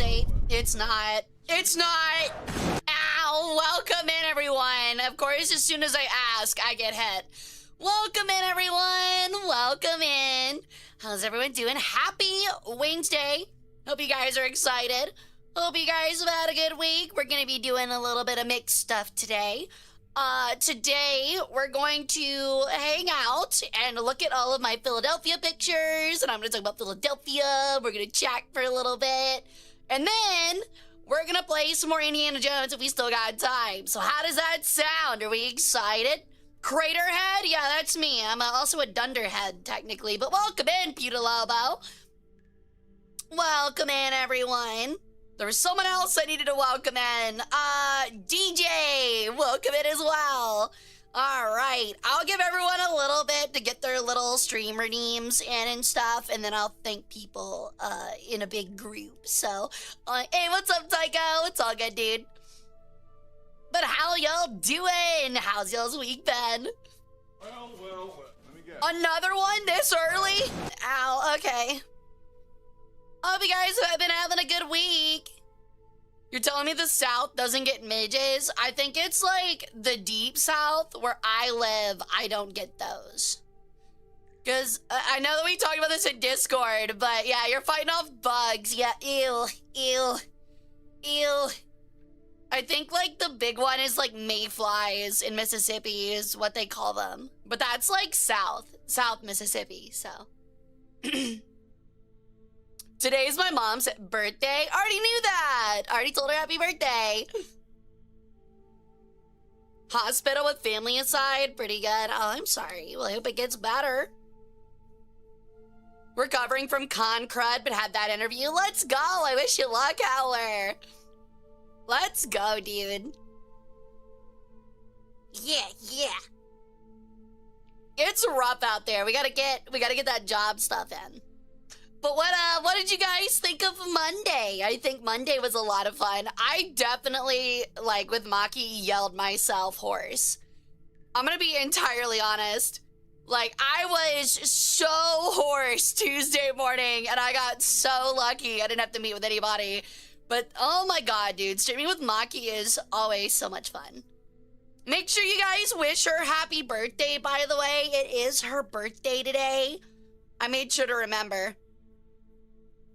safe. It's not. It's not. Ow. Welcome in, everyone. Of course, as soon as I ask, I get hit. Welcome in, everyone. Welcome in. How's everyone doing? Happy Wednesday. Hope you guys are excited. Hope you guys have had a good week. We're going to be doing a little bit of mixed stuff today. Today, we're going to hang out and look at all of my Philadelphia pictures. And I'm going to talk about Philadelphia. We're going to chat for a little bit. And then we're going to play some more Indiana Jones if we still got time. So how does that sound? Are we excited? Craterhead? Yeah, that's me. I'm also a dunderhead, technically. But welcome in, Putalobo. Welcome in, everyone. There was someone else I needed to welcome in. DJ, welcome in as well. All right, I'll give everyone a little bit to get their little stream redeems in and stuff, and then I'll thank people in a big group. So, hey, what's up, Tycho? It's all good, dude. But how y'all doing? How's y'all's week been? Well, let me guess. Another one this early? Ow, okay. Hope you guys have been having a good week. You're telling me the South doesn't get midges? I think it's like the deep South where I live, I don't get those. Because I know that we talked about this in Discord, but yeah, you're fighting off bugs. Yeah, ew, ew, ew. I think like the big one is like mayflies in Mississippi is what they call them. But that's like South Mississippi, so. Today's my mom's birthday. Already knew that. Already told her happy birthday. Hospital with family inside. Pretty good. Oh, I'm sorry. Well, I hope it gets better. Recovering from con crud, but had that interview. Let's go. I wish you luck, Howler. Let's go, dude. Yeah, yeah. It's rough out there. We gotta get that job stuff in. But what did you guys think of Monday? I think Monday was a lot of fun. I definitely, like with Maki, yelled myself hoarse. I'm gonna be entirely honest. Like, I was so hoarse Tuesday morning, and I got so lucky I didn't have to meet with anybody. But oh my god, dude, streaming with Maki is always so much fun. Make sure you guys wish her happy birthday, by the way. It is her birthday today. I made sure to remember.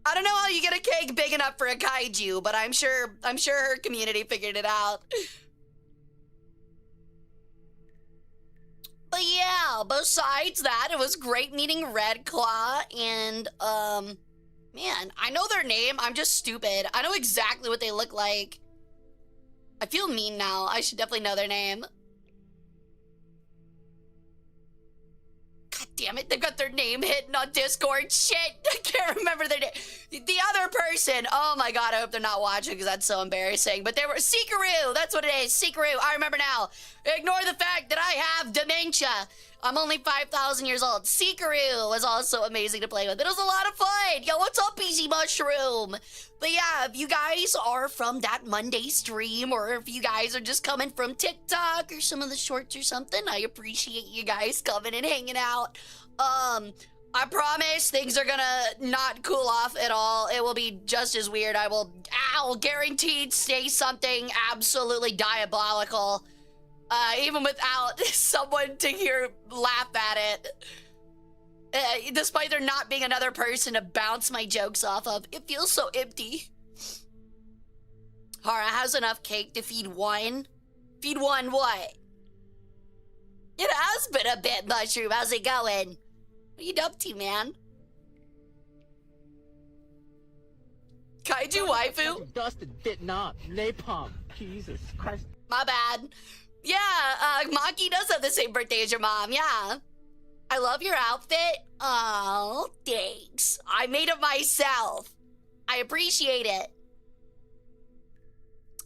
I don't know how you get a cake big enough for a kaiju, but I'm sure her community figured it out. But yeah, besides that, it was great meeting Red Claw and, man, I know their name, I'm just stupid. I know exactly what they look like. I feel mean now, I should definitely know their name. God damn it, they've got their name hidden on Discord. Shit, I can't remember their name. The other person, oh my god, I hope they're not watching because that's so embarrassing. But they were, Sikaru, that's what it is, Sikaru, I remember now. Ignore the fact that I have dementia. I'm only 5,000 years old. Sikaru was also amazing to play with. It was a lot of fun. Yo, what's up, Easy Mushroom? But yeah, if you guys are from that Monday stream, or if you guys are just coming from TikTok or some of the shorts or something, I appreciate you guys coming and hanging out. I promise things are gonna not cool off at all. It will be just as weird. I'll guaranteed say something absolutely diabolical. Even without someone to hear laugh at it. Despite there not being another person to bounce my jokes off of. It feels so empty. Hara has enough cake to feed one. Feed one what? It has been a bit, Mushroom. How's it going? What are you up to, man? Kaiju waifu? Dusted, Vietnam, napalm. Jesus Christ. My bad. Yeah, Maki does have the same birthday as your mom, yeah. I love your outfit. Oh, thanks. I made it myself. I appreciate it.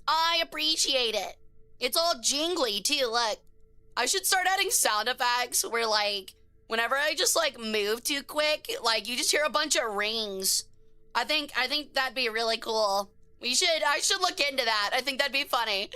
I appreciate it. It's all jingly, too, look. I should start adding sound effects where, like, whenever I just, like, move too quick, like, you just hear a bunch of rings. I think that'd be really cool. I should look into that. I think that'd be funny.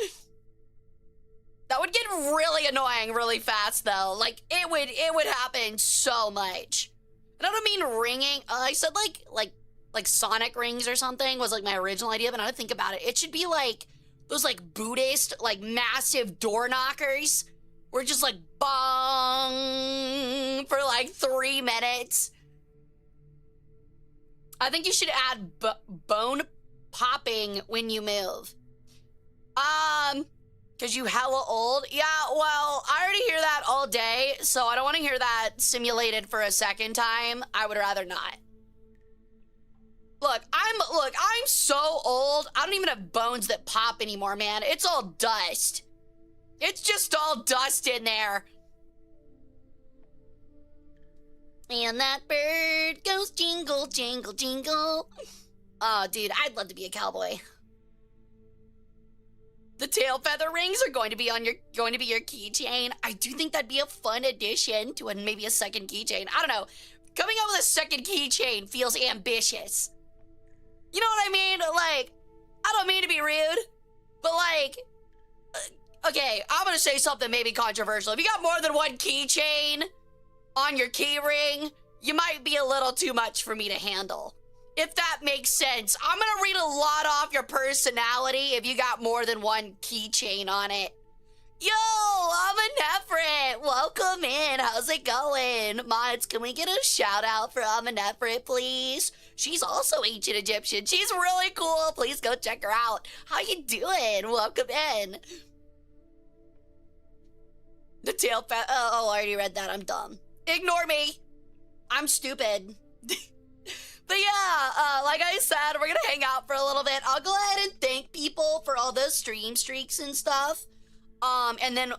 That would get really annoying really fast, though. Like, it would happen so much. And I don't mean ringing. I said, like, like Sonic rings or something was like my original idea, but now to think about it, it should be like those like Buddhist, like massive door knockers. We're just like bong for like 3 minutes. I think you should add bone popping when you move. Cause you hella old. Yeah, well, I already hear that all day, so I don't want to hear that simulated for a second time. I would rather not. Look, I'm so old. I don't even have bones that pop anymore, man. It's all dust. It's just all dust in there. And that bird goes jingle, jingle, jingle. Oh, dude, I'd love to be a cowboy. The tail feather rings are going to be your keychain. I do think that'd be a fun addition to maybe a second keychain. I don't know. Coming up with a second keychain feels ambitious. You know what I mean? Like, I don't mean to be rude, but like, okay, I'm gonna say something maybe controversial. If you got more than one keychain on your key ring, you might be a little too much for me to handle. If that makes sense. I'm gonna read a lot off your personality if you got more than one keychain on it. Yo, I'm a Nefrit. Welcome in. How's it going? Mods, can we get a shout out for Amenephrit, please? She's also ancient Egyptian. She's really cool. Please go check her out. How you doing? Welcome in. The tail oh, I already read that. I'm dumb. Ignore me. I'm stupid. But yeah, like I said, we're gonna hang out for a little bit. I'll go ahead and thank people for all the stream streaks and stuff. And then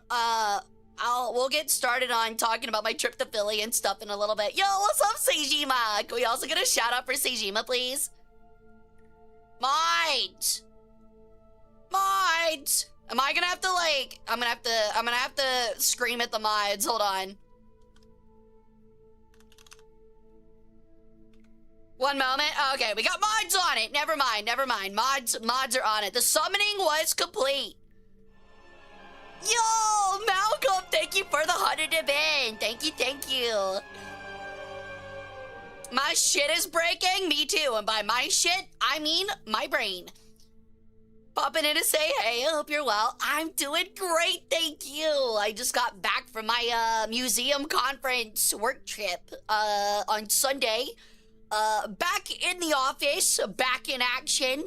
we'll get started on talking about my trip to Philly and stuff in a little bit. Yo, what's up, Seijima? Can we also get a shout out for Seijima, please? Minds. Am I gonna have to like? I'm gonna have to scream at the mods. Hold on. One moment. Okay, we got mods on it. Never mind. Mods are on it. The summoning was complete. Yo, Malcolm, thank you for the 100 in. Thank you. My shit is breaking. Me too. And by my shit, I mean my brain. Popping in to say, hey, I hope you're well. I'm doing great, thank you. I just got back from my museum conference work trip on Sunday. Back in the office, back in action.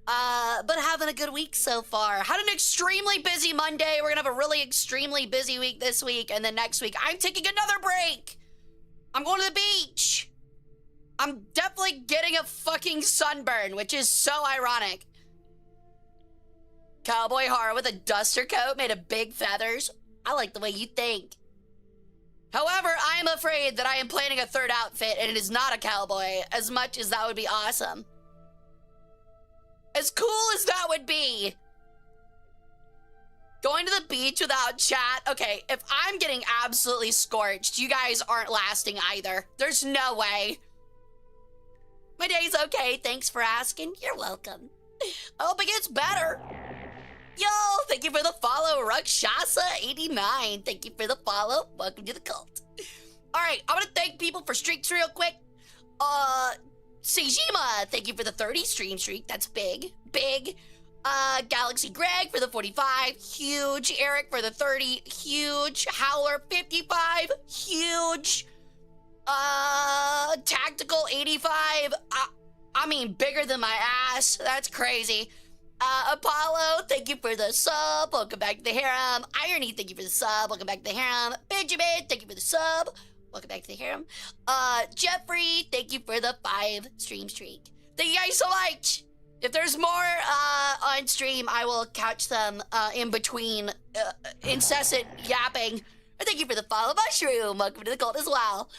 But having a good week so far. Had an extremely busy Monday. We're gonna have a really extremely busy week this week. And then next week, I'm taking another break. I'm going to the beach. I'm definitely getting a fucking sunburn, which is so ironic. Cowboy Hara with a duster coat made of big feathers. I like the way you think. However, I am afraid that I am planning a third outfit and it is not a cowboy, as much as that would be awesome. As cool as that would be. Going to the beach without chat. Okay, if I'm getting absolutely scorched, you guys aren't lasting either. There's no way. My day's okay. Thanks for asking. You're welcome. I hope it gets better. Yo, thank you for the follow, Rakshasa89. Thank you for the follow. Welcome to the cult. All right, I'm gonna thank people for streaks real quick. Seijima, thank you for the 30 stream streak. That's big. Galaxy Greg for the 45. Huge. Eric for the 30. Huge. Howler 55. Huge. Tactical 85. I mean, bigger than my ass. That's crazy. Apollo, thank you for the sub. Welcome back to the harem. Irony, thank you for the sub. Welcome back to the harem. Benjamin, thank you for the sub. Welcome back to the harem. Jeffrey, thank you for the 5 stream streak. Thank you guys so much. If there's more on stream, I will couch them in between incessant yapping. And thank you for the follow, Mushroom. Welcome to the cult as well.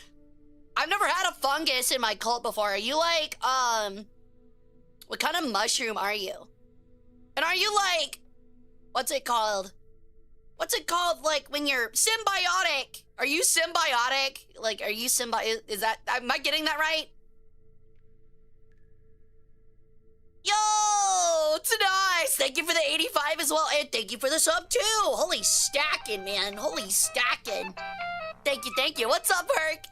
I've never had a fungus in my cult before. Are you like, what kind of mushroom are you? And are you like, what's it called? What's it called, like, when you're symbiotic? Are you symbiotic? Like, are you is that, am I getting that right? Yo, it's nice. Thank you for the 85 as well, and thank you for the sub too. Holy stacking, man. Holy stacking. Thank you. What's up, Herc?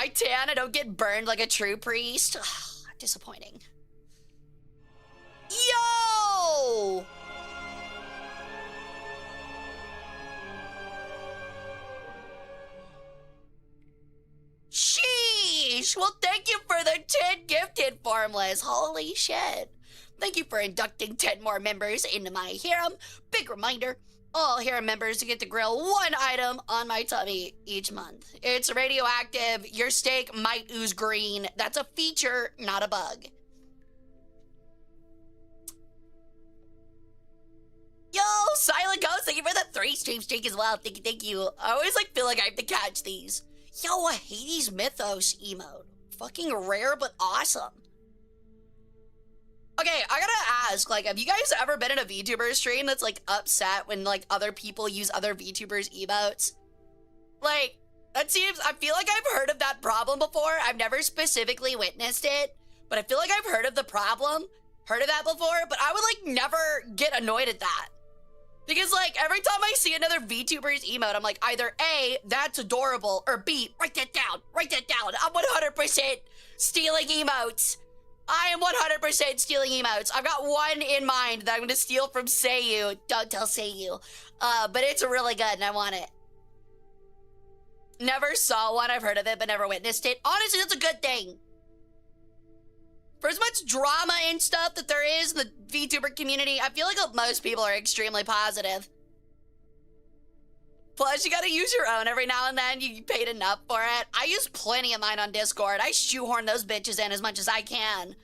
I tan, I don't get burned like a true priest. Ugh, disappointing. Yo! Sheesh! Well, thank you for the 10 gifted, Formless. Holy shit. Thank you for inducting 10 more members into my harem. Big reminder, all harem members get to grill one item on my tummy each month. It's radioactive. Your steak might ooze green. That's a feature, not a bug. Yo, Silent Ghost, thank you for the 3 stream streak as well. Thank you. I always feel like I have to catch these. Yo, a Hades Mythos emote. Fucking rare, but awesome. Okay, I gotta ask, have you guys ever been in a VTuber stream that's, upset when, other people use other VTubers emotes? That seems, I feel like I've heard of that problem before. I've never specifically witnessed it, but I feel like I've heard of the problem, heard of that before, but I would, never get annoyed at that. Because, every time I see another VTuber's emote, I'm either A, that's adorable, or B, write that down, I'm 100% stealing emotes. I am 100% stealing emotes. I've got one in mind that I'm gonna steal from Seiyu. Don't tell Seiyu. But it's really good and I want it. Never saw one, I've heard of it, but never witnessed it. Honestly, that's a good thing. For as much drama and stuff that there is in the VTuber community, I feel like most people are extremely positive. Plus, you gotta use your own every now and then. You paid enough for it. I use plenty of mine on Discord. I shoehorn those bitches in as much as I can.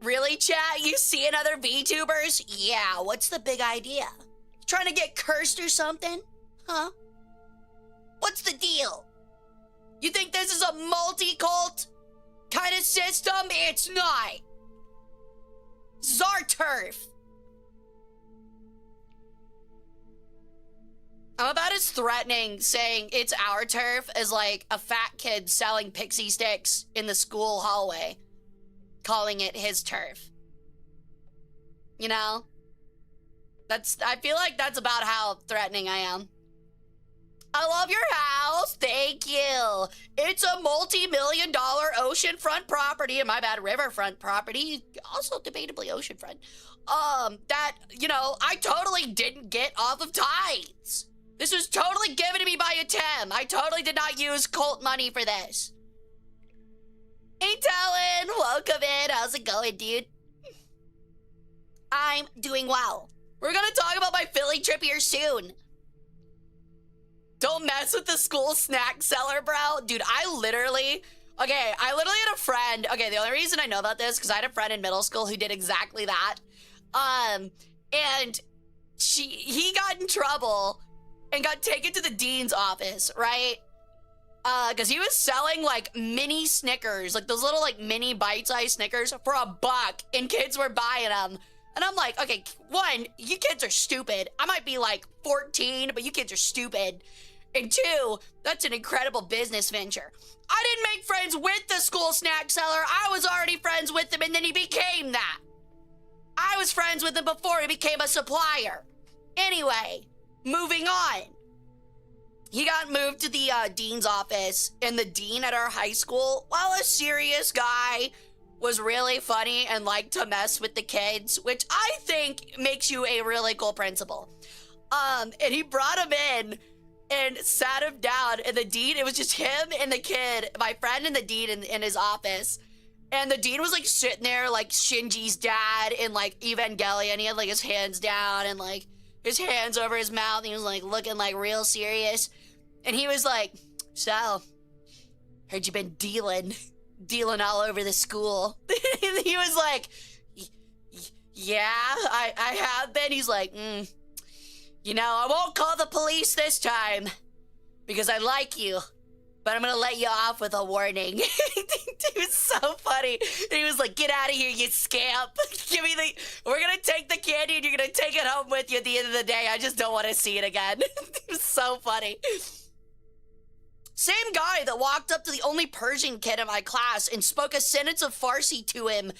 Really, chat? You seeing other VTubers? Yeah, what's the big idea? Trying to get cursed or something? Huh? What's the deal? You think this is a multi-cult kind of system? It's not. This is our turf. I'm about as threatening saying it's our turf as a fat kid selling pixie sticks in the school hallway, calling it his turf. You know? I feel like that's about how threatening I am. I love your house. Thank you. It's a multi-million-dollar oceanfront property, and my bad, riverfront property, also debatably oceanfront. That, I totally didn't get off of tithes. This was totally given to me by a Tim. I totally did not use cult money for this. Hey, Talon, welcome in. How's it going, dude? I'm doing well. We're gonna talk about my Philly trip here soon. Don't mess with the school snack seller, bro. Dude, I literally had a friend. Okay, the only reason I know about this, because I had a friend in middle school who did exactly that. And he got in trouble and got taken to the dean's office, right? Because he was selling, mini Snickers, those little, mini bite-sized Snickers for $1, and kids were buying them. And I'm like, okay, one, you kids are stupid. I might be, 14, but you kids are stupid. And two, that's an incredible business venture. I didn't make friends with the school snack seller. I was already friends with him, and then he became that. I was friends with him before he became a supplier. Anyway, moving on. He got moved to the dean's office, and the dean at our high school, while a serious guy, was really funny and liked to mess with the kids, which I think makes you a really cool principal. And he brought him in and sat him down, and the dean, it was just him and the kid, my friend and the dean in his office. And the dean was sitting there like Shinji's dad in Evangelion. He had his hands down and his hands over his mouth. He was looking real serious. And he was like, so, heard you been dealing all over the school. And he was like, yeah, I have been. He's like, I won't call the police this time because I like you, but I'm gonna let you off with a warning. It was so funny. And he was like, get out of here, you scamp. We're gonna take the candy and you're gonna take it home with you at the end of the day. I just don't want to see it again. It was so funny. Same guy that walked up to the only Persian kid in my class and spoke a sentence of Farsi to him.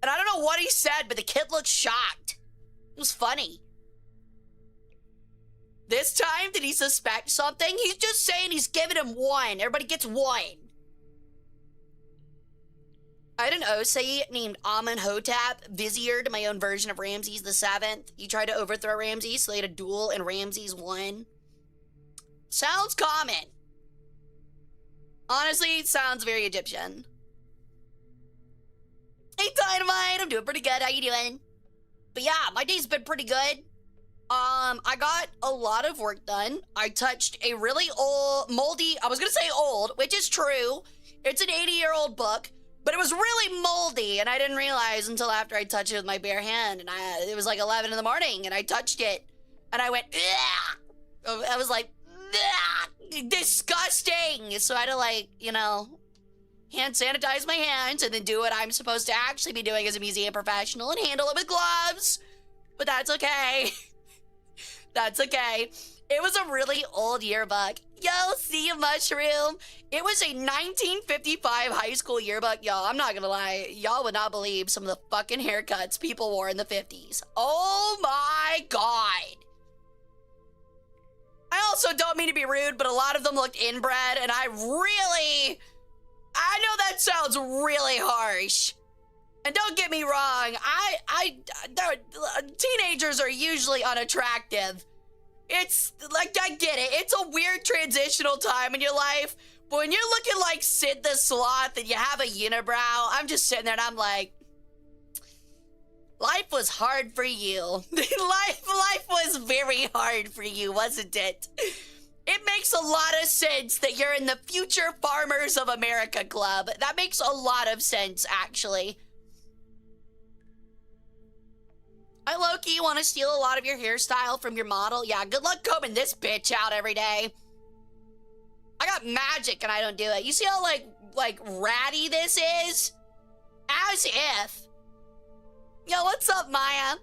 And I don't know what he said, but the kid looked shocked. It was funny. This time, did he suspect something? He's just saying he's giving him one. Everybody gets one. I had an Osei named Amenhotep, vizier to my own version of Ramses VII. He tried to overthrow Ramses, so they had a duel, and Ramses won. Sounds common. Honestly, sounds very Egyptian. Hey, Dynamite, I'm doing pretty good. How you doing? But yeah, my day's been pretty good. I got a lot of work done. I touched a really old, moldy, I was gonna say old, which is true. It's an 80-year-old book, but it was really moldy, and I didn't realize until after I touched it with my bare hand, and it was like 11 in the morning, and I touched it, and I went, ugh! I was like, ugh! Disgusting! So I had to, like, you know, hand sanitize my hands and then do what I'm supposed to actually be doing as a museum professional and handle it with gloves. But that's okay. That's okay. It was a really old yearbook. Yo, see you, Mushroom. It was a 1955 high school yearbook. Y'all, I'm not gonna lie. Y'all would not believe some of the fucking haircuts people wore in the 50s. Oh my God. I also don't mean to be rude, but a lot of them looked inbred, and I know that sounds really harsh. And don't get me wrong, teenagers are usually unattractive. It's like, I get it. It's a weird transitional time in your life. But when you're looking like Sid the Sloth and you have a unibrow, I'm just sitting there and I'm like, life was hard for you. life was very hard for you, wasn't it? It makes a lot of sense that you're in the Future Farmers of America Club. That makes a lot of sense, actually. I low-key want to steal a lot of your hairstyle from your model. Yeah, good luck combing this bitch out every day. I got magic and I don't do it. You see how, like ratty this is? As if. Yo, what's up, Maya?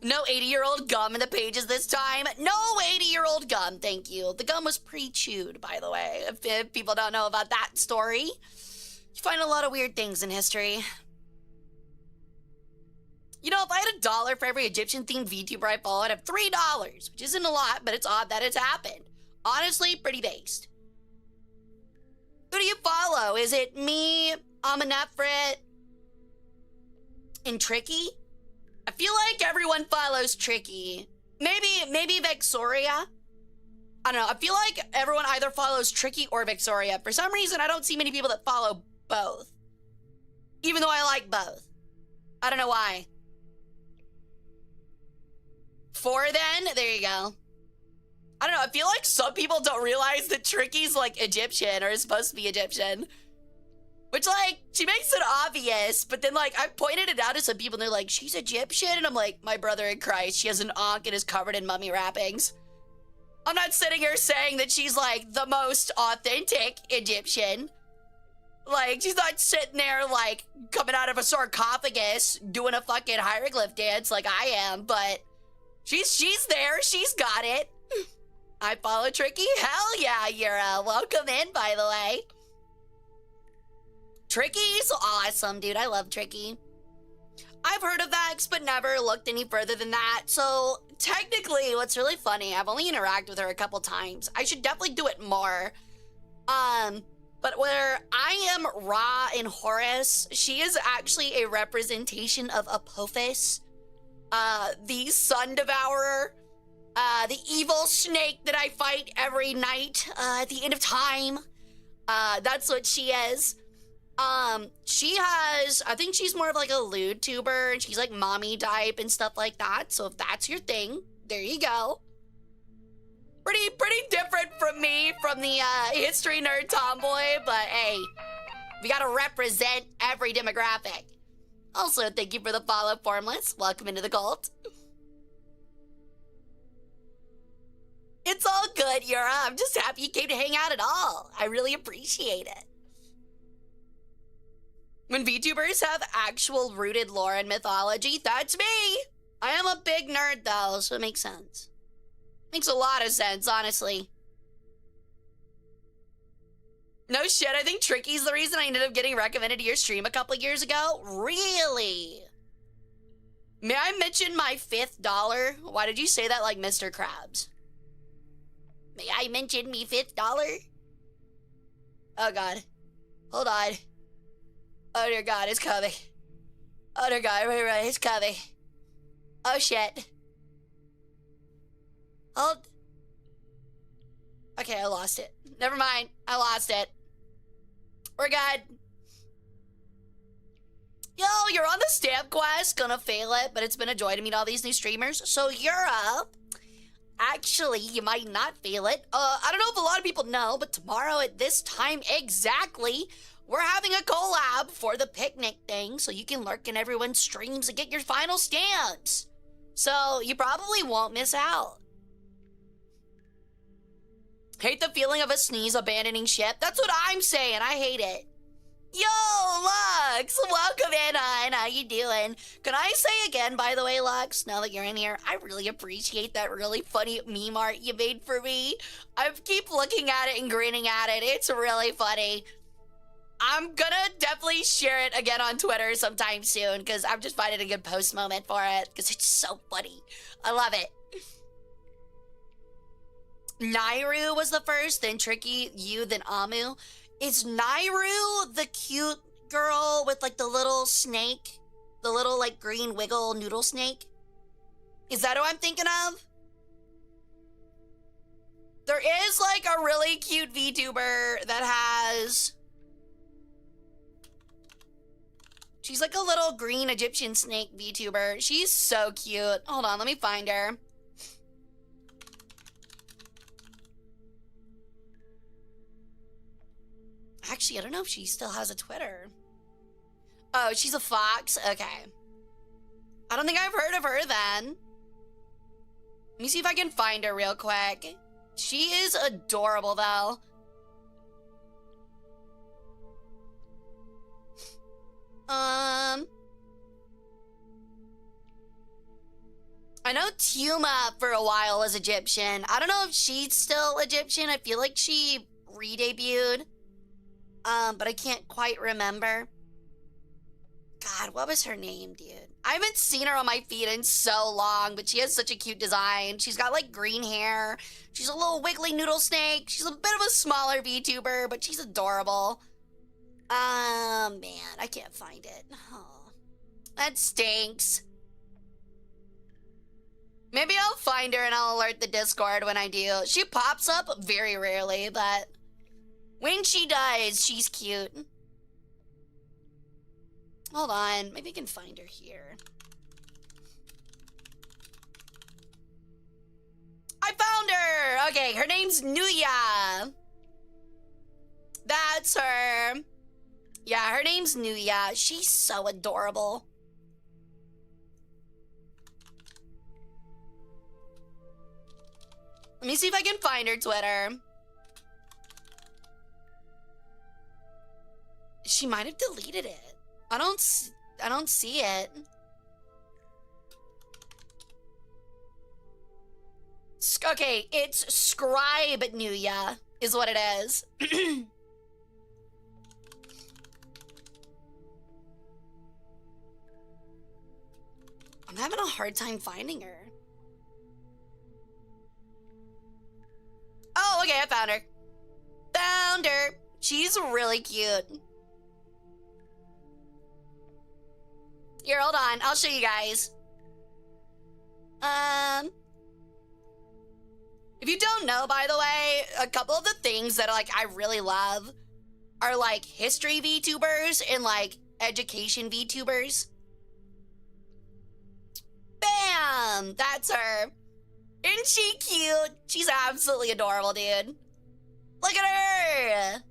No 80-year-old gum in the pages this time. No 80-year-old gum, thank you. The gum was pre-chewed, by the way, if people don't know about that story. You find a lot of weird things in history. You know, if I had $1 for every Egyptian-themed VTuber I follow, I'd have $3, which isn't a lot, but it's odd that it's happened. Honestly, pretty based. Who do you follow? Is it me, Amenefrit, and Tricky? I feel like everyone follows Tricky. Maybe Vexoria? I don't know. I feel like everyone either follows Tricky or Vexoria. For some reason, I don't see many people that follow both. Even though I like both. I don't know why. 4 then? There you go. I don't know. I feel like some people don't realize that Tricky's like Egyptian or is supposed to be Egyptian. Which, like, she makes it obvious, but then, like, I pointed it out to some people, and they're like, she's Egyptian? And I'm like, my brother in Christ, she has an ankh and is covered in mummy wrappings. I'm not sitting here saying that she's, like, the most authentic Egyptian. Like, she's not sitting there, like, coming out of a sarcophagus doing a fucking hieroglyph dance like I am, but she's there. She's got it. I follow Tricky? Hell yeah, you're welcome in, by the way. Tricky's awesome, dude. I love Tricky. I've heard of Vex, but never looked any further than that. So, technically, what's really funny, I've only interacted with her a couple times. I should definitely do it more. But where I am Ra in Horus, she is actually a representation of Apophis, the sun devourer, the evil snake that I fight every night at the end of time. That's what she is. She has, I think she's more of like a lewd tuber, and she's like mommy type and stuff like that. So if that's your thing, there you go. Pretty different from me, from the history nerd tomboy, but hey, we gotta represent every demographic. Also, thank you for the follow, Formless. Welcome into the cult. It's all good, Yura. I'm just happy you came to hang out at all. I really appreciate it. When VTubers have actual rooted lore and mythology, that's me. I am a big nerd, though, so it makes sense. Makes a lot of sense, honestly. No shit, I think Tricky's the reason I ended up getting recommended to your stream a couple years ago. Really? May I mention my $5th? Why did you say that like Mr. Krabs? May I mention me $5th? Oh god. Hold on. Oh dear god, it's coming. Oh dear god, right, it's coming. Oh shit. Hold. Okay, I lost it. Never mind, I lost it. We're good. Yo, you're on the stamp quest. Gonna fail it, but it's been a joy to meet all these new streamers. So you're up. Actually, you might not fail it. I don't know if a lot of people know, but tomorrow at this time exactly, we're having a collab for the picnic thing, so you can lurk in everyone's streams and get your final stamps. So you probably won't miss out. Hate the feeling of a sneeze abandoning ship. That's what I'm saying. I hate it. Yo, Lux, welcome in, hon. How you doing? Can I say again, by the way, Lux, now that you're in here, I really appreciate that really funny meme art you made for me. I keep looking at it and grinning at it. It's really funny. I'm gonna definitely share it again on Twitter sometime soon because I'm just finding a good post moment for it because it's so funny. I love it. Nairu was the first, then Tricky, you, then Amu. Is Nairu the cute girl with like the little snake? The little like green wiggle noodle snake? Is that who I'm thinking of? There is like a really cute VTuber that has... She's like a little green Egyptian snake VTuber. She's so cute. Hold on, let me find her. Actually, I don't know if she still has a Twitter. Oh, she's a fox? Okay. I don't think I've heard of her then. Let me see if I can find her real quick. She is adorable, though. I know Tuma for a while was Egyptian. I don't know if she's still Egyptian. I feel like she re-debuted. But I can't quite remember. God, what was her name, dude? I haven't seen her on my feed in so long, but she has such a cute design. She's got like green hair. She's a little wiggly noodle snake. She's a bit of a smaller VTuber, but she's adorable. Man, I can't find it. Oh, that stinks. Maybe I'll find her and I'll alert the Discord when I do. She pops up very rarely, but when she does, she's cute. Hold on, maybe I can find her here. I found her! Okay, her name's Nuya. That's her. Yeah, her name's Nuya. She's so adorable. Let me see if I can find her Twitter. She might have deleted it. I don't see it. Okay, it's Scribe Nuya is what it is. I'm having a hard time finding her. Oh, okay, I found her. Found her. She's really cute. Here, hold on. I'll show you guys. If you don't know, by the way, a couple of the things that like I really love are like history VTubers and like education VTubers. Bam! That's her. Isn't she cute? She's absolutely adorable, dude. Look at her!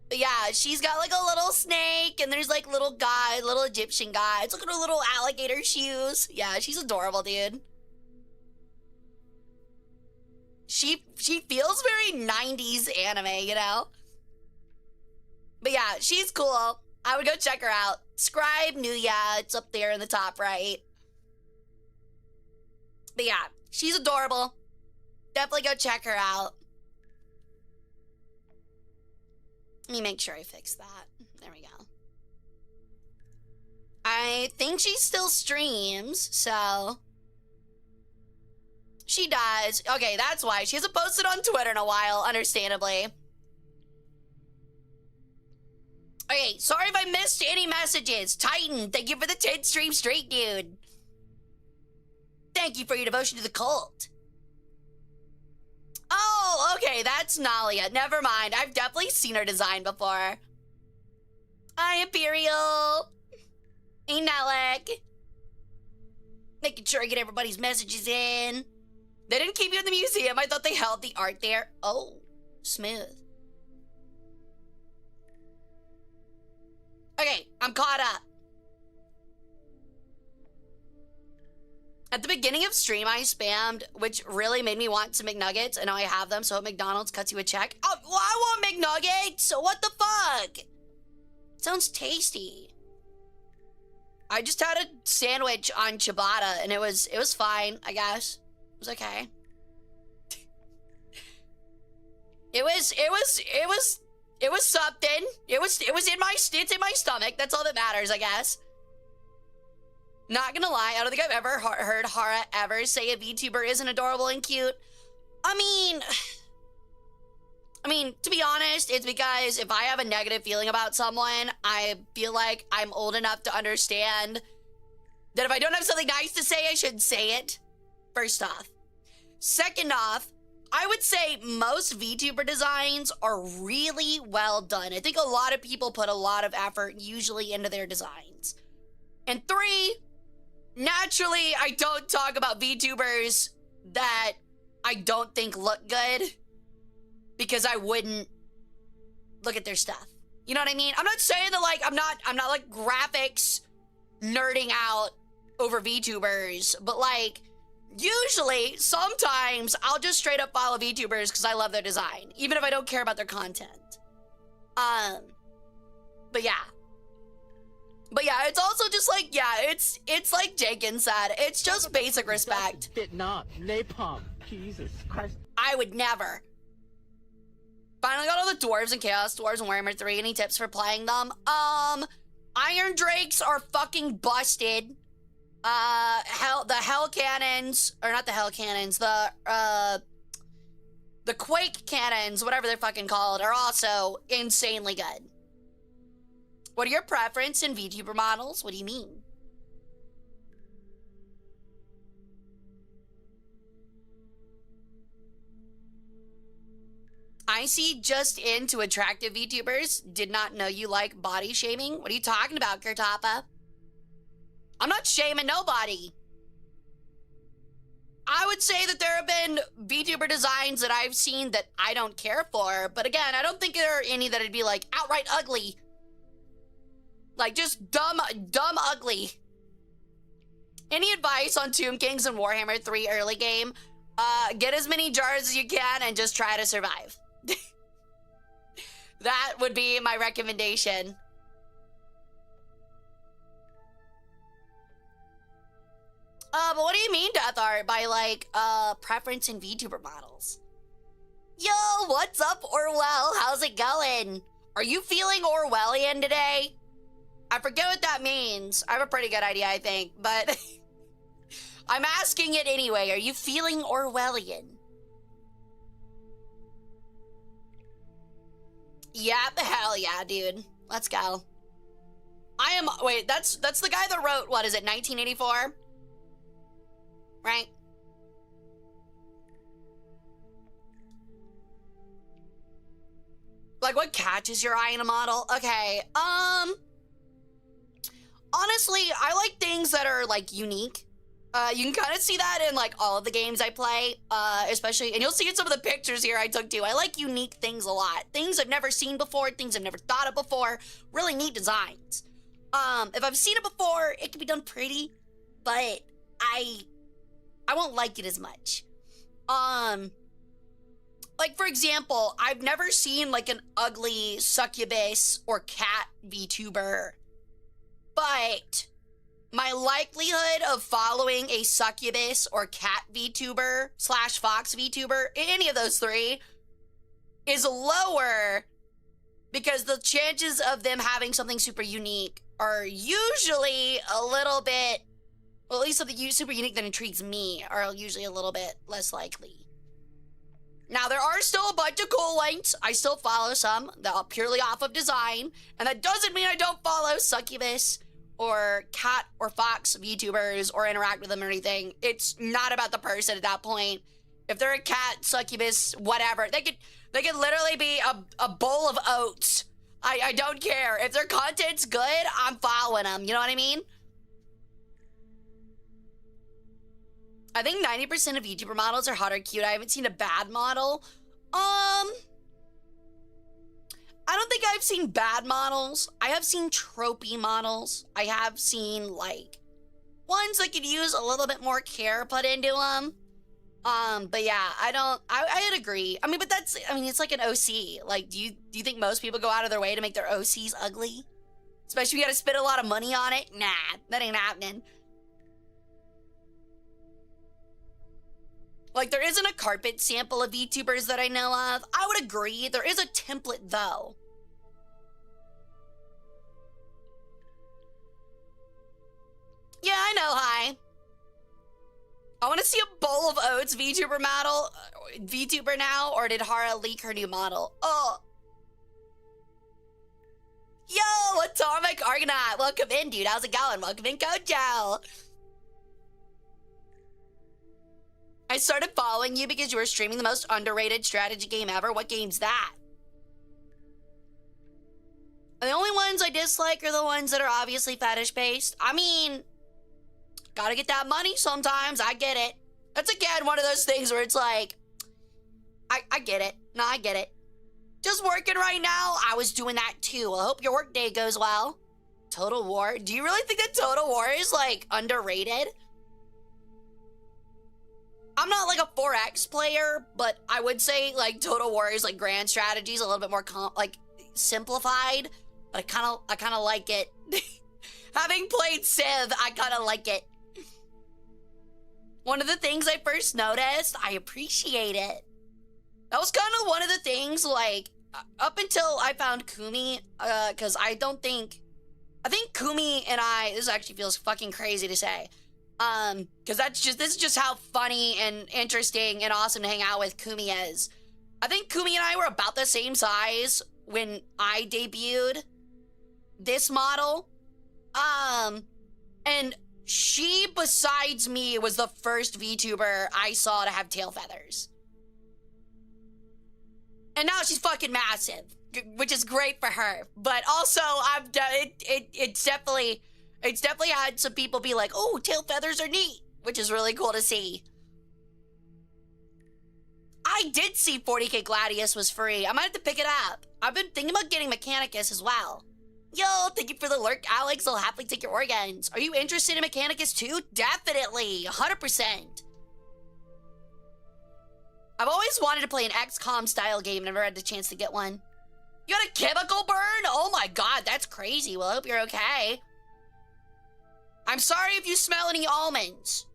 But yeah, she's got like a little snake, and there's like little Egyptian guys. Look at her little alligator shoes. Yeah, she's adorable, dude. She feels very 90s anime, you know? But yeah, she's cool. I would go check her out. Scribe Nuya, it's up there in the top right. But yeah, she's adorable. Definitely go check her out. Let me make sure I fix that. There we go. I think she still streams, so... She does. Okay, that's why. She hasn't posted on Twitter in a while, understandably. Okay, sorry if I missed any messages. Titan, thank you for the 10 stream straight, dude. Thank you for your devotion to the cult. Oh, okay, that's Nalia. Never mind. I've definitely seen her design before. Hi, Imperial. Hey, Nelek. Making sure I get everybody's messages in. They didn't keep you in the museum. I thought they held the art there. Oh, smooth. Okay, I'm caught up. At the beginning of stream, I spammed, which really made me want some McNuggets, and now I have them, so McDonald's cuts you a check. Oh, well, I want McNuggets! What the fuck? Sounds tasty. I just had a sandwich on ciabatta, and it was fine, I guess. It was okay. It was something. It's in my stomach. That's all that matters, I guess. Not gonna lie, I don't think I've ever heard Hara ever say a VTuber isn't adorable and cute. I mean, to be honest, it's because if I have a negative feeling about someone, I feel like I'm old enough to understand that if I don't have something nice to say, I should say it. First off. Second off, I would say most VTuber designs are really well done. I think a lot of people put a lot of effort usually into their designs. And 3, naturally, I don't talk about VTubers that I don't think look good because I wouldn't look at their stuff. You know what I mean? I'm not saying that like I'm not like graphics nerding out over VTubers, but like usually, sometimes I'll just straight up follow VTubers because I love their design, even if I don't care about their content. But yeah. But yeah, it's also just like, yeah, it's like Jenkins said, it's just basic respect. Did not. Napalm. Jesus Christ. I would never. Finally got all the dwarves and chaos dwarves and Warhammer 3. Any tips for playing them? Iron Drakes are fucking busted. The hell cannons, or not the hell cannons, the quake cannons, whatever they're fucking called, are also insanely good. What are your preference in VTuber models? What do you mean? I see just into attractive VTubers. Did not know you like body shaming. What are you talking about, Kurtapa? I'm not shaming nobody. I would say that there have been VTuber designs that I've seen that I don't care for, but again, I don't think there are any that would be like outright ugly. Like just dumb ugly. Any advice on Tomb Kings and Warhammer 3 early game? Get as many jars as you can and just try to survive. That would be my recommendation. But what do you mean, Death Art, by, like, preference in VTuber models? Yo, what's up, Orwell? How's it going? Are you feeling Orwellian today? I forget what that means. I have a pretty good idea, I think, but I'm asking it anyway. Are you feeling Orwellian? Yep, hell yeah, dude. Let's go. Wait, that's the guy that wrote, what is it, 1984? Right? Like, what catches your eye in a model? Okay, honestly, I like things that are, like, unique. You can kind of see that in, like, all of the games I play, especially, and you'll see in some of the pictures here I took too. I like unique things a lot. Things I've never seen before, things I've never thought of before, really neat designs. If I've seen it before, it can be done pretty, but I won't like it as much. Like, for example, I've never seen, like, an ugly succubus or cat VTuber, but my likelihood of following a succubus or cat VTuber / fox VTuber, any of those three, is lower because the chances of them having something super unique are usually a little bit, well, at least something super unique that intrigues me, are usually a little bit less likely. Now, there are still a bunch of cool ones. I still follow some that are purely off of design, and that doesn't mean I don't follow succubus or cat or fox VTubers or interact with them or anything. It's not about the person at that point. If they're a cat, succubus, whatever, they could literally be a bowl of oats. I don't care. If their content's good, I'm following them. You know what I mean? I think 90% of VTuber models are hot or cute. I haven't seen a bad model. I don't think I've seen bad models. I have seen tropey models. I have seen, like, ones that could use a little bit more care put into them. But yeah, I'd agree. I mean, but it's like an OC. Like, do you think most people go out of their way to make their OCs ugly? Especially if you gotta spend a lot of money on it? Nah, that ain't happening. Like, there isn't a carpet sample of VTubers that I know of. I would agree. There is a template, though. Yeah, I know, hi. I want to see a bowl of oats VTuber model, VTuber now, or did Hara leak her new model? Oh. Yo, Atomic Argonaut. Welcome in, dude. How's it going? Welcome in, Kojo. I started following you because you were streaming the most underrated strategy game ever. What game's that? The only ones I dislike are the ones that are obviously fetish-based. I mean, gotta get that money sometimes. I get it. That's, again, one of those things where it's like, I get it. No, I get it. Just working right now. I was doing that, too. I hope your work day goes well. Total War. Do you really think that Total War is, like, underrated? I'm not like a 4X player, but I would say like Total War's like grand strategies a little bit more simplified. But I kind of like it. Having played Civ, I kind of like it. One of the things I first noticed, I appreciate it. That was kind of one of the things like up until I found Kumi, because I think Kumi and this actually feels fucking crazy to say. Because this is just how funny and interesting and awesome to hang out with Kumi is. I think Kumi and I were about the same size when I debuted this model. And she, besides me, was the first VTuber I saw to have tail feathers. And now she's fucking massive, which is great for her. But also, it's definitely had some people be like, oh, tail feathers are neat, which is really cool to see. I did see 40k Gladius was free. I might have to pick it up. I've been thinking about getting Mechanicus as well. Yo, thank you for the lurk, Alex. I'll happily take your organs. Are you interested in Mechanicus too? Definitely, 100%. I've always wanted to play an XCOM style game, never had the chance to get one. You had a chemical burn? Oh my god, that's crazy. Well, I hope you're okay. I'm sorry if you smell any almonds.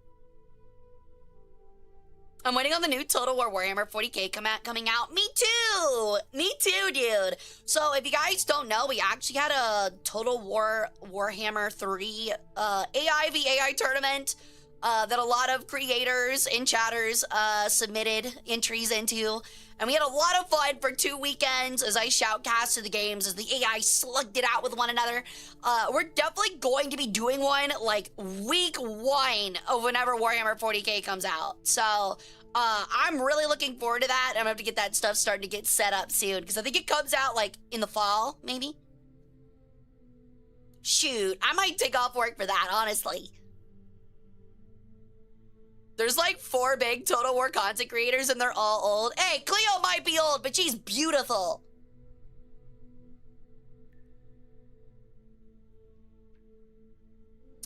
I'm waiting on the new Total War Warhammer 40k coming out. Me too! Me too, dude. So if you guys don't know, we actually had a Total War Warhammer 3 AI v AI tournament that a lot of creators and chatters submitted entries into. And we had a lot of fun for 2 weekends as I shoutcasted the games, as the AI slugged it out with one another. We're definitely going to be doing one like week 1 of whenever Warhammer 40k comes out. So I'm really looking forward to that. I'm gonna have to get that stuff starting to get set up soon, because I think it comes out like in the fall, maybe. Shoot, I might take off work for that, honestly. There's like 4 big Total War content creators and they're all old. Hey, Cleo might be old, but she's beautiful.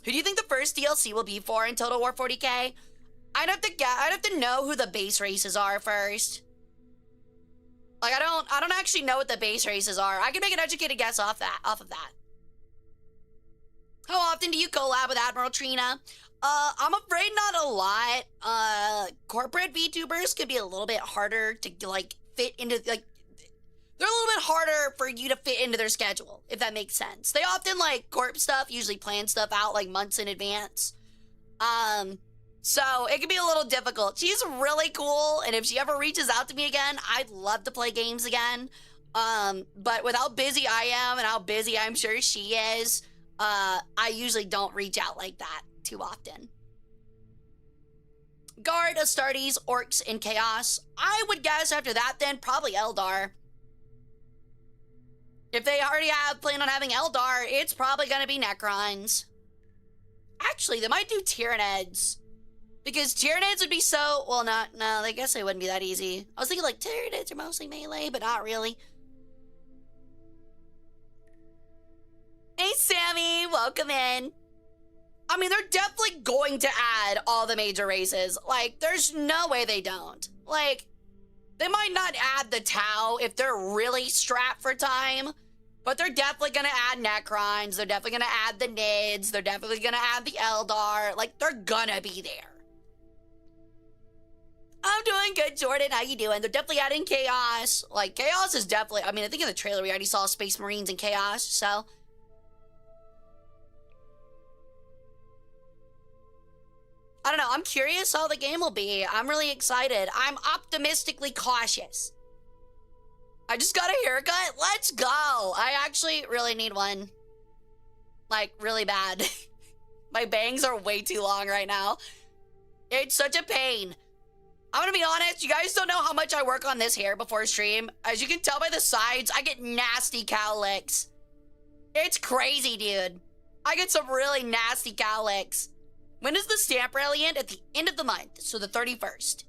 Who do you think the first DLC will be for in Total War 40k? I'd have to know who the base races are first. Like I don't actually know what the base races are. I can make an educated guess off of that. How often do you collab with Admiral Trina? I'm afraid not a lot. Corporate VTubers could be a little bit harder to like fit into, like, they're a little bit harder for you to fit into their schedule, if that makes sense. They often, like, corp stuff, usually plan stuff out, like, months in advance. So it can be a little difficult. She's really cool, and if she ever reaches out to me again, I'd love to play games again. But with how busy I am and how busy I'm sure she is, I usually don't reach out like that too often. Guard, Astartes, Orcs, and Chaos. I would guess after that then, probably Eldar. If they already plan on having Eldar, it's probably gonna be Necrons. Actually, they might do Tyranids. Because Tyranids would be so, well, no, I guess they wouldn't be that easy. I was thinking like Tyranids are mostly melee, but not really. Hey, Sammy, welcome in. I mean, they're definitely going to add all the major races. Like, there's no way they don't. Like, they might not add the Tau if they're really strapped for time, but they're definitely gonna add Necrons, they're definitely gonna add the Nids, they're definitely gonna add the Eldar. Like, they're gonna be there. I'm doing good, Jordan. How you doing? They're definitely adding Chaos. Like, Chaos is definitely, I mean, I think in the trailer we already saw Space Marines and Chaos, so. I don't know, I'm curious how the game will be. I'm really excited. I'm optimistically cautious. I just got a haircut. Let's go. I actually really need one. Like, really bad. My bangs are way too long right now. It's such a pain. I'm gonna be honest, you guys don't know how much I work on this hair before stream. As you can tell by the sides, I get nasty cow licks. It's crazy, dude. I get some really nasty cow licks. When does the stamp rally end? At the end of the month, so the 31st.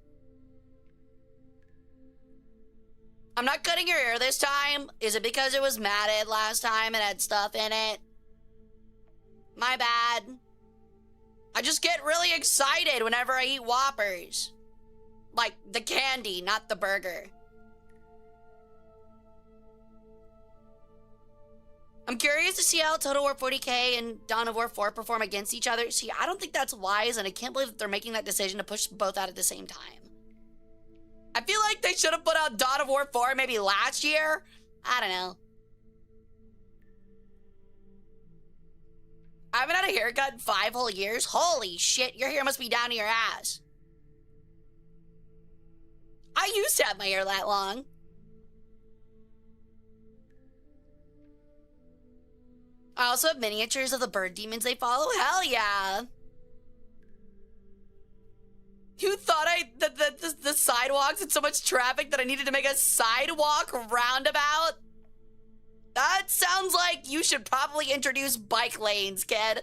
I'm not cutting your hair this time. Is it because it was matted last time and had stuff in it? My bad. I just get really excited whenever I eat Whoppers. Like, the candy, not the burger. I'm curious to see how Total War 40K and Dawn of War 4 perform against each other. See, I don't think that's wise, and I can't believe that they're making that decision to push both out at the same time. I feel like they should have put out Dawn of War 4 maybe last year. I don't know. I haven't had a haircut in 5 whole years. Holy shit, your hair must be down to your ass. I used to have my hair that long. I also have miniatures of the bird demons they follow. Hell yeah. You thought the sidewalks had so much traffic that I needed to make a sidewalk roundabout? That sounds like you should probably introduce bike lanes, kid.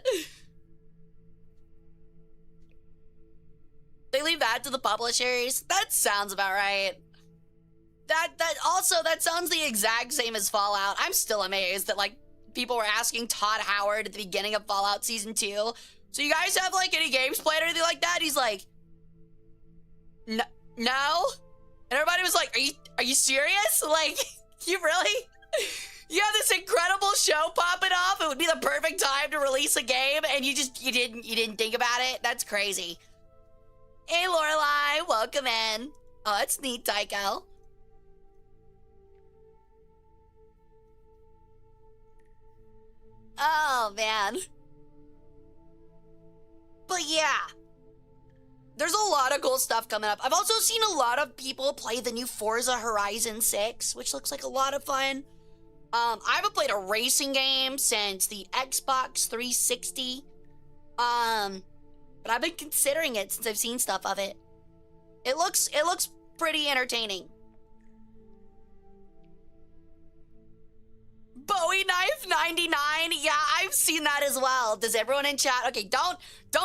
They leave that to the publishers? That sounds about right. That sounds the exact same as Fallout. I'm still amazed that, like, people were asking Todd Howard at the beginning of Fallout Season 2, so you guys have, like, any games played or anything like that? He's like, no? And everybody was like, are you serious? Like, you really? You have this incredible show popping off, it would be the perfect time to release a game, and you didn't think about it? That's crazy. Hey, Lorelai, welcome in. Oh, that's neat, Tycho. Oh, man. But yeah. There's a lot of cool stuff coming up. I've also seen a lot of people play the new Forza Horizon 6, which looks like a lot of fun. I haven't played a racing game since the Xbox 360. But I've been considering it since I've seen stuff of it. It looks pretty entertaining. Bowie Knife 99. Yeah, I've seen that as well. Does everyone in chat? Okay, don't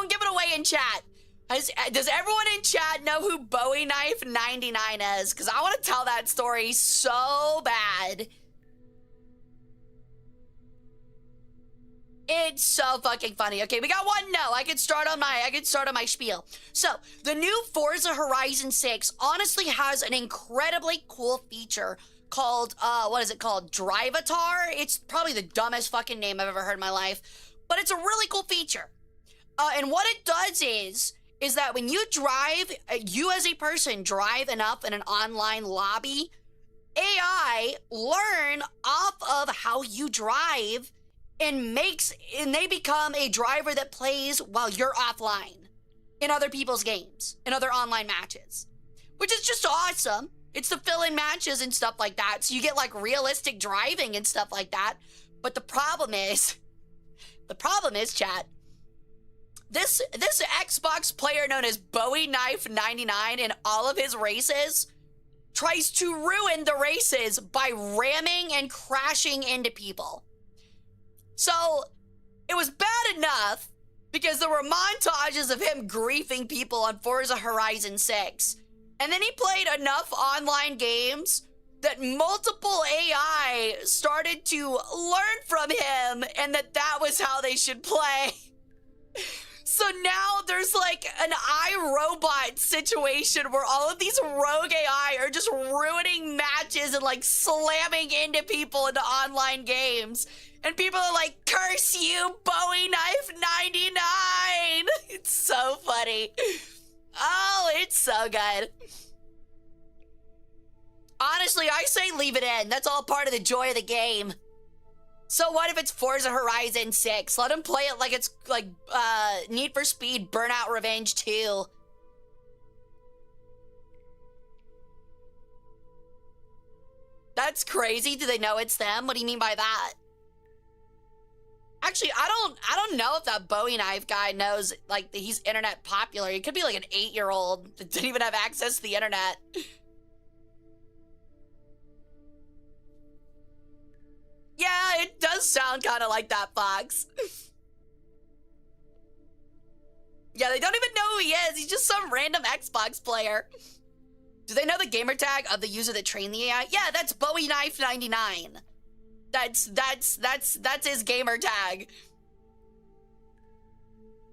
give it away in chat. Does everyone in chat know who Bowie Knife 99 is? Because I want to tell that story so bad. It's so fucking funny. Okay, we got one no. I can start on my spiel. So, the new Forza Horizon 6 honestly has an incredibly cool feature called, what is it called? Drivatar? It's probably the dumbest fucking name I've ever heard in my life. But it's a really cool feature. And what it does is that when you drive, you as a person drive enough in an online lobby, AI learn off of how you drive and they become a driver that plays while you're offline in other people's games, in other online matches, which is just awesome. It's to fill in matches and stuff like that, so you get like realistic driving and stuff like that. But the problem is, chat, this Xbox player known as Bowie Knife 99 in all of his races tries to ruin the races by ramming and crashing into people. So it was bad enough because there were montages of him griefing people on Forza Horizon 6. And then he played enough online games that multiple AI started to learn from him and that was how they should play. So now there's like an iRobot situation where all of these rogue AI are just ruining matches and like slamming into people into online games. And people are like, curse you, Bowie Knife 99. It's so funny. Oh, it's so good. Honestly, I say leave it in. That's all part of the joy of the game. So what if it's Forza Horizon 6? Let him play it like it's like Need for Speed Burnout Revenge 2. That's crazy. Do they know it's them? What do you mean by that? Actually, I don't know if that Bowie Knife guy knows, like, he's internet popular. He could be like an 8-year-old that didn't even have access to the internet. Yeah, it does sound kind of like that, Fox. Yeah, they don't even know who he is. He's just some random Xbox player. Do they know the gamer tag of the user that trained the AI? Yeah, that's Bowie Knife 99. That's his gamer tag.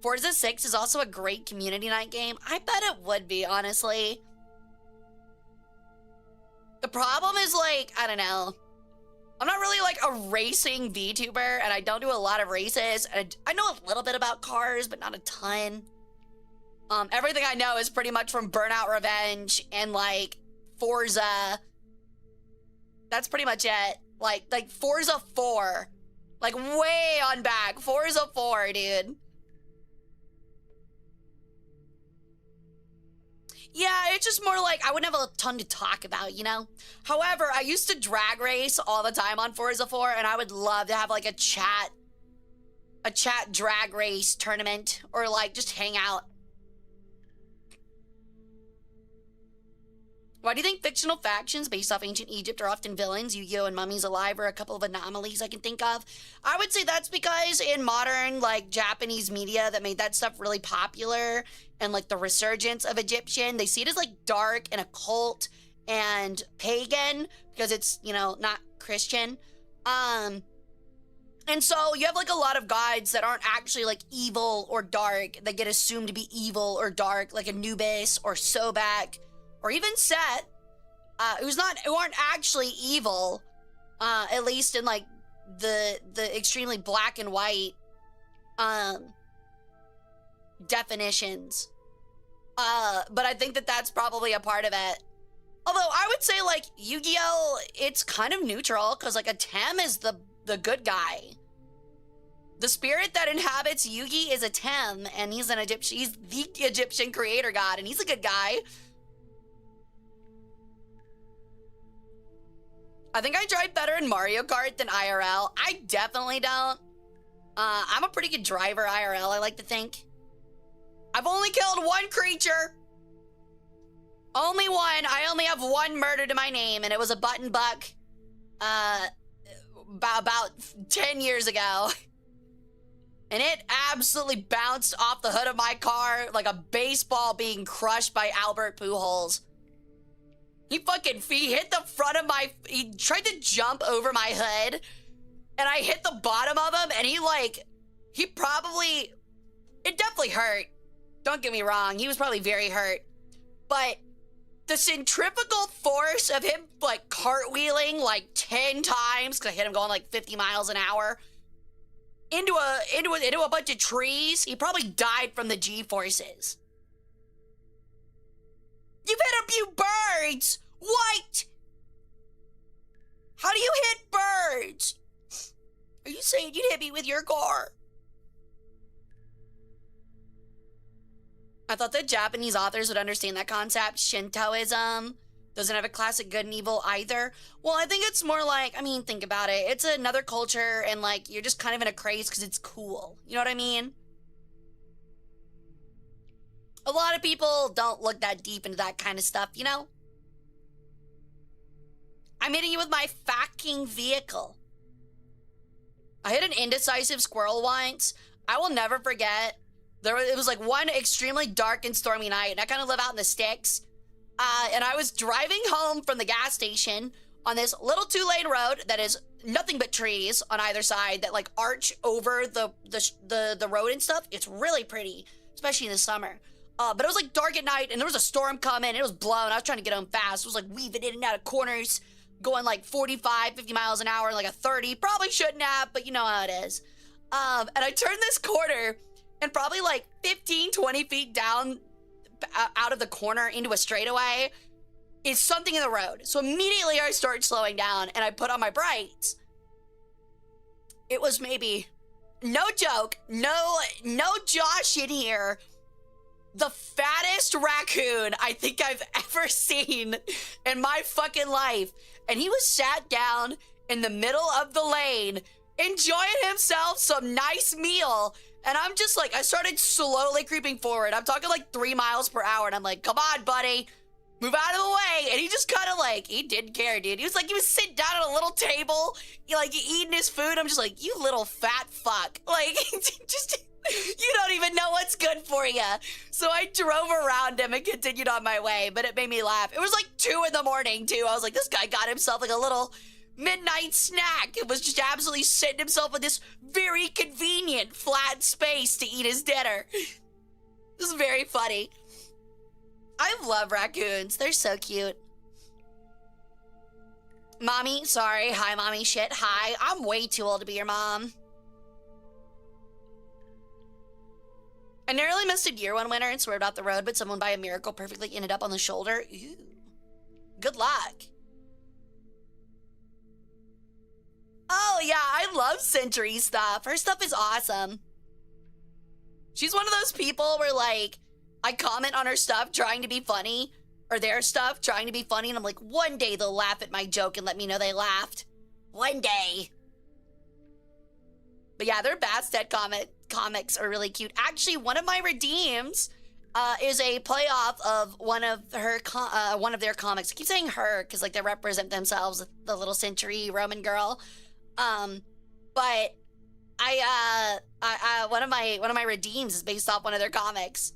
Forza 6 is also a great community night game. I bet it would be, honestly. The problem is, like, I don't know. I'm not really like a racing VTuber, and I don't do a lot of races. And I know a little bit about cars, but not a ton. Everything I know is pretty much from Burnout Revenge and like Forza. That's pretty much it. Like Forza 4. Like way on back. Forza 4, dude. Yeah, it's just more like I wouldn't have a ton to talk about, you know? However, I used to drag race all the time on Forza 4, and I would love to have like a chat drag race tournament, or like just hang out. Why do you think fictional factions based off ancient Egypt are often villains? Yu-Gi-Oh! And Mummies Alive are a couple of anomalies I can think of. I would say that's because in modern, like, Japanese media that made that stuff really popular, and, like, the resurgence of Egyptian, they see it as, like, dark and occult and pagan, because it's, you know, not Christian. And so you have, like, a lot of gods that aren't actually, like, evil or dark, that get assumed to be evil or dark, like Anubis or Sobek, or even Set, who aren't actually evil, at least in like the extremely black and white definitions. But I think that's probably a part of it. Although I would say like Yu-Gi-Oh, it's kind of neutral because like Atem is the good guy. The spirit that inhabits Yugi is Atem, and he's an Egyptian. He's the Egyptian creator god, and he's a good guy. I think I drive better in Mario Kart than IRL. I definitely don't. I'm a pretty good driver IRL, I like to think. I've only killed one creature. Only one. I only have one murder to my name, and it was a button buck about 10 years ago. And it absolutely bounced off the hood of my car like a baseball being crushed by Albert Pujols. He hit the front of he tried to jump over my hood, and I hit the bottom of him, and it definitely hurt. Don't get me wrong, he was probably very hurt. But the centrifugal force of him, like, cartwheeling, like, 10 times, because I hit him going, like, 50 miles an hour, into a bunch of trees, he probably died from the G-forces. You've hit a few birds! What? saying you'd hit me with your car. I thought the Japanese authors would understand that concept. Shintoism doesn't have a classic good and evil either. Well, I think it's more like, I mean, think about it. It's another culture and like, you're just kind of in a craze because it's cool. You know what I mean? A lot of people don't look that deep into that kind of stuff, you know? I'm hitting you with my fucking vehicle. I hit an indecisive squirrel once. I will never forget. It was like one extremely dark and stormy night, and I kind of live out in the sticks. And I was driving home from the gas station on this little 2-lane road that is nothing but trees on either side that like arch over the road and stuff. It's really pretty, especially in the summer. But it was like dark at night, and there was a storm coming. It was blowing. I was trying to get home fast. It was like weaving in and out of corners, going like 45, 50 miles an hour, like a 30. Probably shouldn't have, but you know how it is. And I turned this corner, and probably like 15, 20 feet down out of the corner into a straightaway is something in the road. So immediately I start slowing down, and I put on my brakes. It was maybe, no joke, no Josh in here, the fattest raccoon I think I've ever seen in my fucking life. And he was sat down in the middle of the lane, enjoying himself some nice meal. And I'm just like, I started slowly creeping forward. I'm talking like 3 miles per hour. And I'm like, come on, buddy, move out of the way. And he just kind of like, he didn't care, dude. He was sitting down at a little table, eating his food. I'm just like, you little fat fuck. Like, just... You don't even know what's good for you. So I drove around him and continued on my way, but it made me laugh. It was like 2 in the morning, too. I was like, this guy got himself like a little midnight snack. It was just absolutely sitting himself in this very convenient flat space to eat his dinner. This is very funny. I love raccoons. They're so cute. Mommy, sorry. Hi, mommy shit. Hi. I'm way too old to be your mom. I narrowly missed a deer one winter and swerved off the road, but someone by a miracle perfectly ended up on the shoulder. Ooh. Good luck. Oh yeah, I love Century stuff. Her stuff is awesome. She's one of those people where like, I comment on her stuff trying to be funny, or their stuff trying to be funny, and I'm like, one day they'll laugh at my joke and let me know they laughed. One day. But yeah, their Bastet comics are really cute. Actually, one of my redeems is a playoff of one of their comics. I keep saying her because like they represent themselves, the little Century Roman girl. But one of my redeems is based off one of their comics.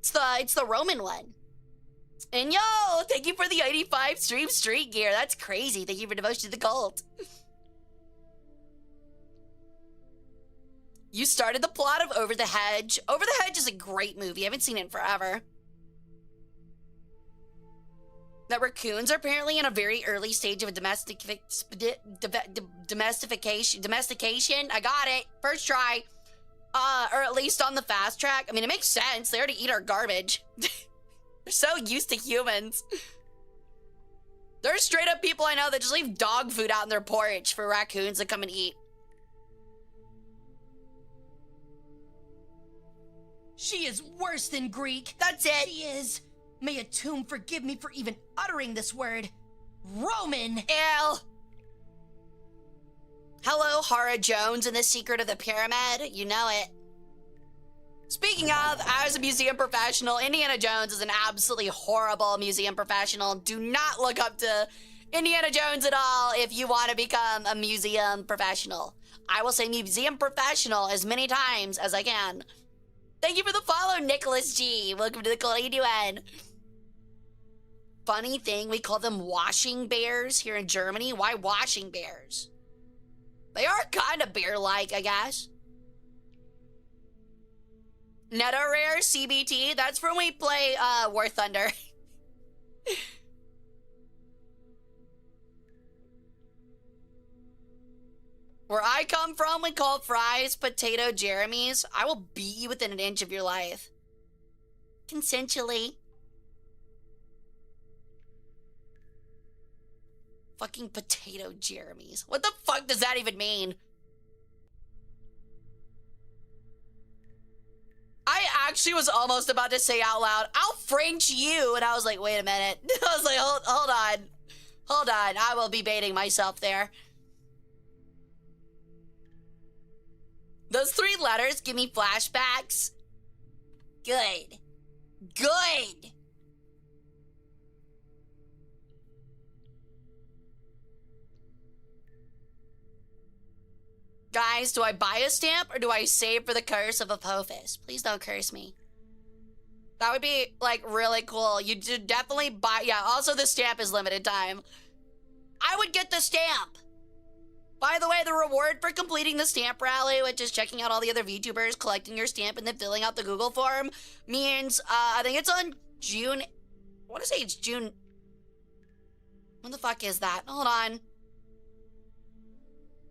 It's the Roman one. And yo, thank you for the 85 street gear. That's crazy. Thank you for devotion to the cult. You started the plot of Over the Hedge. Over the Hedge is a great movie. I haven't seen it in forever. That raccoons are apparently in a very early stage of domestication. I got it. First try. Or at least on the fast track. I mean, it makes sense. They already eat our garbage. They're so used to humans. There's straight up people I know that just leave dog food out on their porch for raccoons to come and eat. She is worse than Greek. That's it. She is. May a tomb forgive me for even uttering this word. Roman. Ew. Hello, Hara Jones in The Secret of the Pyramid. You know it. Speaking of, as a museum professional, Indiana Jones is an absolutely horrible museum professional. Do not look up to Indiana Jones at all if you want to become a museum professional. I will say museum professional as many times as I can. Thank you for the follow, Nicholas G. Welcome to the cult. How you doing? Funny thing, we call them washing bears here in Germany. Why washing bears? They are kind of bear-like, I guess. Netta Rare CBT, that's from when we play War Thunder. Where I come from, we call fries potato Jeremy's. I will beat you within an inch of your life. Consensually. Fucking potato Jeremy's. What the fuck does that even mean? actually was almost about to say out loud, I'll French you. And I was like, wait a minute. I was like, hold on. Hold on. I will be baiting myself there. Those 3 letters give me flashbacks. Good. Good. Guys, do I buy a stamp or do I save for the curse of Apophis? Please don't curse me. That would be, like, really cool. You should definitely buy... Yeah, also the stamp is limited time. I would get the stamp. By the way, the reward for completing the stamp rally, which is checking out all the other VTubers, collecting your stamp, and then filling out the Google form, means, I think it's on June... I want to say it's June... When the fuck is that? Hold on.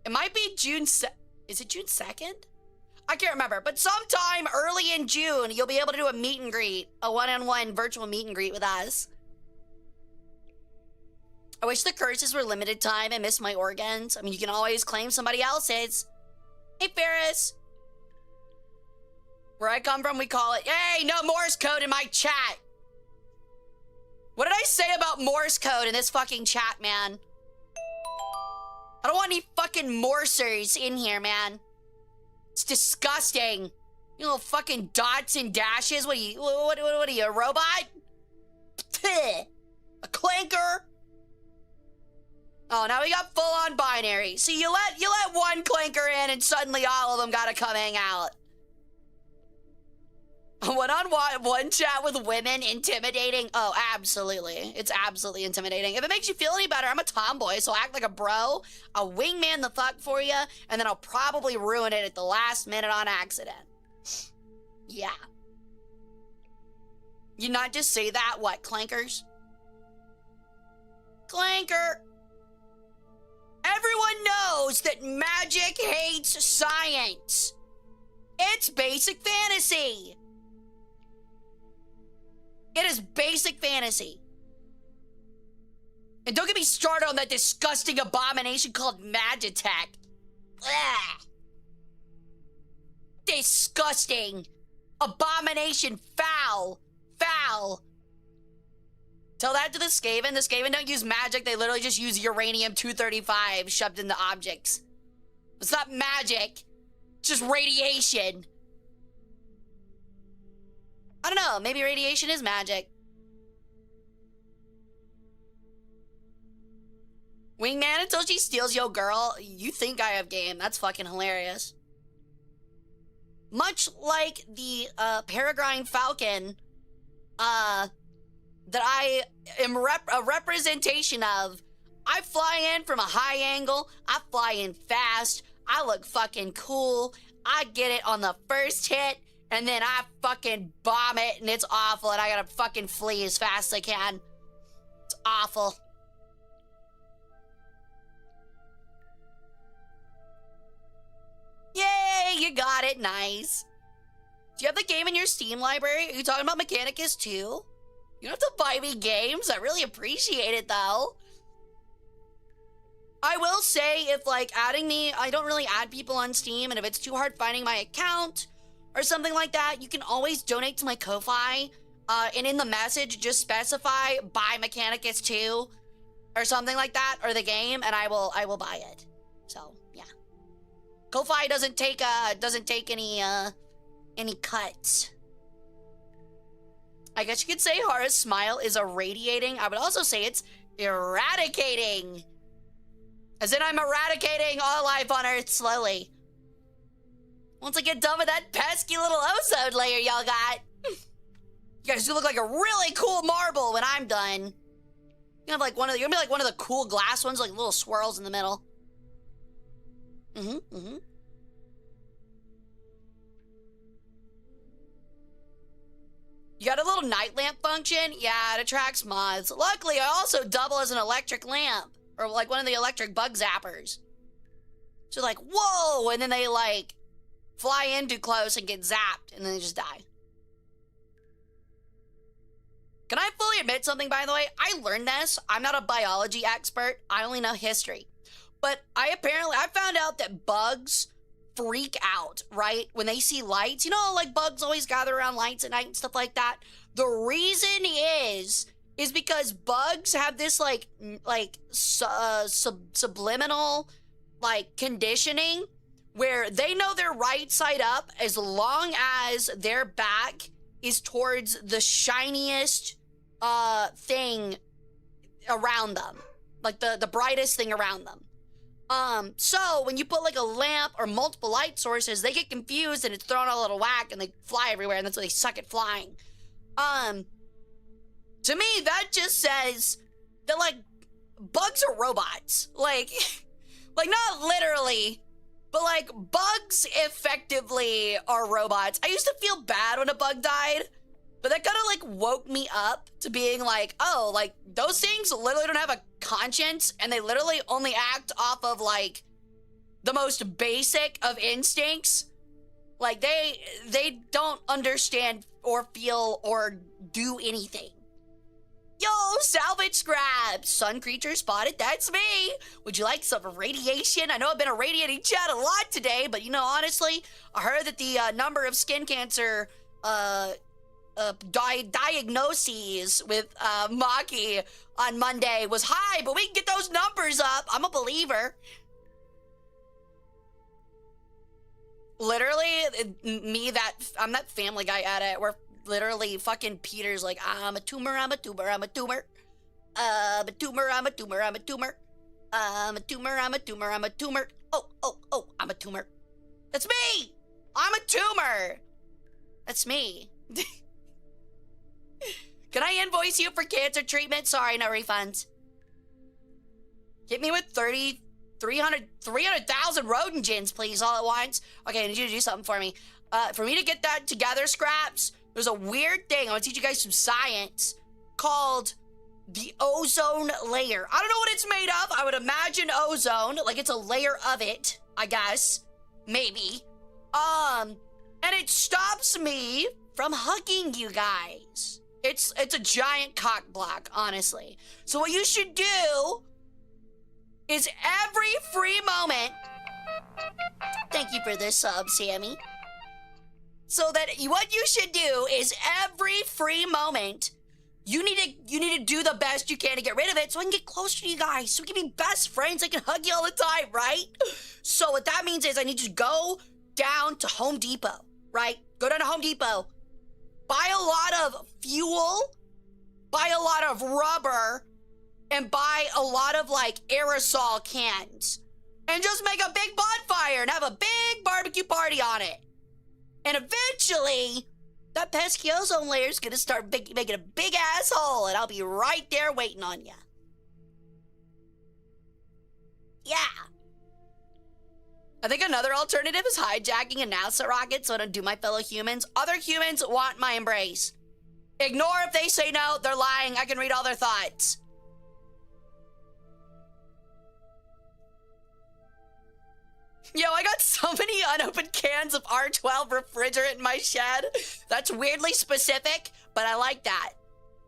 It might be June is it June 2nd? I can't remember, but sometime early in June, you'll be able to do a meet and greet, a one-on-one virtual meet and greet with us. I wish the curses were limited time and missed my organs. I mean, you can always claim somebody else's. Hey, Ferris. Where I come from, we call it, hey, no Morse code in my chat. What did I say about Morse code in this fucking chat, man? I don't want any fucking morsers in here, man. It's disgusting. You little fucking dots and dashes. What are you, a robot? Pfft. A clanker? Oh, now we got full-on binary. See, you let one clanker in and suddenly all of them gotta come hang out. One chat with women intimidating? Oh, absolutely. It's absolutely intimidating. If it makes you feel any better, I'm a tomboy, so I'll act like a bro. I'll wingman the fuck for you, and then I'll probably ruin it at the last minute on accident. Yeah. You not just say that, what, clankers? Clanker! Everyone knows that magic hates science. It's basic fantasy. It is basic fantasy. And don't get me started on that disgusting abomination called Magitech. Ugh. Disgusting. Abomination. Foul. Foul. Tell that to the Skaven. The Skaven don't use magic. They literally just use uranium-235 shoved into objects. It's not magic. It's just radiation. I don't know, maybe radiation is magic. Wingman until she steals yo girl. You think I have game. That's fucking hilarious. Much like the Peregrine Falcon that I am a representation of. I fly in from a high angle. I fly in fast. I look fucking cool. I get it on the first hit. And then I fucking bomb it, and it's awful, and I gotta fucking flee as fast as I can. It's awful. Yay, you got it, nice. Do you have the game in your Steam library? Are you talking about Mechanicus 2? You don't have to buy me games. I really appreciate it, though. I will say, if, like, adding me, I don't really add people on Steam, and if it's too hard finding my account, or something like that, you can always donate to my Ko-Fi, and in the message, just specify buy Mechanicus 2, or something like that, or the game, and I will buy it. So, yeah. Ko-Fi doesn't take any cuts. I guess you could say Hara's smile is irradiating. I would also say it's eradicating. As in I'm eradicating all life on Earth slowly. Once I get done with that pesky little ozone layer y'all got. You guys do look like a really cool marble when I'm done. You're gonna be like one of the cool glass ones, like little swirls in the middle. You got a little night lamp function? Yeah, it attracts mods. Luckily, I also double as an electric lamp. Or like one of the electric bug zappers. So like, whoa! And then they like fly in too close and get zapped, and then they just die. Can I fully admit something, by the way? I learned this. I'm not a biology expert. I only know history. But I found out that bugs freak out, right? When they see lights, you know, like bugs always gather around lights at night and stuff like that. The reason is because bugs have this subliminal like conditioning where they know they're right side up as long as their back is towards the shiniest thing around them, like the brightest thing around them. So when you put like a lamp or multiple light sources, they get confused and it's thrown a little whack and they fly everywhere, and that's why they suck at flying. To me, that just says that like bugs are robots. Like not literally, but like bugs effectively are robots. I used to feel bad when a bug died, but that kind of like woke me up to being like, oh, like those things literally don't have a conscience and they literally only act off of like the most basic of instincts. Like they don't understand or feel or do anything. Yo, salvage scraps! Sun creature spotted, that's me! Would you like some radiation? I know I've been irradiating chat a lot today, but you know, honestly, I heard that the number of skin cancer diagnoses with Maki on Monday was high, but we can get those numbers up. I'm a believer. Literally, I'm that Family Guy edit where literally fucking Peter's like, I'm a tumor, I'm a tumor, I'm a tumor. I'm a tumor, I'm a tumor, I'm a tumor. I'm a tumor, I'm a tumor, I'm a tumor. Oh, I'm a tumor. That's me! I'm a tumor! That's me. Can I invoice you for cancer treatment? Sorry, no refunds. Hit me with 300,000 rodent gens, please, all at once. Okay, I need you to do something for me. For me to get that together, Scraps, there's a weird thing. I want to teach you guys some science called the ozone layer. I don't know what it's made of. I would imagine ozone, like it's a layer of it, I guess. Maybe. And it stops me from hugging you guys. It's a giant cock block, honestly. So what you should do is every free moment, thank you for this sub, Sammy. So that what you should do is every free moment, you need to do the best you can to get rid of it so I can get closer to you guys, so we can be best friends. I can hug you all the time, right? So what that means is I need you to go down to Home Depot, right? Go down to Home Depot, buy a lot of fuel, buy a lot of rubber, and buy a lot of like aerosol cans, and just make a big bonfire and have a big barbecue party on it. And eventually, that pesky ozone layer is gonna start making a big asshole, and I'll be right there waiting on ya. Yeah. I think another alternative is hijacking a NASA rocket so I don't do my fellow humans. Other humans want my embrace. Ignore if they say no, they're lying. I can read all their thoughts. Yo, I got so many unopened cans of R12 refrigerant in my shed. That's weirdly specific, but I like that.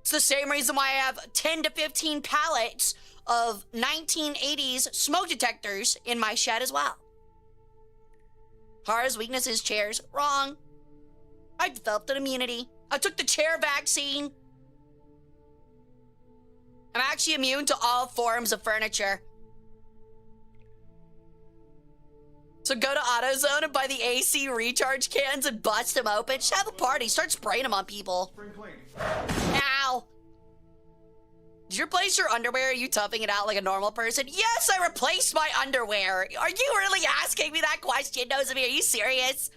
It's the same reason why I have 10 to 15 pallets of 1980s smoke detectors in my shed as well. Hara's weakness is chairs. Wrong. I developed an immunity. I took the chair vaccine. I'm actually immune to all forms of furniture. So go to AutoZone and buy the AC recharge cans and bust them open. Just have a party. Start spraying them on people. Spring clean. Ow. Did you replace your underwear? Are you toughing it out like a normal person? Yes, I replaced my underwear. Are you really asking me that question, Nosemi? Are you serious?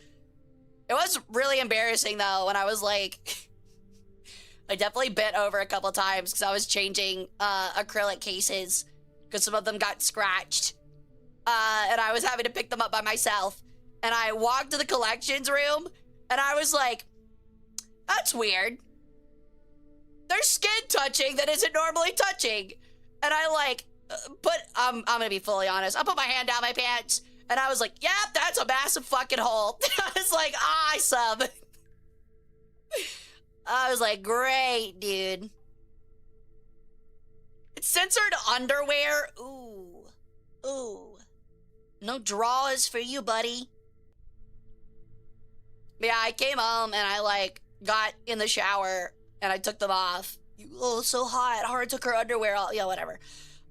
It was really embarrassing, though, when I was like... I definitely bent over a couple times because I was changing acrylic cases because some of them got scratched. And I was having to pick them up by myself. And I walked to the collections room, and I was like, that's weird. There's skin touching that isn't normally touching. And I like, I'm gonna be fully honest. I put my hand down my pants, and I was like, yep, that's a massive fucking hole. I was like, awesome. I was like, great, dude. It's censored underwear. Ooh. No draws for you, buddy. Yeah, I came home and I like got in the shower and I took them off. Oh, so hot. Hara took her underwear off. Yeah, whatever.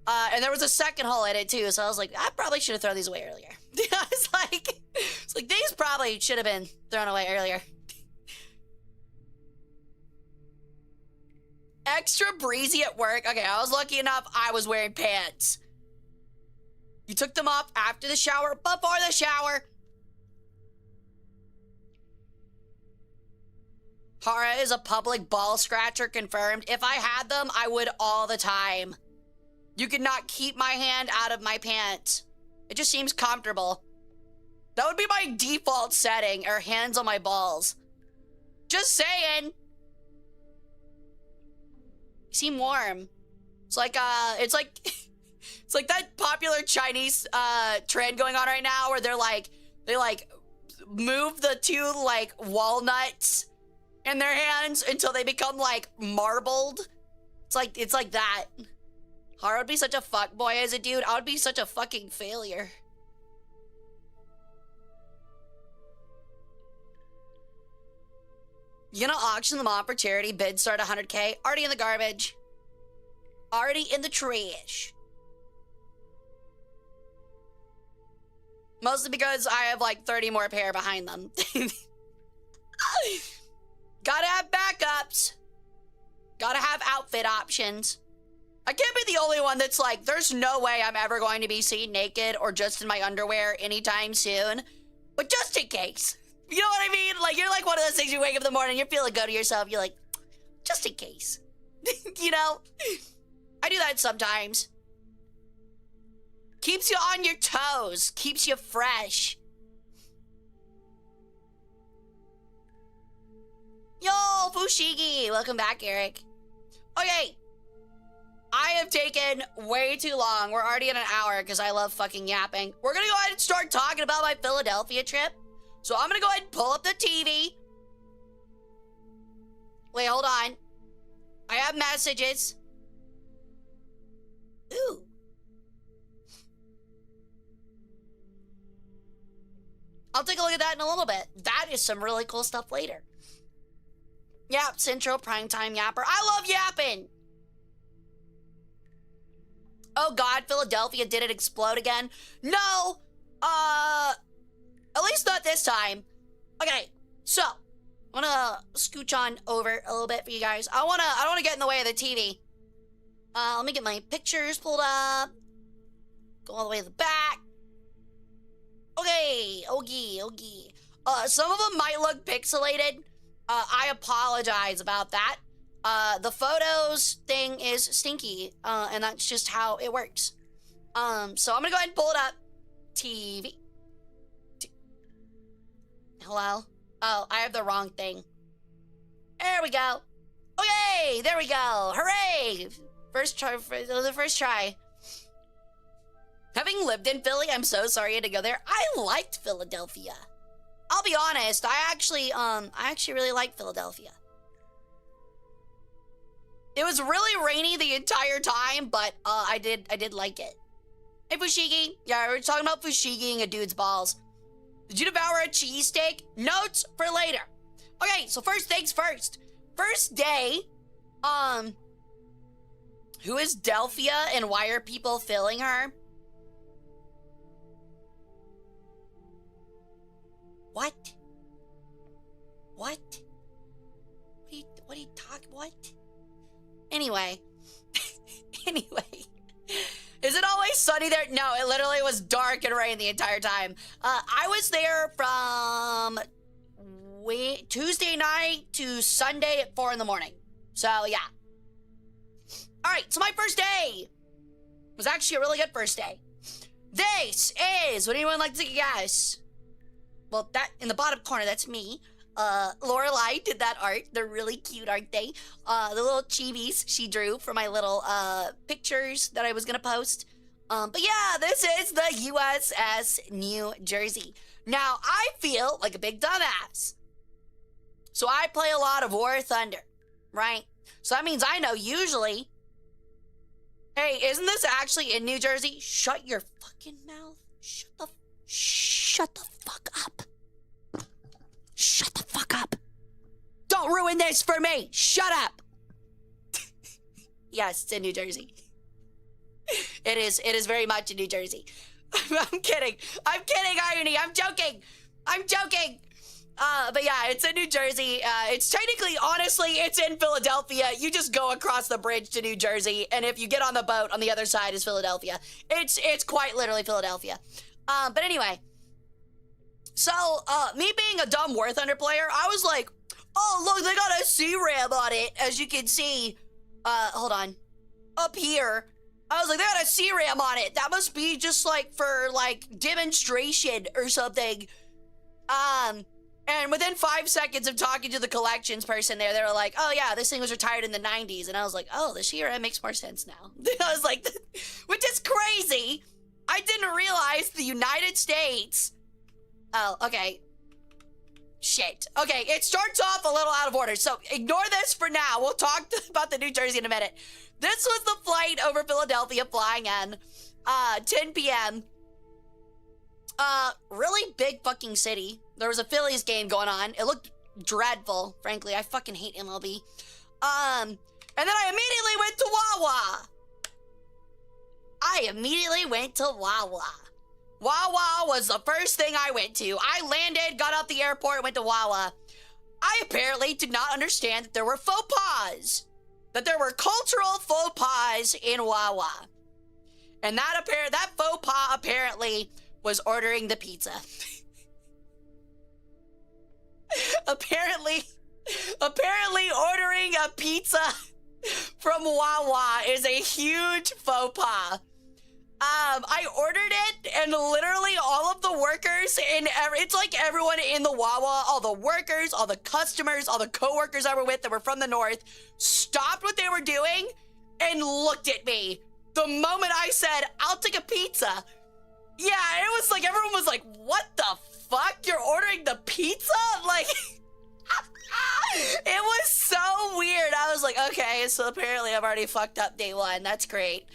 And there was a second hole in it too, so I was like, I probably should have thrown these away earlier. I was like, these probably should have been thrown away earlier. Extra breezy at work. Okay, I was lucky enough I was wearing pants. You took them off after the shower, before the shower. Hara is a public ball scratcher, confirmed. If I had them, I would all the time. You could not keep my hand out of my pants. It just seems comfortable. That would be my default setting, or hands on my balls. Just saying. You seem warm. It's like it's like that popular Chinese trend going on right now where they move the two like walnuts in their hands until they become like marbled. It's like that. Hara would be such a fuckboy as a dude. I would be such a fucking failure. You gonna auction them off for charity? Bids start 100K. Already in the garbage. Already in the trash. Mostly because I have like 30 more pair behind them. Gotta have backups. Gotta have outfit options. I can't be the only one that's like, there's no way I'm ever going to be seen naked or just in my underwear anytime soon. But just in case. You know what I mean? Like, you're like one of those things you wake up in the morning, you're feeling good to yourself. You're like, just in case. You know? I do that sometimes. Keeps you on your toes. Keeps you fresh. Yo, Fushigi. Welcome back, Eric. Okay. I have taken way too long. We're already in an hour because I love fucking yapping. We're gonna go ahead and start talking about my Philadelphia trip. So I'm gonna go ahead and pull up the TV. Wait, hold on. I have messages. Ooh. I'll take a look at that in a little bit. That is some really cool stuff later. Yap, Central Primetime Yapper. I love yapping. Oh God, Philadelphia, did it explode again? No, at least not this time. Okay, so I'm gonna scooch on over a little bit for you guys. I don't wanna get in the way of the TV. Let me get my pictures pulled up. Go all the way to the back. Okay, okay. Some of them might look pixelated. I apologize about that. The photos thing is stinky, and that's just how it works. So I'm gonna go ahead and pull it up. TV. Hello? Oh, I have the wrong thing. There we go. Okay, there we go. Hooray! First try, the first try. Having lived in Philly, I'm so sorry I had to go there. I liked Philadelphia. I'll be honest, I actually really liked Philadelphia. It was really rainy the entire time, but I did like it. Hey, Fushigi. Yeah, we're talking about Fushigiing a dude's balls. Did you devour a cheesesteak? Notes for later. Okay, so first things first. First day, who is Delphia and why are people filling her? What? What? What are you talking? What? Anyway. Anyway. Is it always sunny there? No, it literally was dark and rain the entire time. I was there from Tuesday night to Sunday at 4 in the morning. So, yeah. Alright, so my first day was actually a really good first day. This is, would anyone like to take a guess? Well, that, in the bottom corner, that's me. Lorelai did that art. They're really cute, aren't they? The little chibis she drew for my little, pictures that I was gonna post. But yeah, this is the USS New Jersey. Now, I feel like a big dumbass. So I play a lot of War Thunder, right? So that means I know usually... Hey, isn't this actually in New Jersey? Shut your fucking mouth. Shut the fuck up. Shut the fuck up. Don't ruin this for me. Shut up. Yes, it's in New Jersey. It is very much in New Jersey. I'm kidding, Irony, I'm joking. But yeah, it's in New Jersey. It's technically, honestly, it's in Philadelphia. You just go across the bridge to New Jersey, and if you get on the boat, on the other side is Philadelphia. It's quite literally Philadelphia. But anyway, so, me being a dumb War Thunder player, I was like, oh, look, they got a C-RAM on it, as you can see. Hold on. Up here. I was like, they got a C-RAM on it. That must be just, like, for, like, demonstration or something. And within 5 seconds of talking to the collections person there, they were like, oh, yeah, this thing was retired in the 90s. And I was like, oh, the C-RAM makes more sense now. I was like, which is crazy. I didn't realize the United States... Oh, okay. Shit. Okay, it starts off a little out of order, so ignore this for now. We'll talk about the New Jersey in a minute. This was the flight over Philadelphia flying in, 10 p.m. Really big fucking city. There was a Phillies game going on. It looked dreadful, frankly. I fucking hate MLB. And then I immediately went to Wawa. Wawa was the first thing I went to. I landed, got out the airport, went to Wawa. I apparently did not understand that there were faux pas. That there were cultural faux pas in Wawa. And that faux pas apparently was ordering the pizza. Apparently ordering a pizza from Wawa is a huge faux pas. I ordered it, and literally all of the workers it's like everyone in the Wawa, all the workers, all the customers, all the coworkers I were with that were from the north, stopped what they were doing and looked at me. The moment I said, I'll take a pizza. Yeah, it was like, everyone was like, what the fuck? You're ordering the pizza? Like, it was so weird. I was like, okay, so apparently I've already fucked up day one. That's great.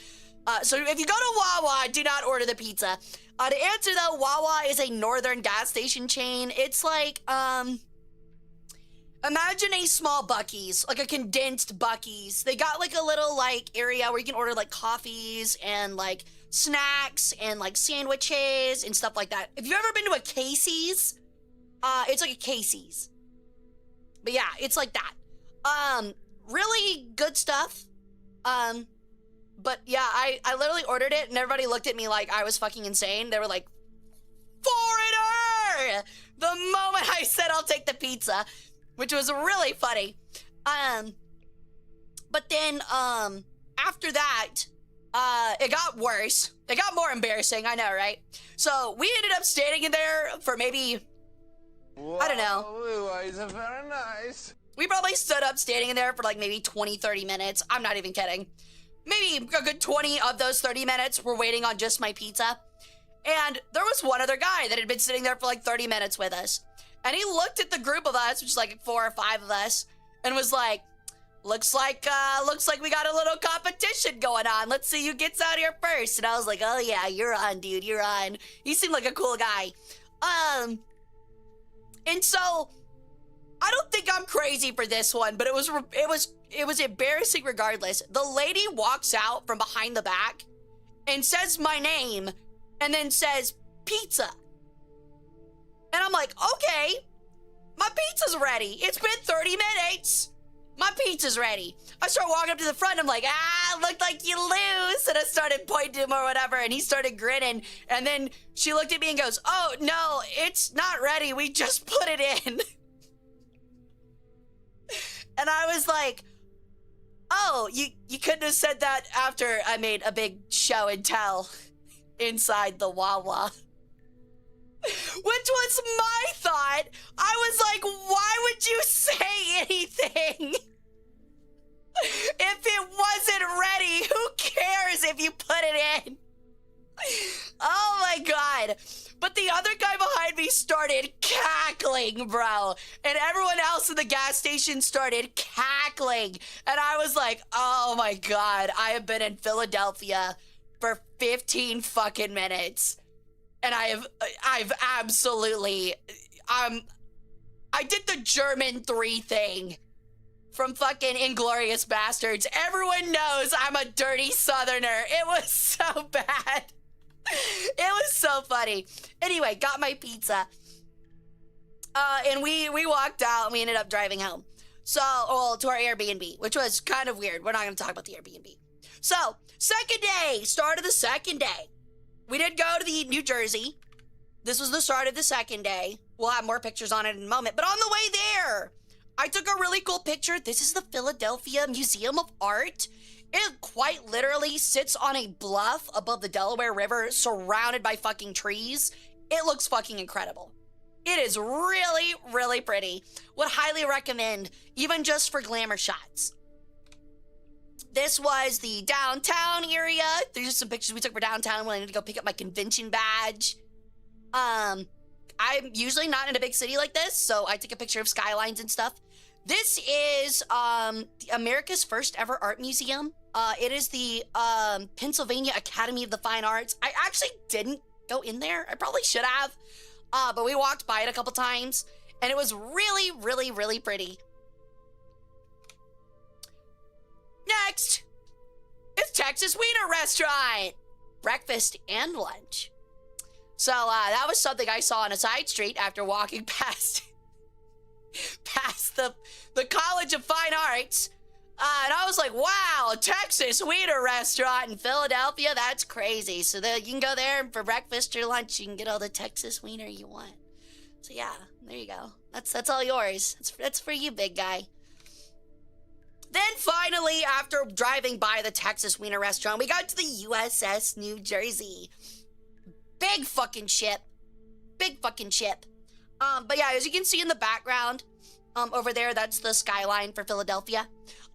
So if you go to Wawa, do not order the pizza. To answer though, Wawa is a northern gas station chain. It's like, imagine a small Buc-ee's, like a condensed Buc-ee's. They got like a little like area where you can order like coffees and like snacks and like sandwiches and stuff like that. If you've ever been to a Casey's, it's like a Casey's. But yeah, it's like that. Really good stuff. But yeah, I literally ordered it and everybody looked at me like I was fucking insane. They were like, foreigner! The moment I said I'll take the pizza, which was really funny. But then, after that, it got worse. It got more embarrassing, I know, right? So we ended up standing in there for maybe, I don't know. Wow, it's very nice. We probably stood up standing in there for like maybe 20, 30 minutes. I'm not even kidding. Maybe a good 20 of those 30 minutes were waiting on just my pizza. And there was one other guy that had been sitting there for like 30 minutes with us. And he looked at the group of us, which is like 4 or 5 of us, and was like, looks like we got a little competition going on. Let's see who gets out here first. And I was like, oh yeah, you're on, dude, you're on. He seemed like a cool guy. And so, I don't think I'm crazy for this one, but it was embarrassing regardless. The lady walks out from behind the back and says my name and then says pizza. And I'm like, okay, my pizza's ready. It's been 30 minutes. My pizza's ready. I start walking up to the front. I'm like, looked like you lose. And I started pointing to him or whatever. And he started grinning. And then she looked at me and goes, oh, no, it's not ready. We just put it in. And I was like, oh, you couldn't have said that after I made a big show and tell inside the Wawa. Which was my thought. I was like, why would you say anything? If it wasn't ready, who cares if you put it in? Oh my god. But the other guy behind me started cackling, bro. And everyone else in the gas station started cackling. And I was like, oh my god, I have been in Philadelphia for 15 fucking minutes. And I've absolutely, I did the German 3 thing from fucking Inglorious Bastards. Everyone knows I'm a dirty Southerner. It was so bad. It was so funny. Anyway, got my pizza. And we walked out and we ended up driving home. So, well, to our Airbnb, which was kind of weird. We're not going to talk about the Airbnb. So, second day, start of the second day. We did go to the New Jersey. This was the start of the second day. We'll have more pictures on it in a moment. But on the way there, I took a really cool picture. This is the Philadelphia Museum of Art. It quite literally sits on a bluff above the Delaware River, surrounded by fucking trees. It looks fucking incredible. It is really, really pretty. Would highly recommend, even just for glamour shots. This was the downtown area. There's just some pictures we took for downtown when I need to go pick up my convention badge. I'm usually not in a big city like this, so I took a picture of skylines and stuff. This is America's first ever art museum. It is the Pennsylvania Academy of the Fine Arts. I actually didn't go in there. I probably should have. But we walked by it a couple times, and it was really, really, really pretty. Next, it's Texas Wiener Restaurant. Breakfast and lunch. So that was something I saw on a side street after walking past the College of Fine Arts. And I was like, wow, Texas Wiener Restaurant in Philadelphia, that's crazy. So you can go there and for breakfast or lunch, you can get all the Texas wiener you want. So yeah, there you go. That's all yours. That's for you, big guy. Then finally, after driving by the Texas Wiener Restaurant, we got to the USS New Jersey. Big fucking ship. Big fucking ship. But yeah, as you can see in the background, over there, that's the skyline for Philadelphia.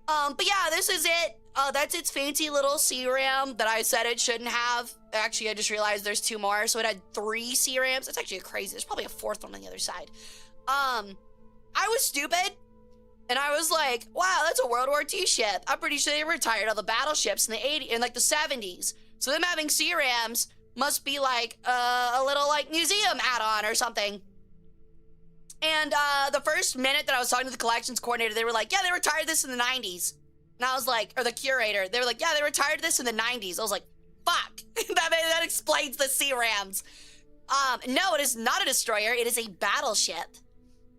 But yeah, this is it. That's its fancy little sea ram that I said it shouldn't have. Actually, I just realized there's 2 more, so it had 3 sea rams. That's actually crazy. There's probably a 4th one on the other side. I was stupid, and I was like, wow, that's a World War II ship. I'm pretty sure they retired all the battleships in the 80s, in like the 70s. So them having sea rams must be like a little like museum add-on or something. And the first minute that I was talking to the collections coordinator, they were like, yeah, they retired this in the 90s. And I was like, or the curator, they were like, yeah, they retired this in the 90s. I was like, fuck, that explains the sea rams. No, it is not a destroyer. It is a battleship.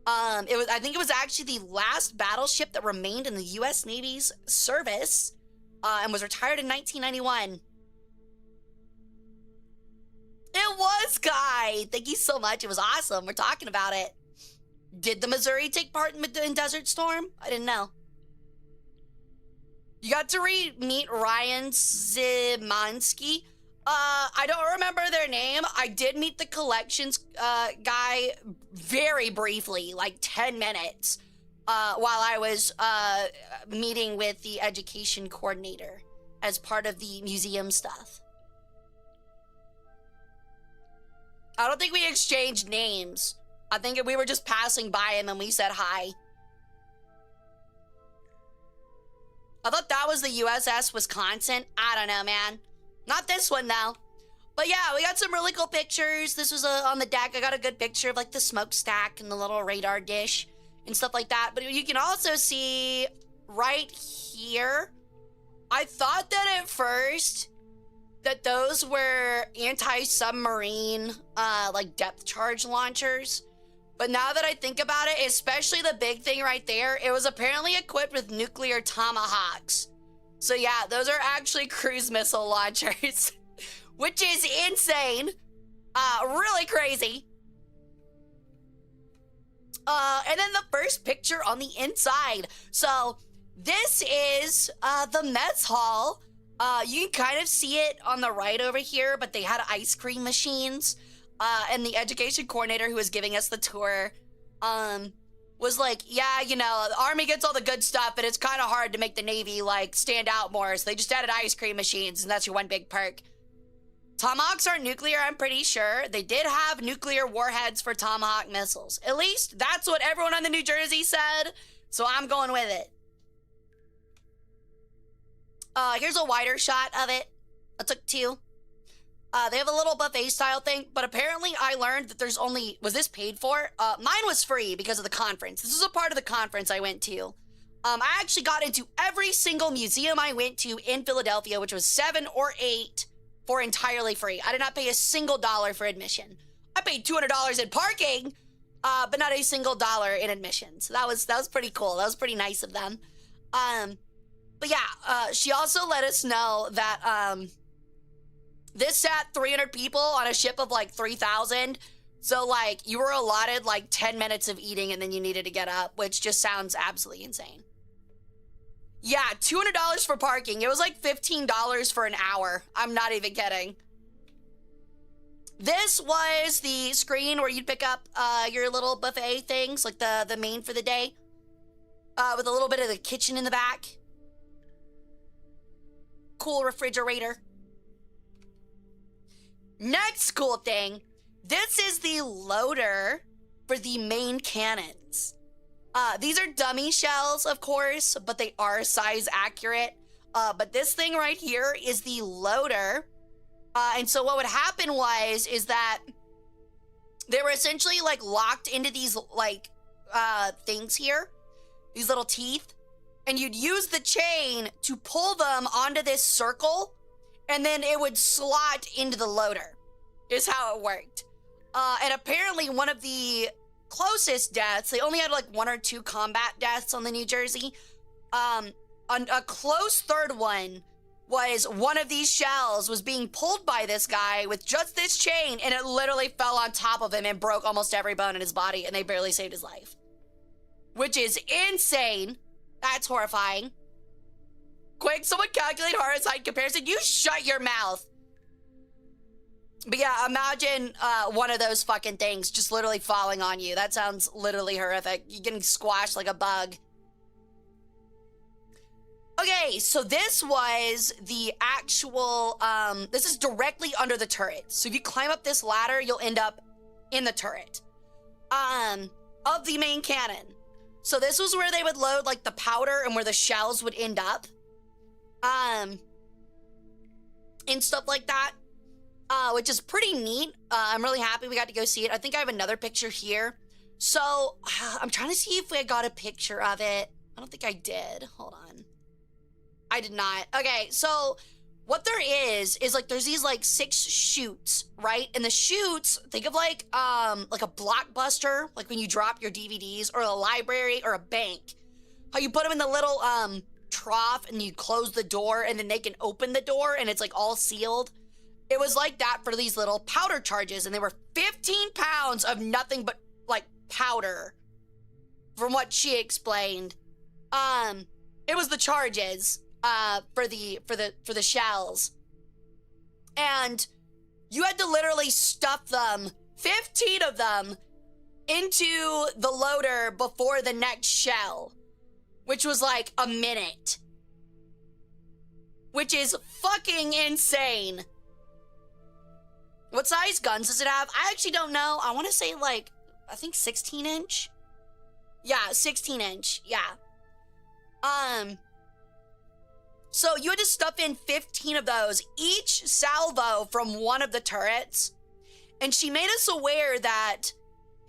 I think it was actually the last battleship that remained in the U.S. Navy's service, and was retired in 1991. It was, Guy. Thank you so much. It was awesome. We're talking about it. Did the Missouri take part in Desert Storm? I didn't know. You got to meet Ryan Zimanski. I don't remember their name. I did meet the collections guy very briefly, like 10 minutes, while I was meeting with the education coordinator as part of the museum stuff. I don't think we exchanged names. I think we were just passing by him and we said hi. I thought that was the USS Wisconsin. I don't know, man. Not this one, though. But yeah, we got some really cool pictures. This was on the deck. I got a good picture of like the smokestack and the little radar dish and stuff like that. But you can also see right here. I thought that at first that those were anti-submarine like depth charge launchers. But now that I think about it, especially the big thing right there, it was apparently equipped with nuclear tomahawks. So yeah, those are actually cruise missile launchers, which is insane. Really crazy. And then the first picture on the inside. So this is the mess hall. You can kind of see it on the right over here, but they had ice cream machines. And the education coordinator who was giving us the tour was like, yeah, you know, the Army gets all the good stuff, but it's kind of hard to make the Navy, like, stand out more. So they just added ice cream machines, and that's your one big perk. Tomahawks aren't nuclear, I'm pretty sure. They did have nuclear warheads for Tomahawk missiles. At least that's what everyone on the New Jersey said, so I'm going with it. Here's a wider shot of it. I took 2. They have a little buffet style thing, but apparently I learned that there's only, was this paid for? Mine was free because of the conference. This was a part of the conference I went to. I actually got into every single museum I went to in Philadelphia, which was 7 or 8, for entirely free. I did not pay a single dollar for admission. I paid $200 in parking, but not a single dollar in admission. So that was pretty cool. That was pretty nice of them. But yeah, she also let us know that this sat 300 people on a ship of like 3,000. So like you were allotted like 10 minutes of eating and then you needed to get up, which just sounds absolutely insane. Yeah, $200 for parking. It was like $15 for an hour. I'm not even kidding. This was the screen where you'd pick up your little buffet things, like the main for the day, with a little bit of the kitchen in the back. Cool refrigerator. Next cool thing, this is the loader for the main cannons. These are dummy shells, of course, but they are size accurate. But this thing right here is the loader. And so what would happen is that they were essentially like locked into these like things here, these little teeth, and you'd use the chain to pull them onto this circle, and then it would slot into the loader, is how it worked. And apparently one of the closest deaths, they only had like 1 or 2 combat deaths on the New Jersey. A close third one was one of these shells was being pulled by this guy with just this chain, and it literally fell on top of him and broke almost every bone in his body, and they barely saved his life. Which is insane. That's horrifying. Quick, someone calculate Hara's height comparison. You shut your mouth. But yeah, imagine one of those fucking things just literally falling on you. That sounds literally horrific. You're getting squashed like a bug. Okay, so this was the actual, this is directly under the turret. So if you climb up this ladder, you'll end up in the turret of the main cannon. So this was where they would load like the powder and where the shells would end up. And stuff like that. Which is pretty neat. I'm really happy we got to go see it. I think I have another picture here. So I'm trying to see if I got a picture of it. I don't think I did. Hold on. I did not. Okay, so what there is like there's these like 6 chutes, right? And the chutes, think of like a Blockbuster, like when you drop your DVDs, or a library or a bank. How you put them in the little trough and you close the door and then they can open the door and it's like all sealed. It was like that for these little powder charges, and they were 15 pounds of nothing but like powder, from what she explained. It was the charges for the shells, and you had to literally stuff them, 15 of them, into the loader before the next shell, which was like a minute, which is fucking insane. What size guns does it have? I actually don't know. I want to say like, I think 16 inch. Yeah, 16 inch. Yeah. So you had to stuff in 15 of those, each salvo from one of the turrets. And she made us aware that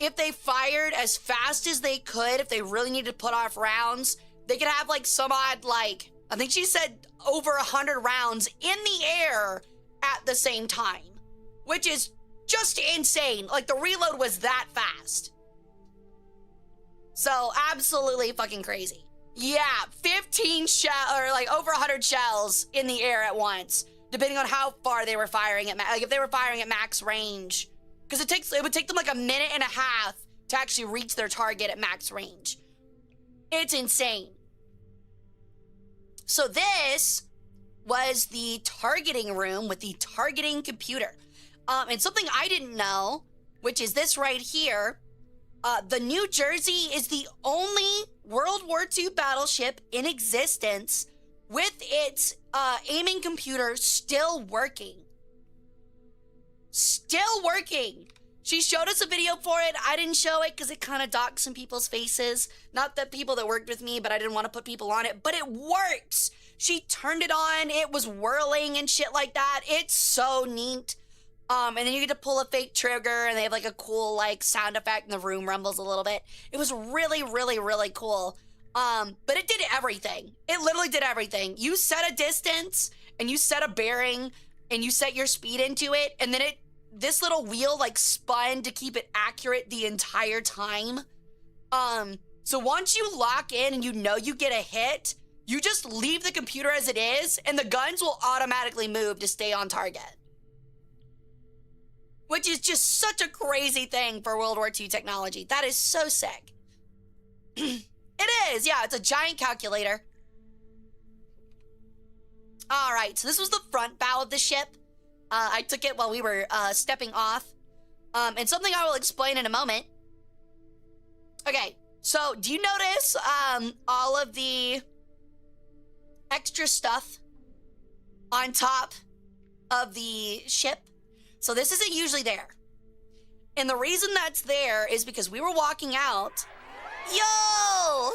if they fired as fast as they could, if they really needed to put off rounds, they could have like some odd, like, I think she said over 100 rounds in the air at the same time. Which is just insane. Like, the reload was that fast. So, absolutely fucking crazy. Yeah, 15 or like over 100 shells in the air at once, depending on how far they were firing at, like if they were firing at max range. Because it would take them like a minute and a half to actually reach their target at max range. It's insane. So this was the targeting room with the targeting computer. And something I didn't know, which is this right here, the New Jersey is the only World War II battleship in existence with its aiming computer still working. Still working. She showed us a video for it. I didn't show it because it kind of docked some people's faces. Not the people that worked with me, but I didn't want to put people on it. But it works. She turned it on. It was whirling and shit like that. It's so neat. And then you get to pull a fake trigger, and they have like a cool like sound effect, and the room rumbles a little bit. It was really, really, really cool. But it did everything. It literally did everything. You set a distance, and you set a bearing, and you set your speed into it, and then this little wheel like spun to keep it accurate the entire time. So once you lock in and you know you get a hit, you just leave the computer as it is, and the guns will automatically move to stay on target. Which is just such a crazy thing for World War II technology. That is so sick. It is, yeah, it's a giant calculator. All right, so this was the front bow of the ship. I took it while we were stepping off. And something I will explain in a moment. Okay, so do you notice all of the extra stuff on top of the ship? So this isn't usually there. And the reason that's there is because we were walking out. Yo!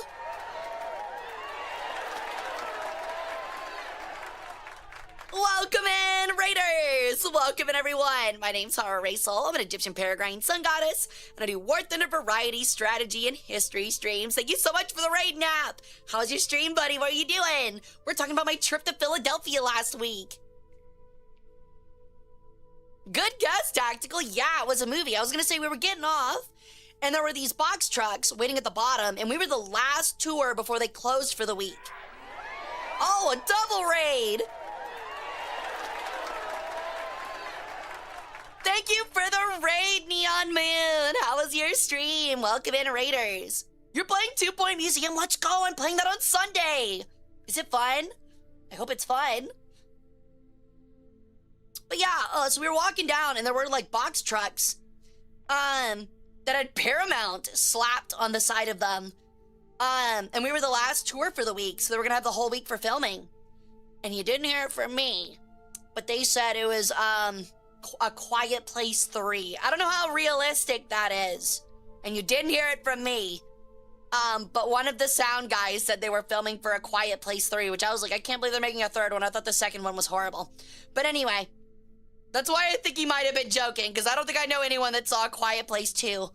Welcome in, Raiders! Welcome in, everyone. My name's Hara Rae Sol. I'm an Egyptian peregrine sun goddess, and I do War Thunder variety, strategy, and history streams. Thank you so much for the raid nap. How was your stream, buddy? What are you doing? We're talking about my trip to Philadelphia last week. Good guess, Tactical. Yeah, it was a movie. I was gonna say we were getting off, and there were these box trucks waiting at the bottom, and we were the last tour before they closed for the week. Oh, a double raid! Thank you for the raid, Neon Moon! How was your stream? Welcome in, Raiders. You're playing 2 Point Museum. Let's go! I'm playing that on Sunday! Is it fun? I hope it's fun. But yeah, so we were walking down, and there were like box trucks that had Paramount slapped on the side of them. And we were the last tour for the week, so they were gonna have the whole week for filming. And you didn't hear it from me, but they said it was A Quiet Place 3. I don't know how realistic that is, and you didn't hear it from me. But one of the sound guys said they were filming for A Quiet Place 3, which I was like, I can't believe they're making a third one. I thought the second one was horrible. But anyway, that's why I think he might have been joking, because I don't think I know anyone that saw A Quiet Place 2.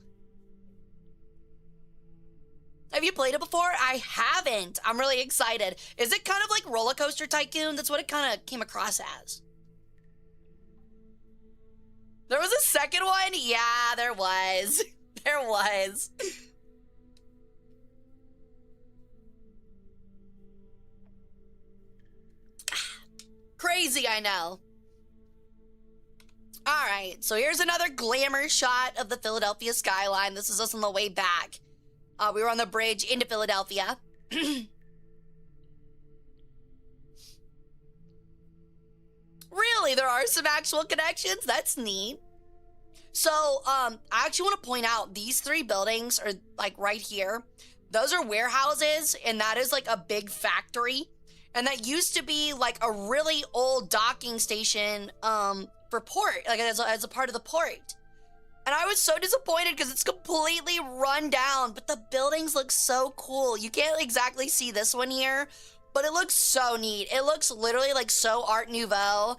Have you played it before? I haven't. I'm really excited. Is it kind of like Roller Coaster Tycoon? That's what it kind of came across as. There was a second one? Yeah, there was. There was. Crazy, I know. All right, so here's another glamour shot of the Philadelphia skyline. This is us on the way back. We were on the bridge into Philadelphia. Really, there are some actual connections? That's neat. So, I actually want to point out these 3 buildings are like right here. Those are warehouses, and that is like a big factory. And that used to be like a really old docking station for port, like as a part of the port. And I was so disappointed because it's completely run down, but the buildings look so cool. You can't exactly see this one here, but it looks so neat. It looks literally like so Art Nouveau,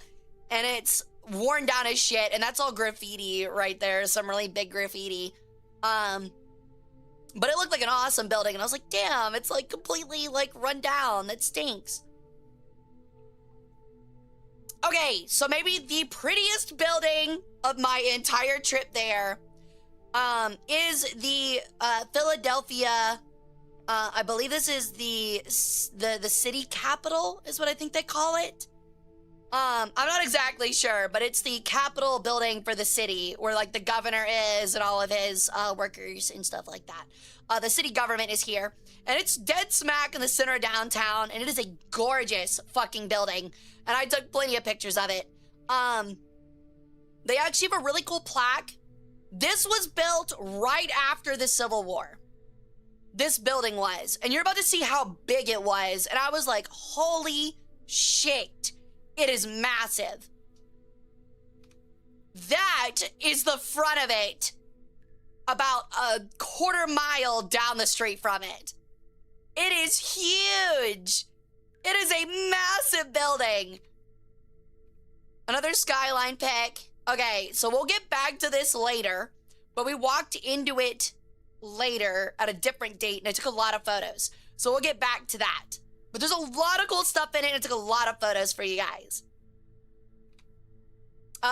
and it's worn down as shit, and that's all graffiti right there, some really big graffiti. But it looked like an awesome building, and I was like, damn, it's like completely like run down. That stinks. Okay, so maybe the prettiest building of my entire trip there is the Philadelphia. I believe this is the city capitol is what I think they call it. I'm not exactly sure, but it's the Capitol building for the city where like the governor is and all of his workers and stuff like that. The city government is here, and it's dead smack in the center of downtown, and it is a gorgeous fucking building, and I took plenty of pictures of it. They actually have a really cool plaque. This was built right after the Civil War. This building was, and you're about to see how big it was, and I was like, holy shit. It is massive. That is the front of it. About a quarter-mile down the street from it. It is huge. It is a massive building. Another skyline pic. Okay, so we'll get back to this later, but we walked into it later at a different date, and I took a lot of photos. So we'll get back to that. But there's a lot of cool stuff in it, and I took a lot of photos for you guys.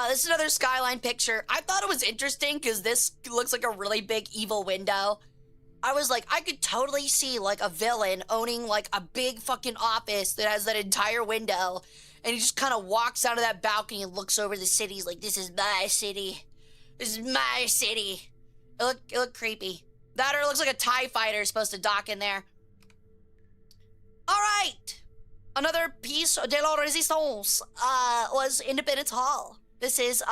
This is another skyline picture. I thought it was interesting because this looks like a really big evil window. I was like, I could totally see like a villain owning like a big fucking office that has that entire window. And he just kind of walks out of that balcony and looks over the city. He's like, this is my city. This is my city. It looked creepy. That or it looks like a TIE fighter is supposed to dock in there. All right. Another piece de la resistance was Independence Hall. This is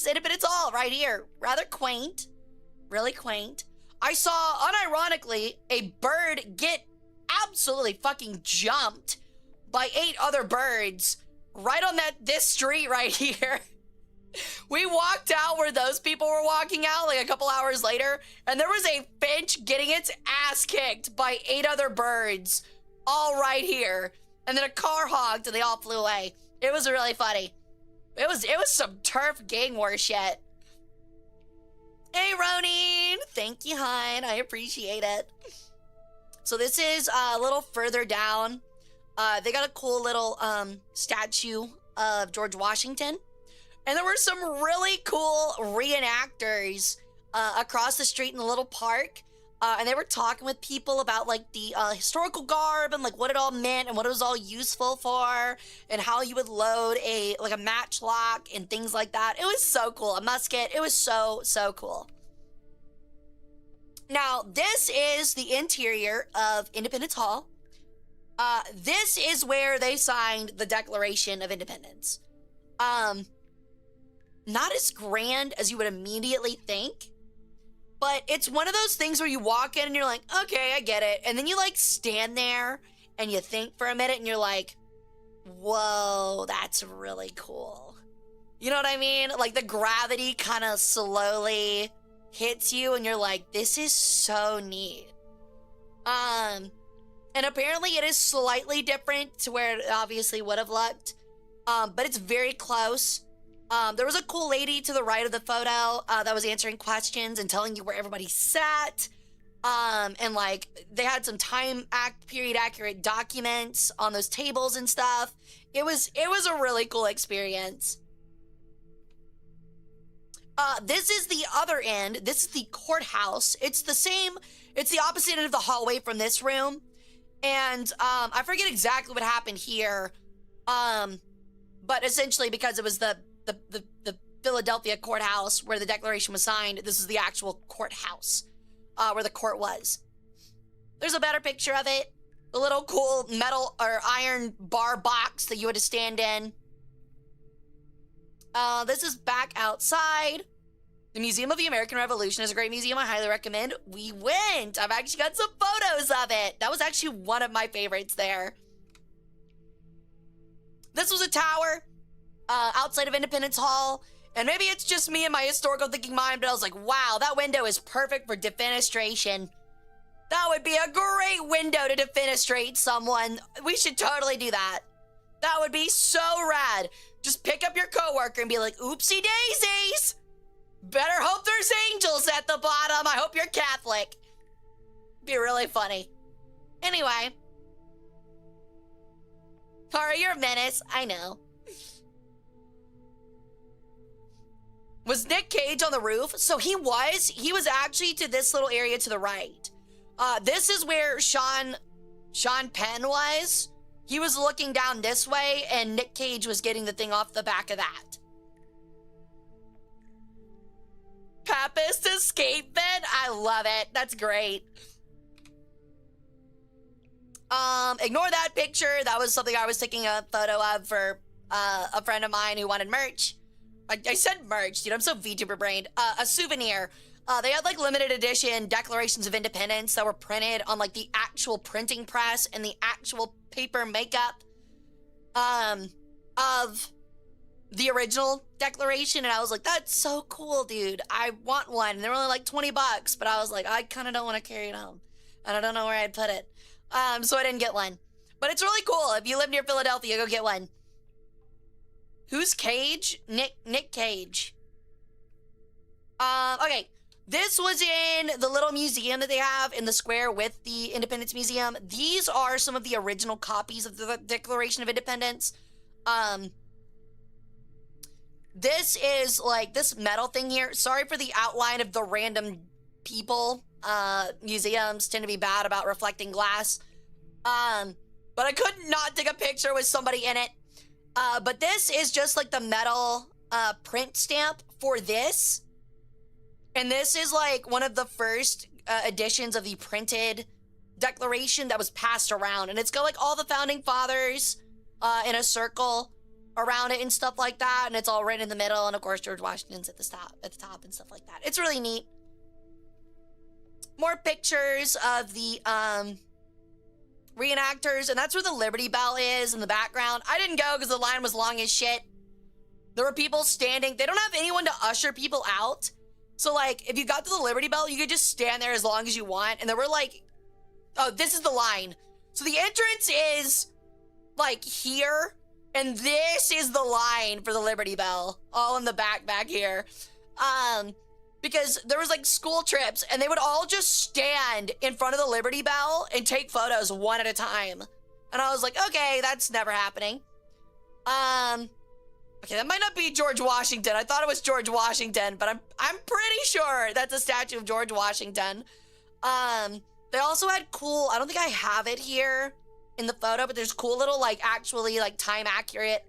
Independence Hall right here. Rather quaint. Really quaint. I saw, unironically, a bird get absolutely fucking jumped by 8 other birds right on this street right here. We walked out where those people were walking out like a couple hours later, and there was a finch getting its ass kicked by 8 other birds all right here. And then a car honked and they all flew away. It was really funny. It was some turf gang war shit. Hey, Ronin. Thank you, hon. I appreciate it. So this is a little further down. They got a cool little statue of George Washington. And there were some really cool reenactors across the street in the little park. And they were talking with people about like the historical garb and like what it all meant and what it was all useful for and how you would load a matchlock and things like that. It was so cool. A musket. It was so cool. Now, this is the interior of Independence Hall. This is where they signed the Declaration of Independence. Not as grand as you would immediately think. But it's one of those things where you walk in and you're like, okay, I get it. And then you like stand there and you think for a minute and you're like, whoa, that's really cool. You know what I mean? Like the gravity kind of slowly hits you and you're like, this is so neat. And apparently it is slightly different to where it obviously would have looked. But it's very close. There was a cool lady to the right of the photo that was answering questions and telling you where everybody sat. And like they had some period accurate documents on those tables and stuff. It was a really cool experience. This is the other end. This is the courthouse. It's the opposite end of the hallway from this room. And I forget exactly what happened here. But essentially because it was the Philadelphia courthouse where the Declaration was signed, this is the actual courthouse where the court was. There's a better picture of it. The little cool metal or iron bar box that you had to stand in. This is back outside. The Museum of the American Revolution is a great museum. I highly recommend. We went. I've actually got some photos of it. That was actually one of my favorites there. This was a tower outside of Independence Hall. And maybe it's just me and my historical thinking mind, but I was like, wow, that window is perfect for defenestration. That would be a great window to defenestrate someone. We should totally do that. That would be so rad. Just pick up your coworker and be like, oopsie daisies. Better hope there's angels at the bottom. I hope you're Catholic. Be really funny. Anyway. Hara, you're a menace. I know. Was Nick Cage on the roof? So he was actually to this little area to the right. This is where Sean Penn was. He was looking down this way, and Nick Cage was getting the thing off the back of that. Papist escape vent? I love it. That's great. Ignore that picture. That was something I was taking a photo of for a friend of mine who wanted merch. I said merch, dude. I'm so VTuber brained. A souvenir. They had like limited edition Declarations of Independence that were printed on like the actual printing press and the actual paper makeup of the original Declaration. And I was like, that's so cool, dude. I want one. And they were only like $20, but I was like, I kind of don't want to carry it home. And I don't know where I'd put it. So I didn't get one. But it's really cool. If you live near Philadelphia, go get one. Who's Cage? Nick Cage. Okay. This was in the little museum that they have in the square with the Independence Museum. These are some of the original copies of the Declaration of Independence. This is like this metal thing here. Sorry for the outline of the random people. Museums tend to be bad about reflecting glass. But I could not take a picture with somebody in it. But this is just like the metal print stamp for this. And this is like one of the first editions of the printed declaration that was passed around. And it's got like all the founding fathers in a circle around it and stuff like that. And it's all written in the middle. And of course, George Washington's at the top and stuff like that. It's really neat. More pictures of the reenactors. And that's where the Liberty Bell is in the background. I didn't go because the line was long as shit. There were people standing. They don't have anyone to usher people out. So, like, if you got to the Liberty Bell, you could just stand there as long as you want. And there were, like, oh, this is the line. So the entrance is, like, here. And this is the line for the Liberty Bell. All in the back here. Because there was, like, school trips. And they would all just stand in front of the Liberty Bell and take photos one at a time. And I was like, okay, that's never happening. Okay, that might not be George Washington. I thought it was George Washington, but I'm pretty sure that's a statue of George Washington. They also had cool, I don't think I have it here in the photo, but there's cool little, like, actually, like, time accurate,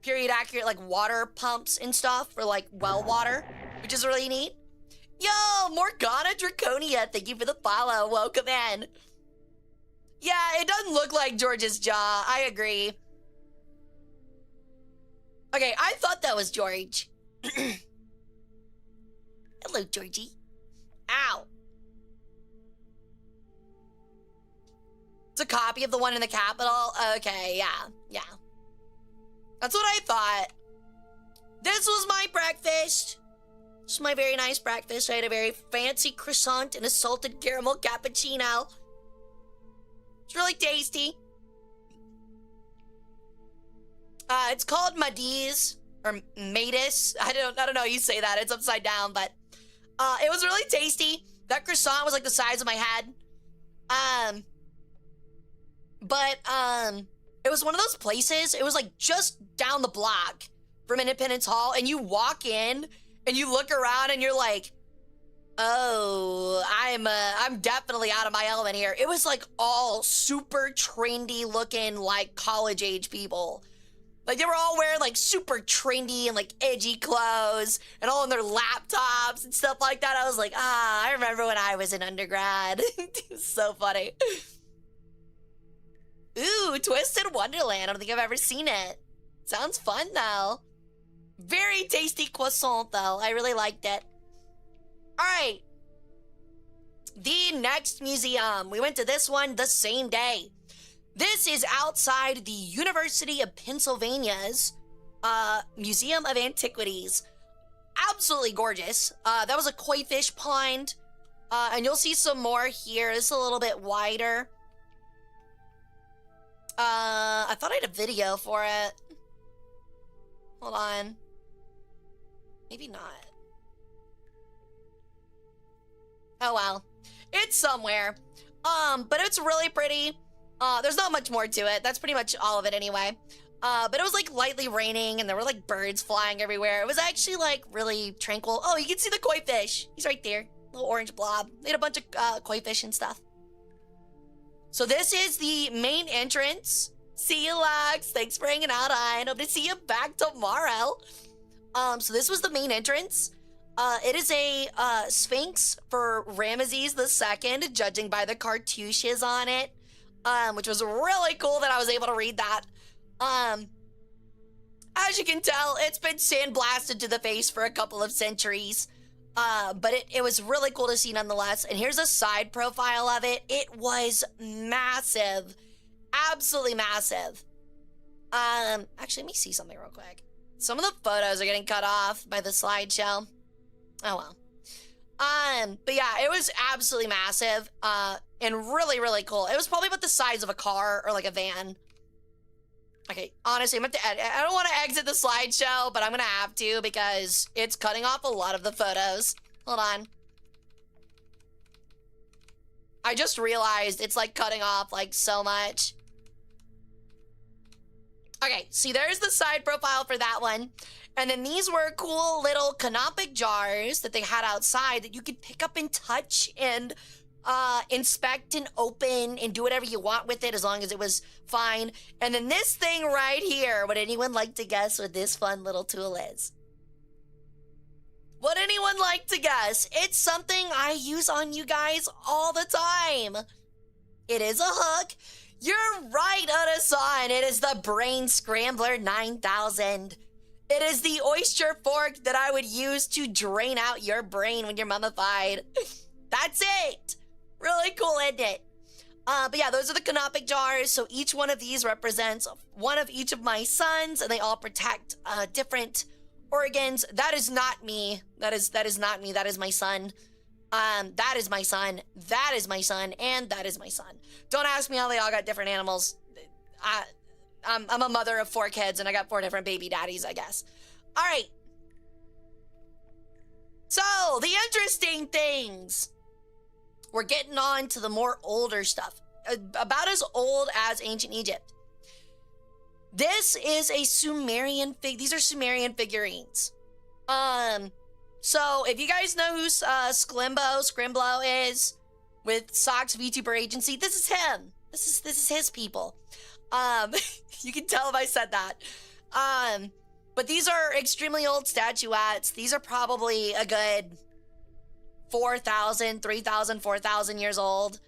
period accurate, like, water pumps and stuff for, like, well water, which is really neat. Yo, Morgana Draconia, thank you for the follow. Welcome in. Yeah, it doesn't look like George's jaw. I agree. Okay, I thought that was George. Hello, Georgie. Ow. It's a copy of the one in the Capitol? Okay, yeah. That's what I thought. This was my breakfast. This was my very nice breakfast. I had a very fancy croissant and a salted caramel cappuccino. It's really tasty. It's called Madis, or Matis. I don't know how you say that. It's upside down, but it was really tasty. That croissant was like the size of my head. It was one of those places. It was like just down the block from Independence Hall, and you walk in and you look around and you're like, oh, I'm definitely out of my element here. It was like all super trendy looking, like college age people. Like, they were all wearing, like, super trendy and, like, edgy clothes and all on their laptops and stuff like that. I was like, I remember when I was in undergrad. It's so funny. Ooh, Twisted Wonderland. I don't think I've ever seen it. Sounds fun, though. Very tasty croissant, though. I really liked it. All right. The next museum. We went to this one the same day. This is outside the University of Pennsylvania's Museum of Antiquities. Absolutely gorgeous. That was a koi fish pond. And you'll see some more here. It's a little bit wider. I thought I had a video for it. Hold on. Maybe not. Oh well. It's somewhere. But it's really pretty. There's not much more to it. That's pretty much all of it anyway. But it was like lightly raining and there were like birds flying everywhere. It was actually like really tranquil. Oh, you can see the koi fish. He's right there. Little orange blob. They had a bunch of koi fish and stuff. So this is the main entrance. See you, Lux. Thanks for hanging out, I hope to see you back tomorrow. So this was the main entrance. It is a Sphinx for Ramesses II, judging by the cartouches on it. Which was really cool that I was able to read that. As you can tell, it's been sandblasted to the face for a couple of centuries. But it was really cool to see nonetheless. And here's a side profile of it. It was massive. Absolutely massive. Actually, let me see something real quick. Some of the photos are getting cut off by the slideshow. Oh well. But yeah, it was absolutely massive. And really, really cool. It was probably about the size of a car or like a van. Okay, honestly, I'm going to edit. I don't want to exit the slideshow, but I'm going to have to because it's cutting off a lot of the photos. Hold on. I just realized it's like cutting off like so much. Okay, see, there's the side profile for that one. And then these were cool little canopic jars that they had outside that you could pick up and touch and inspect and open and do whatever you want with it as long as it was fine. And then this thing right here, would anyone like to guess what this fun little tool is? Would anyone like to guess? It's something I use on you guys all the time. It is a hook. You're right, Oda-san. It is the Brain Scrambler 9000. It is the oyster fork that I would use to drain out your brain when you're mummified. That's it. Really cool, isn't it? But yeah, those are the canopic jars. So each one of these represents one of each of my sons, and they all protect different organs. That is not me. That is not me. That is my son. That is my son. That is my son. And that is my son. Don't ask me how they all got different animals. I'm a mother of 4 kids, and I got 4 different baby daddies, I guess. All right. So, the interesting things. We're getting on to the more older stuff. About as old as ancient Egypt. This is a Sumerian these are Sumerian figurines. So if you guys know who Scrimblo is with Sock's VTuber agency, this is him. This is his people. You can tell if I said that. But these are extremely old statuettes. These are probably a good 4,000, 3,000, 4,000 years old.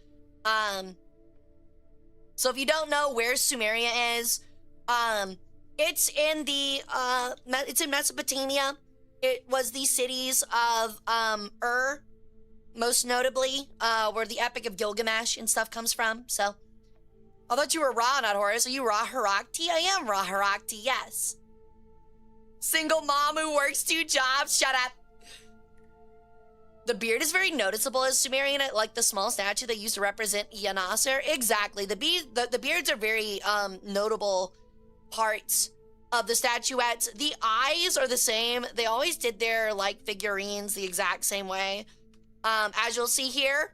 So if you don't know where Sumeria is, it's in Mesopotamia. It was the cities of most notably, where the Epic of Gilgamesh and stuff comes from. So, I thought you were Ra, not Horus. Are you Ra Harakti? I am Ra Harakti, yes. Single mom who works 2 jobs. Shut up. The beard is very noticeable as Sumerian, like the small statue they used to represent Yanasser. Exactly. The beards are very notable parts of the statuettes. The eyes are the same. They always did their like figurines the exact same way. As you'll see here.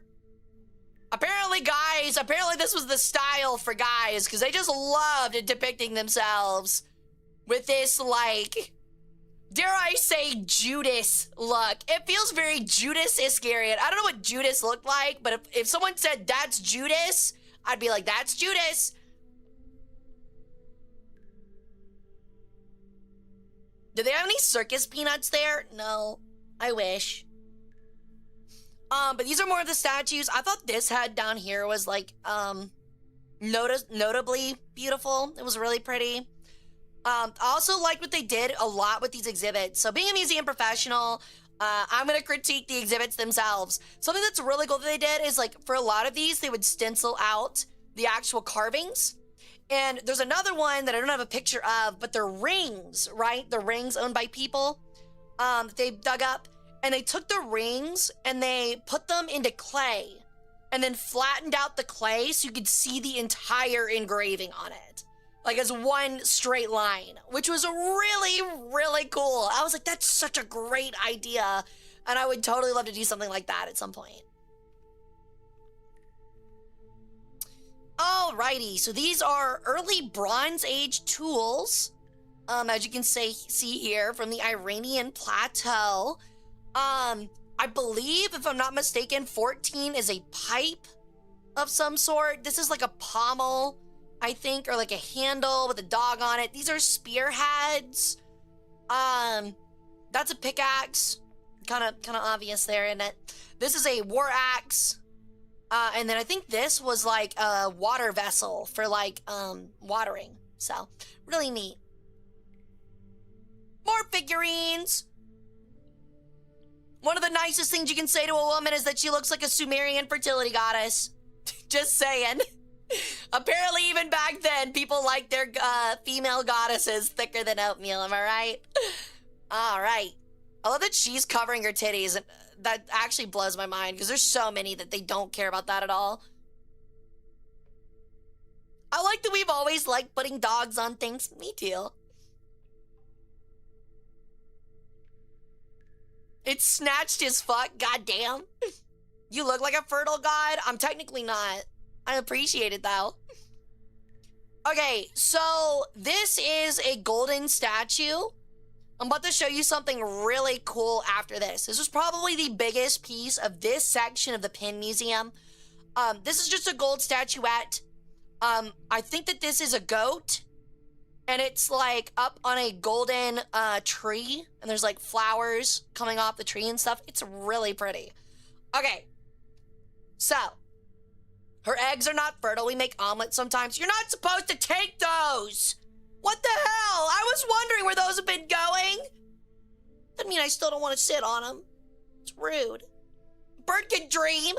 Apparently this was the style for guys, because they just loved depicting themselves with this, like, dare I say, Judas look. It feels very Judas Iscariot. I don't know what Judas looked like, but if someone said that's Judas, I'd be like, that's Judas. Do they have any circus peanuts there? No, I wish. But these are more of the statues. I thought this head down here was like, notably beautiful. It was really pretty. I also liked what they did a lot with these exhibits. So being a museum professional, I'm going to critique the exhibits themselves. Something that's really cool that they did is, like, for a lot of these, they would stencil out the actual carvings. And there's another one that I don't have a picture of, but they're rings, right? The rings owned by people that they dug up. And they took the rings and they put them into clay and then flattened out the clay so you could see the entire engraving on it. Like as one straight line, which was really, really cool. I was like, that's such a great idea. And I would totally love to do something like that at some point. Alrighty, so these are early Bronze Age tools. As you can see here from the Iranian Plateau. I believe, if I'm not mistaken, 14 is a pipe of some sort. This is like a pommel, I think, or like a handle with a dog on it. These are spearheads. That's a pickaxe. Kind of obvious there, isn't it? This is a war axe. And then I think this was like a water vessel for like, watering. So, really neat. More figurines. One of the nicest things you can say to a woman is that she looks like a Sumerian fertility goddess. Just saying. Apparently, even back then, people liked their female goddesses thicker than oatmeal, am I right? All right. I love that she's covering her titties, and that actually blows my mind, because there's so many that they don't care about that at all. I like that we've always liked putting dogs on things. Me too. It's snatched as fuck, goddamn. You look like a fertile god. I'm technically not. I appreciate it though. Okay, so this is a golden statue. I'm about to show you something really cool after this. This was probably the biggest piece of this section of the Pin Museum. This is just a gold statuette. I think that this is a goat. And it's like up on a golden tree. And there's like flowers coming off the tree and stuff. It's really pretty. Okay. So, her eggs are not fertile. We make omelets sometimes. You're not supposed to take those. What the hell? I was wondering where those have been going. Doesn't mean I still don't want to sit on them. It's rude. Bird can dream.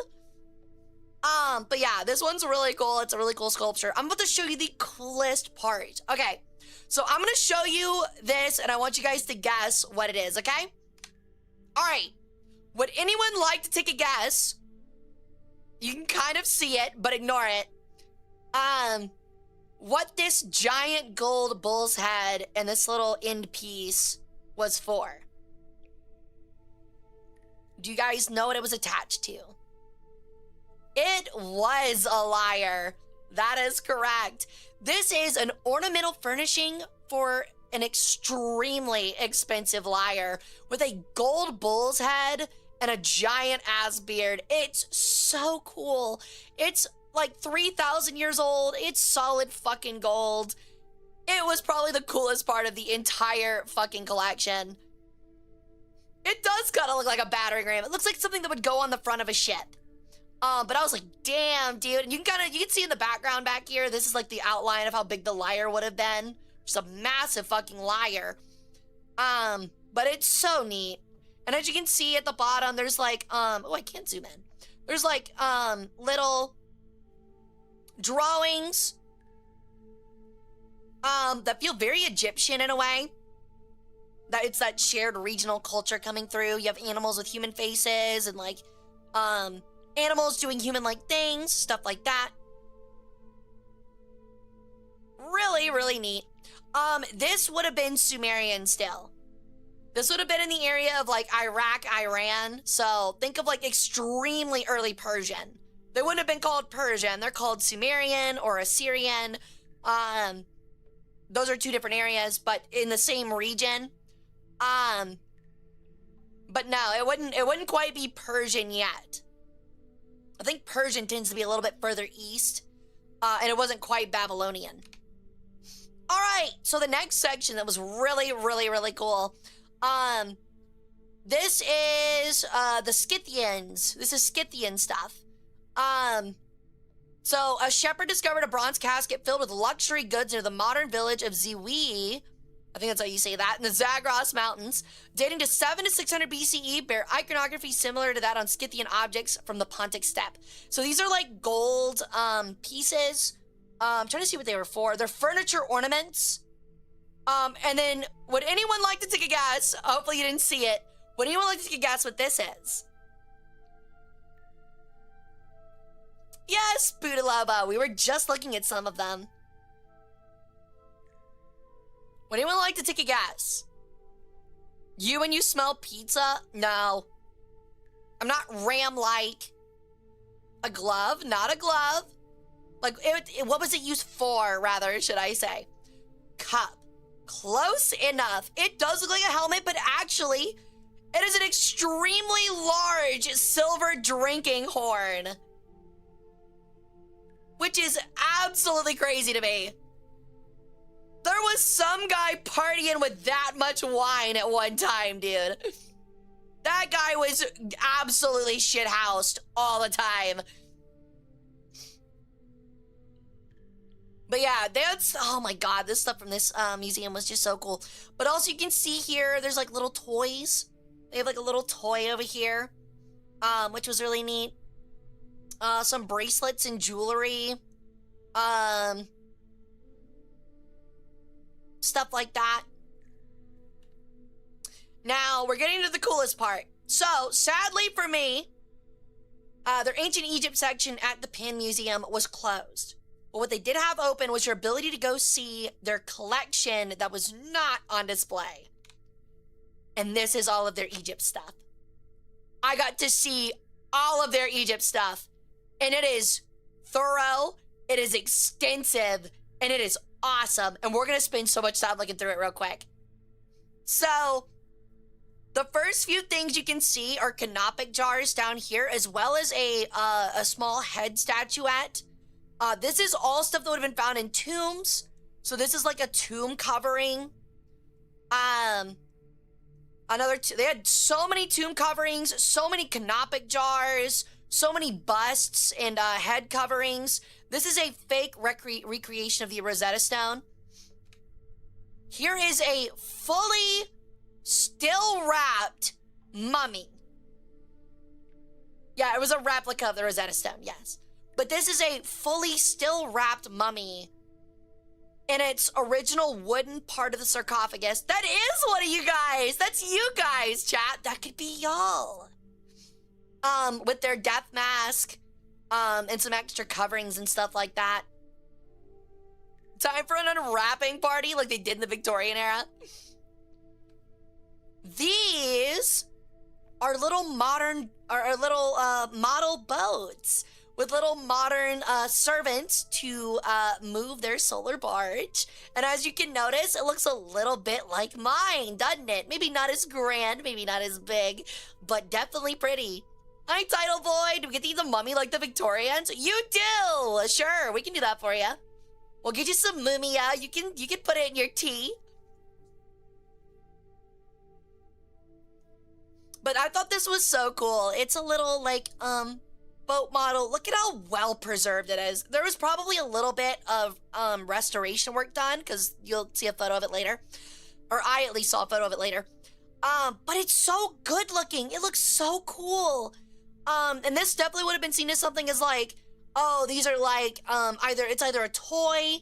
But yeah, this one's really cool. It's a really cool sculpture. I'm about to show you the coolest part. Okay, so I'm gonna show you this, and I want you guys to guess what it is, okay? All right. Would anyone like to take a guess? You can kind of see it, but ignore it. What this giant gold bull's head and this little end piece was for. Do you guys know what it was attached to? It was a lyre. That is correct. This is an ornamental furnishing for an extremely expensive lyre with a gold bull's head and a giant ass beard. It's so cool. It's like 3,000 years old. It's solid fucking gold. It was probably the coolest part of the entire fucking collection. It does kind of look like a battering ram. It looks like something that would go on the front of a ship. But I was like, damn, dude. And you can see in the background back here, this is like the outline of how big the lyre would have been. Just a massive fucking lyre. But it's so neat. And as you can see at the bottom, there's like, oh, I can't zoom in. There's like, little drawings, that feel very Egyptian in a way. That it's that shared regional culture coming through. You have animals with human faces and like, animals doing human-like things, stuff like that. Really, really neat. This would have been Sumerian still. This would have been in the area of like Iraq, Iran. So think of like extremely early Persian. They wouldn't have been called Persian. They're called Sumerian or Assyrian. Those are two different areas, but in the same region. But no, it wouldn't quite be Persian yet. I think Persian tends to be a little bit further east, and it wasn't quite Babylonian. All right, so the next section that was really, really, really cool. This is the Scythians. This is Scythian stuff. So a shepherd discovered a bronze casket filled with luxury goods near the modern village of Ziwi. I think that's how you say that, in the Zagros Mountains, dating to 700 to 600 BCE, bear iconography similar to that on Scythian objects from the Pontic steppe. So these are like gold pieces. I'm trying to see what they were for. They're furniture ornaments. And then, would anyone like to take a guess? Hopefully you didn't see it. Would anyone like to take a guess what this is? Yes, Budalobo. We were just looking at some of them. Would anyone like to take a guess? You when you smell pizza? No. I'm not ram-like. A glove? Not a glove. Like, what was it used for, rather, should I say? Cup. Close enough. It does look like a helmet, but actually, it is an extremely large silver drinking horn. Which is absolutely crazy to me. There was some guy partying with that much wine at one time, dude. That guy was absolutely shithoused all the time. But yeah, that's, oh my god, this stuff from this museum was just so cool. But also you can see here, there's like little toys. They have like a little toy over here, which was really neat. Some bracelets and jewelry. Stuff like that. Now, we're getting to the coolest part. So, sadly for me, their ancient Egypt section at the Pin Museum was closed. But what they did have open was your ability to go see their collection that was not on display. And this is all of their Egypt stuff. I got to see all of their Egypt stuff. And it is thorough, it is extensive, and it is awesome. And we're gonna spend so much time looking through it real quick. So, the first few things you can see are canopic jars down here, as well as a small head statuette. This is all stuff that would have been found in tombs. So this is like a tomb covering. They had so many tomb coverings, so many canopic jars, so many busts and head coverings. This is a fake recreation of the Rosetta Stone. Here is a fully still wrapped mummy. Yeah, it was a replica of the Rosetta Stone, yes. But this is a fully still wrapped mummy in its original wooden part of the sarcophagus. That is one of you guys. That's you guys, chat. That could be y'all. With their death mask, and some extra coverings and stuff like that. Time for an unwrapping party like they did in the Victorian era. These are little modern, model boats with little modern servants to move their solar barge. And as you can notice, it looks a little bit like mine, doesn't it? Maybe not as grand, maybe not as big, but definitely pretty. Hi, Title Boy. Do we get to eat the mummy like the Victorians? You do! Sure, we can do that for you. We'll get you some mumia. You can put it in your tea. But I thought this was so cool. It's a little, like, boat model. Look at how well preserved it is. There was probably a little bit of restoration work done, because you'll see a photo of it later. Or I at least saw a photo of it later. But it's so good looking. It looks so cool. And this definitely would have been seen as something as like, oh, these are like, either a toy,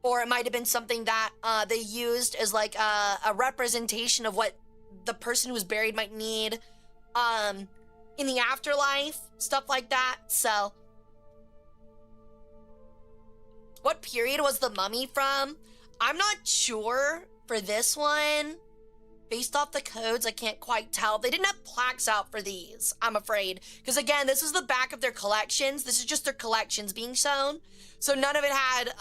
or it might have been something that they used as like a representation of what the person who was buried might need in the afterlife, stuff like that. So, what period was the mummy from? I'm not sure for this one. Based off the codes, I can't quite tell. They didn't have plaques out for these, I'm afraid. Because again, this is the back of their collections. This is just their collections being shown. So none of it had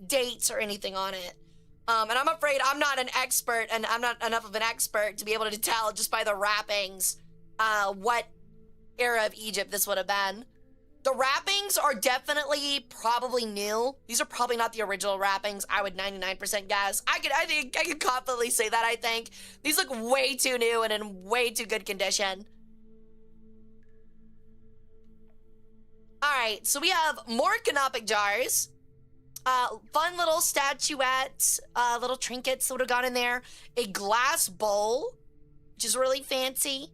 dates or anything on it. And I'm afraid I'm not an expert, and I'm not enough of an expert to be able to tell just by the wrappings what era of Egypt this would have been. The wrappings are definitely probably new. These are probably not the original wrappings. I would 99% guess. I could confidently say that, I think. These look way too new and in way too good condition. Alright, so we have more canopic jars. Fun little statuettes, little trinkets that would have gone in there. A glass bowl, which is really fancy.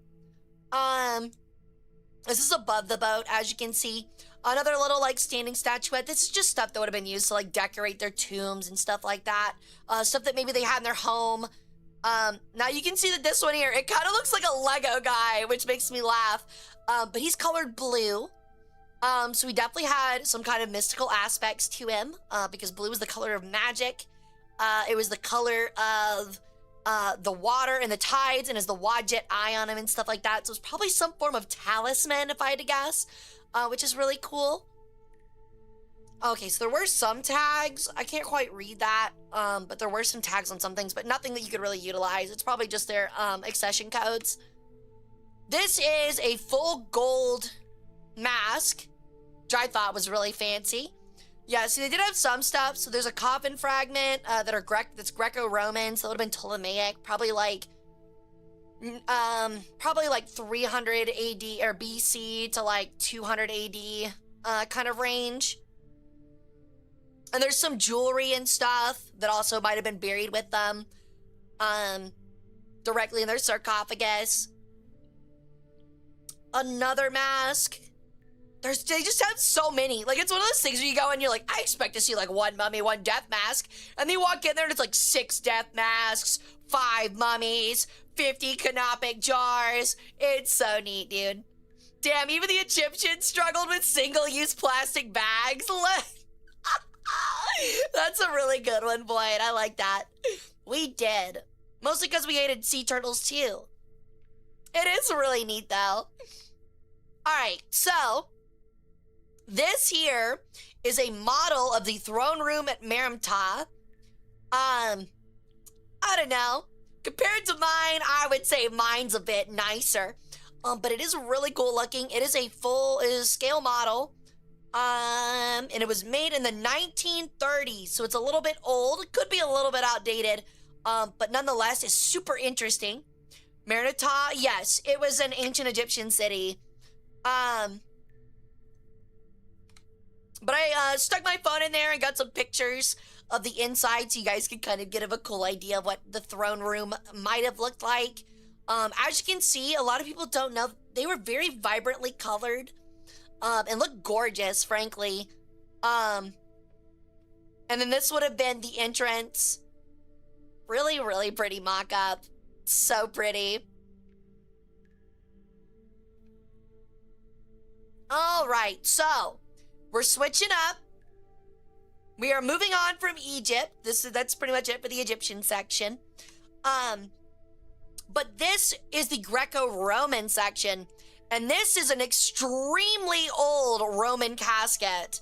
This is above the boat, as you can see. Another little, like, standing statuette. This is just stuff that would have been used to, like, decorate their tombs and stuff like that. Stuff that maybe they had in their home. Now, you can see that this one here, it kind of looks like a Lego guy, which makes me laugh. But he's colored blue. So he definitely had some kind of mystical aspects to him, because blue is the color of magic. It was the color of the water and the tides, and has the Wadjet eye on him and stuff like that. So it's probably some form of talisman, if I had to guess, which is really cool. Okay, so there were some tags. I can't quite read that, but there were some tags on some things, but nothing that you could really utilize. It's probably just their accession codes. This is a full gold mask, which I thought was really fancy. Yeah, see, they did have some stuff. So there's a coffin fragment that's Greco-Roman, so it would have been Ptolemaic, probably like 300 AD or BC to like 200 AD kind of range. And there's some jewelry and stuff that also might have been buried with them directly in their sarcophagus. Another mask. They just have so many. Like, it's one of those things where you go and you're like, I expect to see like one mummy, one death mask. And then you walk in there and it's like 6 death masks, 5 mummies, 50 canopic jars. It's so neat, dude. Damn, even the Egyptians struggled with single-use plastic bags. That's a really good one, Boyd. I like that. We did. Mostly because we hated sea turtles too. It is really neat, though. All right, so this here is a model of the throne room at Merimta. I don't know. Compared to mine, I would say mine's a bit nicer. But it is really cool looking. It is a full scale model. And it was made in the 1930s, so it's a little bit old. It could be a little bit outdated, but nonetheless, it's super interesting. Merimta, yes, it was an ancient Egyptian city. But I stuck my phone in there and got some pictures of the inside so you guys can kind of get a cool idea of what the throne room might have looked like. As you can see, a lot of people don't know, they were very vibrantly colored. And look gorgeous, frankly. And then this would have been the entrance. Really, really pretty mock-up. So pretty. All right, so we're switching up. We are moving on from Egypt. That's pretty much it for the Egyptian section. But this is the Greco-Roman section. And this is an extremely old Roman casket.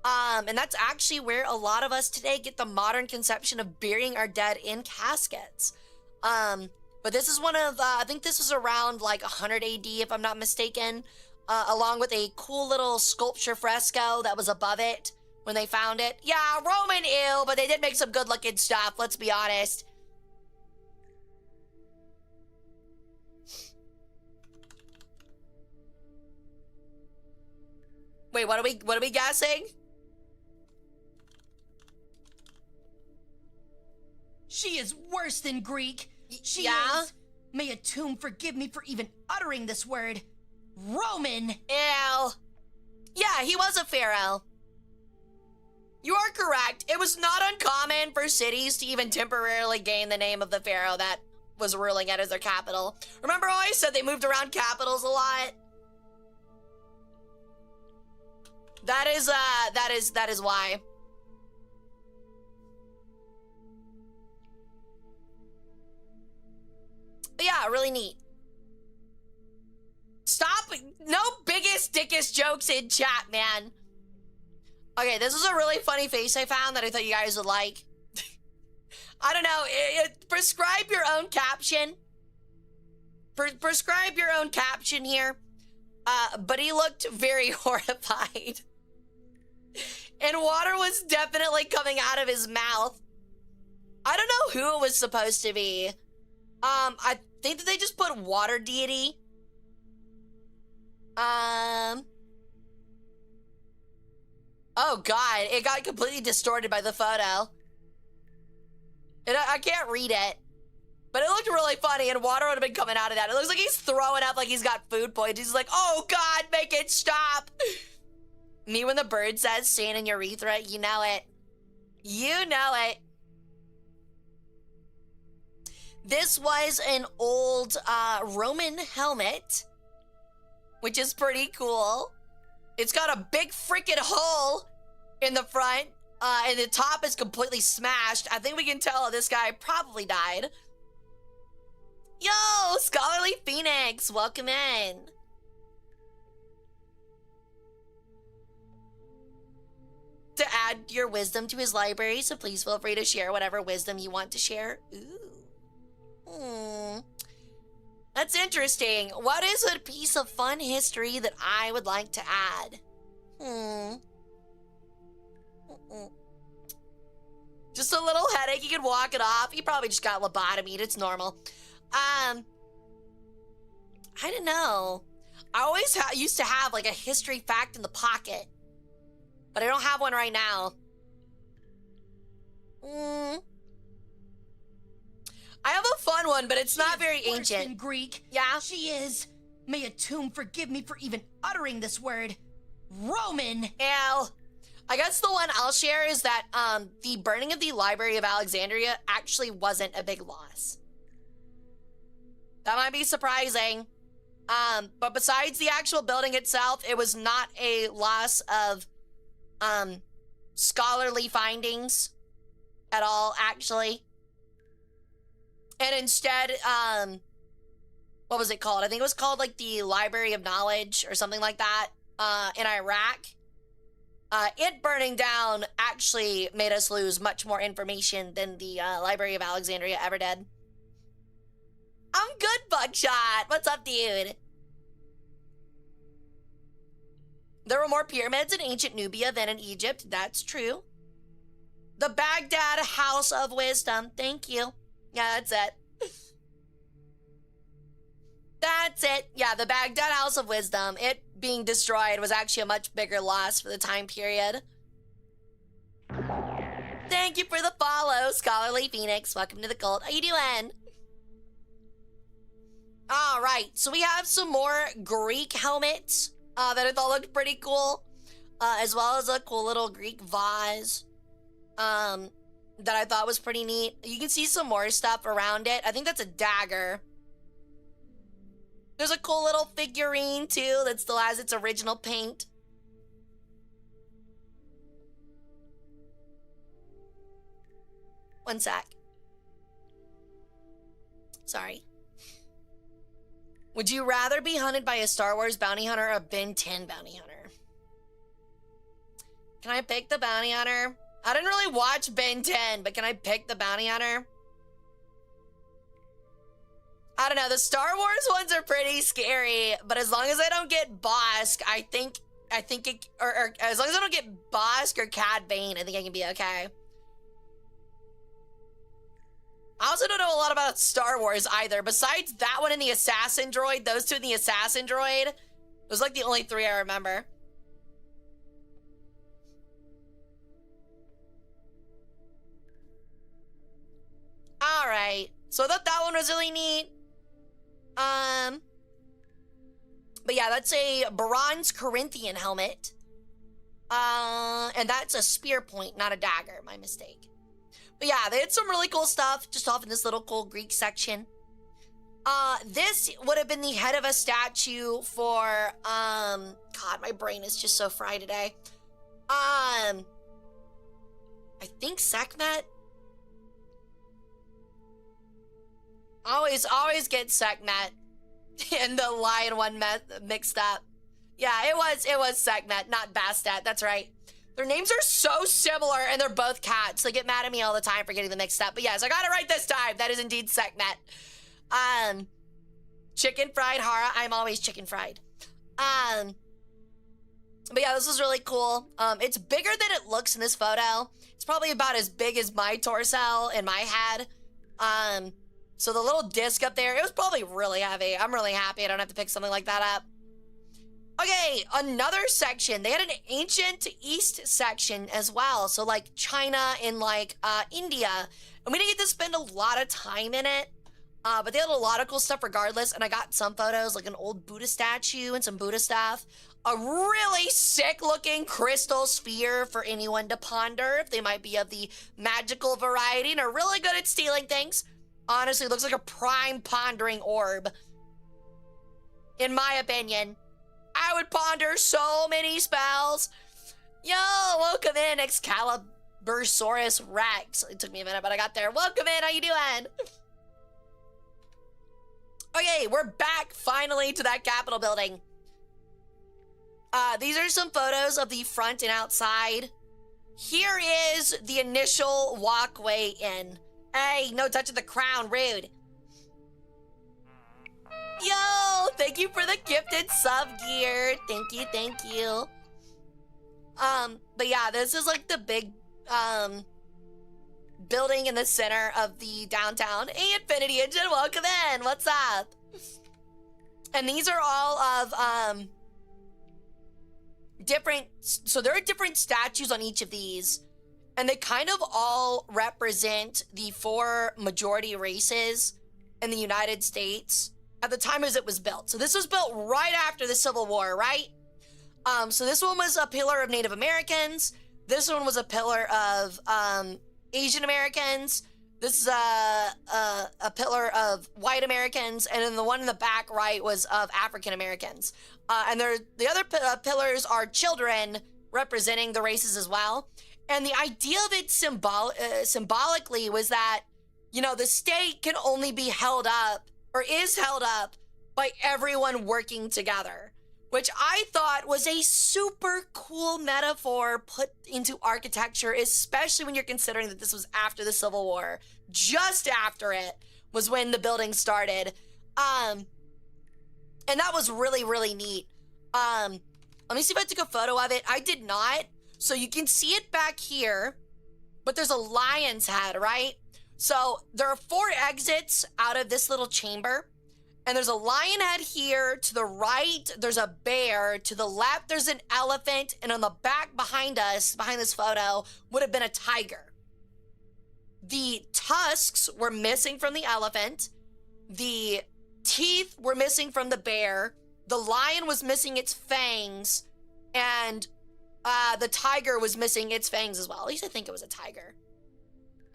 And that's actually where a lot of us today get the modern conception of burying our dead in caskets. But this is one of, I think this was around like 100 AD, if I'm not mistaken, along with a cool little sculpture fresco that was above it when they found it. Yeah, Roman ew, but they did make some good looking stuff, let's be honest. Wait, what are we guessing? She is worse than Greek. She Yeah? is. May a tomb forgive me for even uttering this word. Roman. Ew. Yeah, he was a pharaoh. You are correct. It was not uncommon for cities to even temporarily gain the name of the pharaoh that was ruling it as their capital. Remember how I said they moved around capitals a lot? That is why. But yeah, really neat. Stop, no biggest dickest jokes in chat, man. Okay, this is a really funny face I found that I thought you guys would like. I don't know, prescribe your own caption. Prescribe your own caption here. But he looked very horrified. And water was definitely coming out of his mouth. I don't know who it was supposed to be. I think that they just put water deity. Oh god, it got completely distorted by the photo. I can't read it. But it looked really funny, and water would have been coming out of that. It looks like he's throwing up like he's got food poisoning. He's like, oh god, make it stop. Me when the bird says sand in urethra, you know it. You know it. This was an old Roman helmet, which is pretty cool. It's got a big freaking hole in the front, and the top is completely smashed. I think we can tell this guy probably died. Yo, Scholarly Phoenix, welcome in. To add your wisdom to his library, so please feel free to share whatever wisdom you want to share. Ooh. That's interesting. What is a piece of fun history that I would like to add? Just a little headache, you can walk it off. You probably just got lobotomied, it's normal. I don't know. I always used to have like a history fact in the pocket, but I don't have one right now. I have a fun one, but it's not very ancient. Worse than Greek. Yeah? She is. May a tomb forgive me for even uttering this word. Roman. Ew. I guess the one I'll share is that the burning of the Library of Alexandria actually wasn't a big loss. That might be surprising. But besides the actual building itself, it was not a loss of scholarly findings at all, actually. And instead, what was it called? I think it was called like the Library of Knowledge or something like that in Iraq. It burning down actually made us lose much more information than the Library of Alexandria ever did. I'm good, Buckshot. What's up, dude? There were more pyramids in ancient Nubia than in Egypt. That's true. The Baghdad House of Wisdom. Thank you. Yeah, that's it. That's it. Yeah, the Baghdad House of Wisdom. It being destroyed was actually a much bigger loss for the time period. Thank you for the follow, Scholarly Phoenix. Welcome to the cult. How you doing? All right, so we have some more Greek helmets that I thought looked pretty cool, as well as a cool little Greek vase that I thought was pretty neat. You can see some more stuff around it. I think that's a dagger. There's a cool little figurine, too, that still has its original paint. One sec. Sorry. Would you rather be hunted by a Star Wars bounty hunter or a Ben 10 bounty hunter? Can I pick the bounty hunter? I didn't really watch Ben 10, but can I pick the bounty hunter? I don't know, the Star Wars ones are pretty scary, but as long as I don't get Bosk, I think it, or as long as I don't get Bosk or Cad Bane, I think I can be okay. I also don't know a lot about Star Wars either. Besides that one and the Assassin Droid, those two and the Assassin Droid, those are like the only three I remember. All right, so I thought that one was really neat. But yeah, that's a bronze Corinthian helmet. And that's a spear point, not a dagger, my mistake. But yeah, they had some really cool stuff just off in this little cool Greek section. This would have been the head of a statue for, God, my brain is just so fried today. I think Sekhmet? Always get Sekhmet and the lion one mixed up. Yeah, it was Sekhmet, not Bastet. That's right. Their names are so similar, and they're both cats. They get mad at me all the time for getting them mixed up. But yes, I got it right this time. That is indeed Sekhmet. Chicken fried Hara. I'm always chicken fried. But yeah, this is really cool. It's bigger than it looks in this photo. It's probably about as big as my torso in my head. So the little disc up there, it was probably really heavy. I'm really happy I don't have to pick something like that up. Okay, another section. They had an ancient East section as well. So like China and like India. And we didn't get to spend a lot of time in it. But they had a lot of cool stuff regardless. And I got some photos, like an old Buddha statue and some Buddha stuff. A really sick looking crystal sphere for anyone to ponder if they might be of the magical variety and are really good at stealing things. Honestly, it looks like a prime pondering orb. In my opinion. I would ponder so many spells. Yo, welcome in, Excalibursaurus Rex. It took me a minute, but I got there. Welcome in, how you doing? Okay, we're back finally to that Capitol building. These are some photos of the front and outside. Here is the initial walkway in. Hey, no touching the crown, rude. Yo, thank you for the gifted sub gear. Thank you, thank you. But yeah, this is like the big, building in the center of the downtown. Hey, Infinity Engine, welcome in. What's up? And these are all of, different, so there are different statues on each of these. And they kind of all represent the 4 majority races in the United States at the time as it was built. So this was built right after the Civil War, right? So this one was a pillar of Native Americans. This one was a pillar of Asian Americans. This is a pillar of white Americans. And then the one in the back right was of African Americans. And the other pillars are children representing the races as well. And the idea of it symbolically was that, you know, the state can only be held up or is held up by everyone working together, which I thought was a super cool metaphor put into architecture, especially when you're considering that this was after the Civil War. Just after it was when the building started. And that was really, really neat. Let me see if I took a photo of it. I did not. So you can see it back here, but there's a lion's head, right? So there are 4 exits out of this little chamber. And there's a lion head here. To the right, there's a bear. To the left, there's an elephant. And on the back behind us, behind this photo, would have been a tiger. The tusks were missing from the elephant. The teeth were missing from the bear. The lion was missing its fangs. And the tiger was missing its fangs as well. At least I think it was a tiger.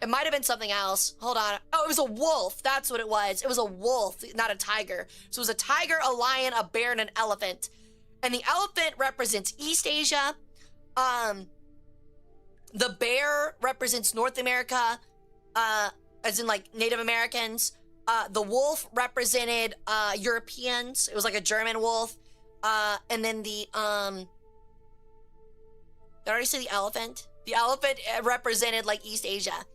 It might have been something else. Hold on. Oh, it was a wolf. That's what it was. It was a wolf, not a tiger. So it was a tiger, a lion, a bear, and an elephant. And the elephant represents East Asia. The bear represents North America, as in like Native Americans. The wolf represented Europeans. It was like a German wolf. And then the did I already say the elephant? The elephant represented like East Asia.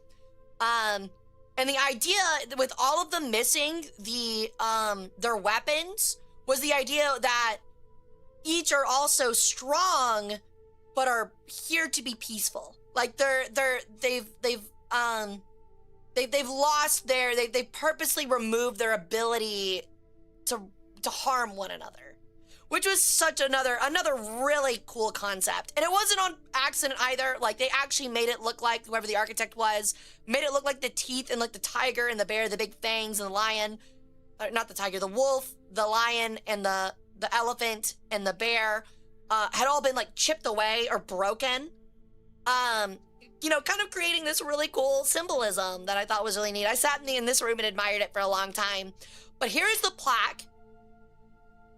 And the idea with all of them missing their weapons was the idea that each are also strong, but are here to be peaceful. Like they've lost they purposely removed their ability to harm one another. Which was such another really cool concept. And it wasn't on accident either. Like, they actually made it look like, whoever the architect was, made it look like the teeth and like the tiger and the bear, the big fangs and the lion. Not the tiger, the wolf, the lion, and the elephant and the bear had all been like chipped away or broken. You know, kind of creating this really cool symbolism that I thought was really neat. I sat in this room and admired it for a long time. But here is the plaque.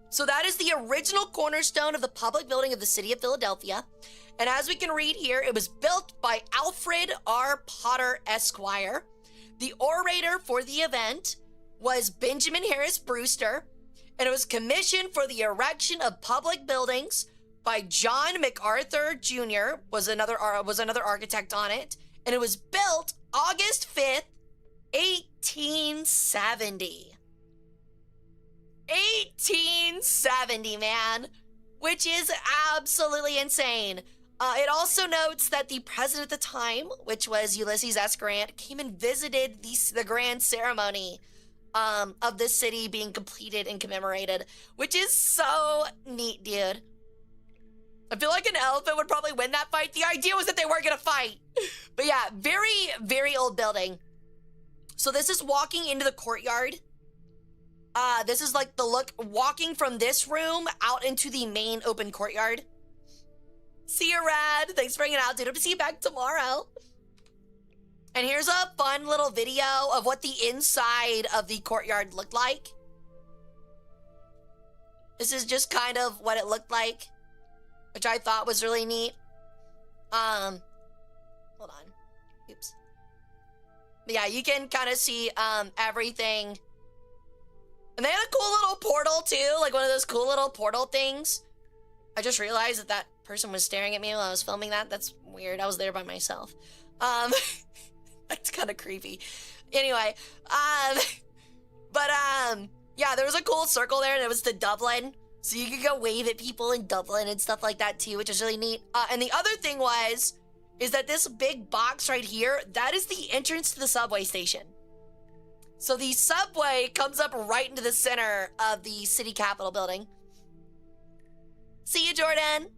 So that is the original cornerstone of the public building of the city of Philadelphia. And as we can read here, it was built by Alfred R. Potter, Esquire. The orator for the event was Benjamin Harris Brewster. And it was commissioned for the erection of public buildings by John MacArthur Jr. was another architect on it. And it was built August 5th, 1870. 1870, man, which is absolutely insane. It also notes that the president at the time, which was Ulysses S. Grant, came and visited the grand ceremony of this city being completed and commemorated, which is so neat, dude. I feel like an elephant would probably win that fight. The idea was that they weren't gonna fight. But yeah, very, very old building. So this is walking into the courtyard. This is like the look, walking from this room out into the main open courtyard. See you, Rad. Thanks for hanging out, dude. Hope to see you back tomorrow. And here's a fun little video of what the inside of the courtyard looked like. This is just kind of what it looked like, which I thought was really neat. Hold on. Oops. But yeah, you can kind of see everything. And they had a cool little portal too, like one of those cool little portal things. I just realized that person was staring at me while I was filming that. That's weird. I was there by myself. That's kind of creepy. Anyway, yeah, there was a cool circle there, and it was the Dublin. So you could go wave at people in Dublin and stuff like that too, which is really neat. And the other thing is that this big box right here, that is the entrance to the subway station. So the subway comes up right into the center of the city capitol building. See you, Jordan.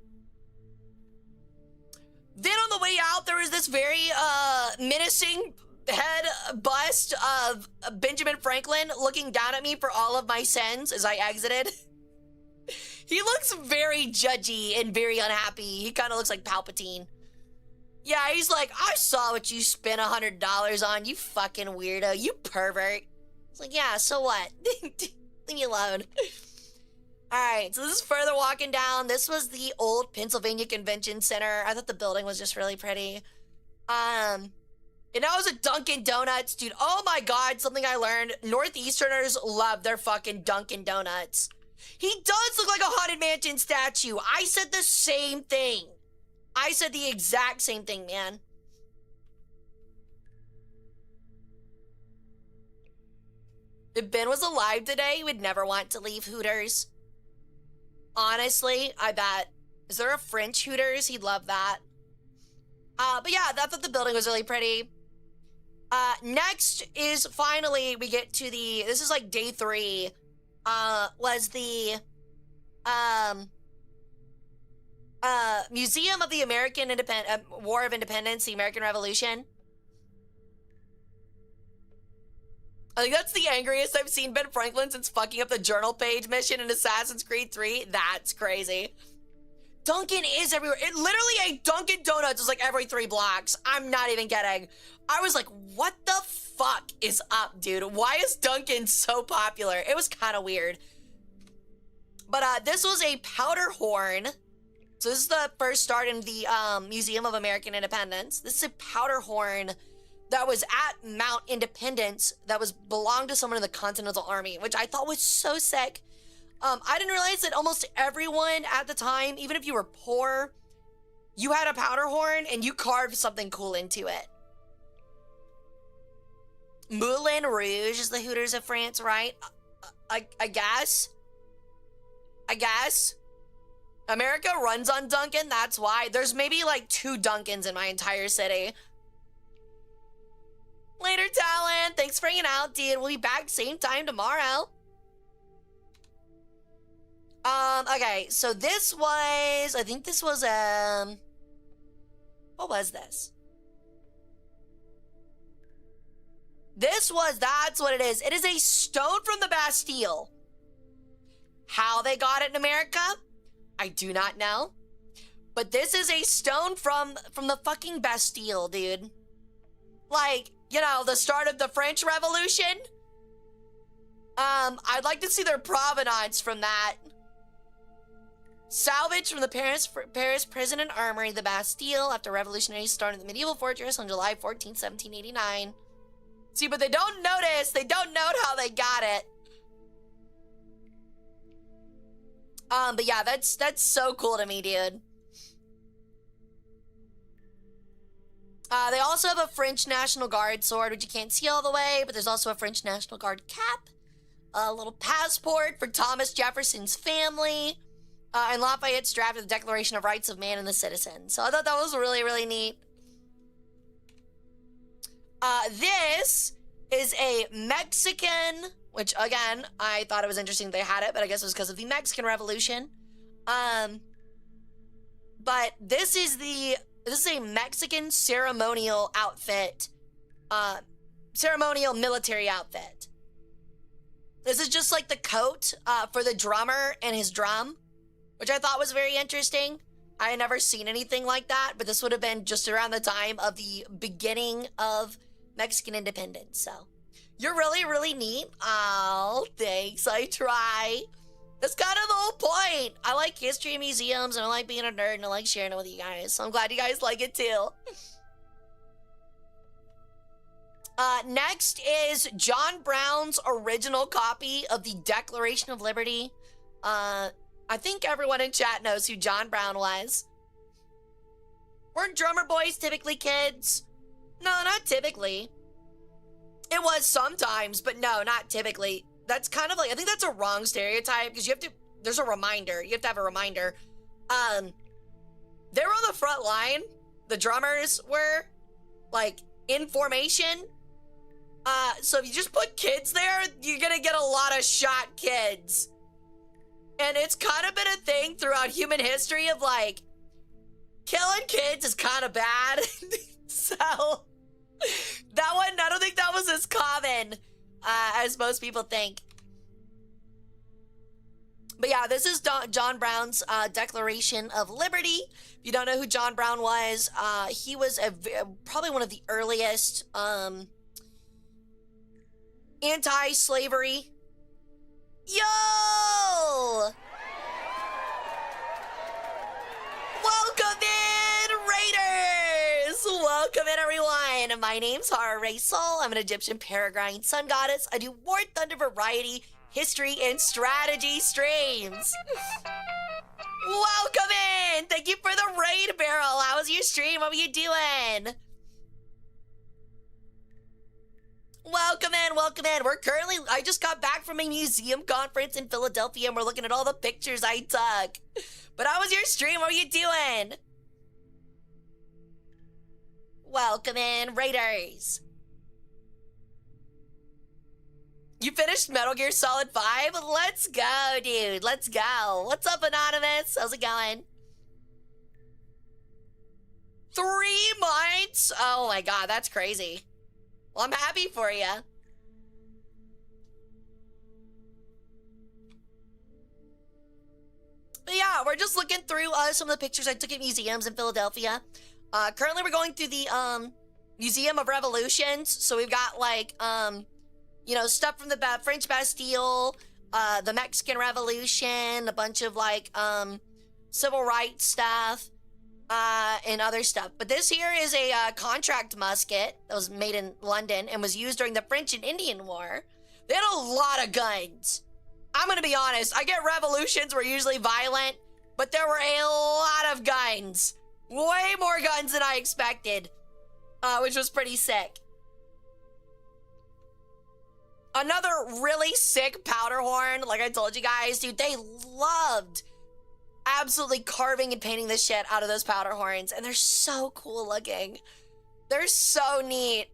Then on the way out, there was this very menacing head bust of Benjamin Franklin looking down at me for all of my sins as I exited. He looks very judgy and very unhappy. He kind of looks like Palpatine. Yeah, he's like, I saw what you spent $100 on, you fucking weirdo, you pervert. It's like, yeah, so what? Leave me alone. Alright, so this is further walking down. This was the old Pennsylvania Convention Center. I thought the building was just really pretty. And that was a Dunkin' Donuts, dude. Oh my God, something I learned. Northeasterners love their fucking Dunkin' Donuts. He does look like a Haunted Mansion statue. I said the same thing. I said the exact same thing, man. If Ben was alive today, he would never want to leave Hooters. Honestly, I bet. Is there a French Hooters? He'd love that. But yeah, I thought the building was really pretty. Next is finally we get to the, this is like day 3, was the, Museum of the American War of Independence, the American Revolution. I think that's the angriest I've seen Ben Franklin since fucking up the journal page mission in Assassin's Creed 3. That's crazy. Dunkin' is everywhere. It literally, a Dunkin' Donuts is like every 3 blocks. I'm not even kidding. I was like, what the fuck is up, dude? Why is Dunkin' so popular? It was kind of weird. But this was a powder horn. So this is the first start in the Museum of American Independence. This is a powder horn that was at Mount Independence that belonged to someone in the Continental Army, which I thought was so sick. I didn't realize that almost everyone at the time, even if you were poor, you had a powder horn and you carved something cool into it. Moulin Rouge is the Hooters of France, right? I guess. I guess. America runs on Dunkin', that's why. There's maybe like 2 Dunkins in my entire city. Later, Talon. Thanks for hanging out, dude. We'll be back same time tomorrow. Okay, so this was, I think this was, what was this? That's what it is. It is a stone from the Bastille. How they got it in America, I do not know. But this is a stone from the fucking Bastille, dude. Like, you know, the start of the French Revolution. I'd like to see their provenance from that. Salvage from the Paris prison and armory, the Bastille, after revolutionaries stormed the medieval fortress on July 14, 1789. See, but they don't notice. They don't note how they got it. But yeah, that's so cool to me, dude. They also have a French National Guard sword, which you can't see all the way, but there's also a French National Guard cap, a little passport for Thomas Jefferson's family, and Lafayette's draft of the Declaration of Rights of Man and the Citizen. So I thought that was really, really neat. This is a Mexican, which again, I thought it was interesting they had it, but I guess it was because of the Mexican Revolution. But this is a Mexican ceremonial outfit, ceremonial military outfit. This is just like the coat for the drummer and his drum, which I thought was very interesting. I had never seen anything like that, but this would have been just around the time of the beginning of Mexican independence. So you're really, really neat. Oh, thanks. I try. That's kind of the whole point. I like history and museums, and I like being a nerd, and I like sharing it with you guys. So I'm glad you guys like it too. Next is John Brown's original copy of the Declaration of Liberty. I think everyone in chat knows who John Brown was. Weren't drummer boys typically kids? No, not typically. It was sometimes, but no, not typically. That's kind of like, I think that's a wrong stereotype because you have to, there's a reminder. You have to have a reminder. They were on the front line. The drummers were, like, in formation. So if you just put kids there, you're gonna get a lot of shot kids. And it's kind of been a thing throughout human history of, like, killing kids is kind of bad. So, that one, I don't think that was as common as most people think. But yeah, this is John Brown's Declaration of Liberty. If you don't know who John Brown was, he was probably one of the earliest anti-slavery. Yo! Welcome in, Raiders! Welcome in, everyone! My name's Hara Rae Sol. I'm an Egyptian peregrine sun goddess. I do War Thunder variety, history, and strategy streams. Welcome in! Thank you for the raid, Barrel. How was your stream? What were you doing? Welcome in, welcome in. I just got back from a museum conference in Philadelphia and we're looking at all the pictures I took. But how was your stream? What were you doing? Welcome in, Raiders. You finished Metal Gear Solid 5? Let's go, dude. Let's go. What's up, Anonymous? How's it going? 3 months? Oh my god, that's crazy. Well, I'm happy for you. But yeah, we're just looking through some of the pictures I took at museums in Philadelphia. Currently, we're going through the Museum of Revolutions. So we've got like, you know, stuff from the French Bastille, the Mexican Revolution, a bunch of like civil rights stuff, and other stuff. But this here is a contract musket that was made in London and was used during the French and Indian War. They had a lot of guns. I'm gonna be honest, I get revolutions were usually violent, but there were a lot of guns. Way more guns than I expected, which was pretty sick. Another really sick powder horn, like I told you guys, dude, they loved absolutely carving and painting the shit out of those powder horns, and they're so cool looking. They're so neat.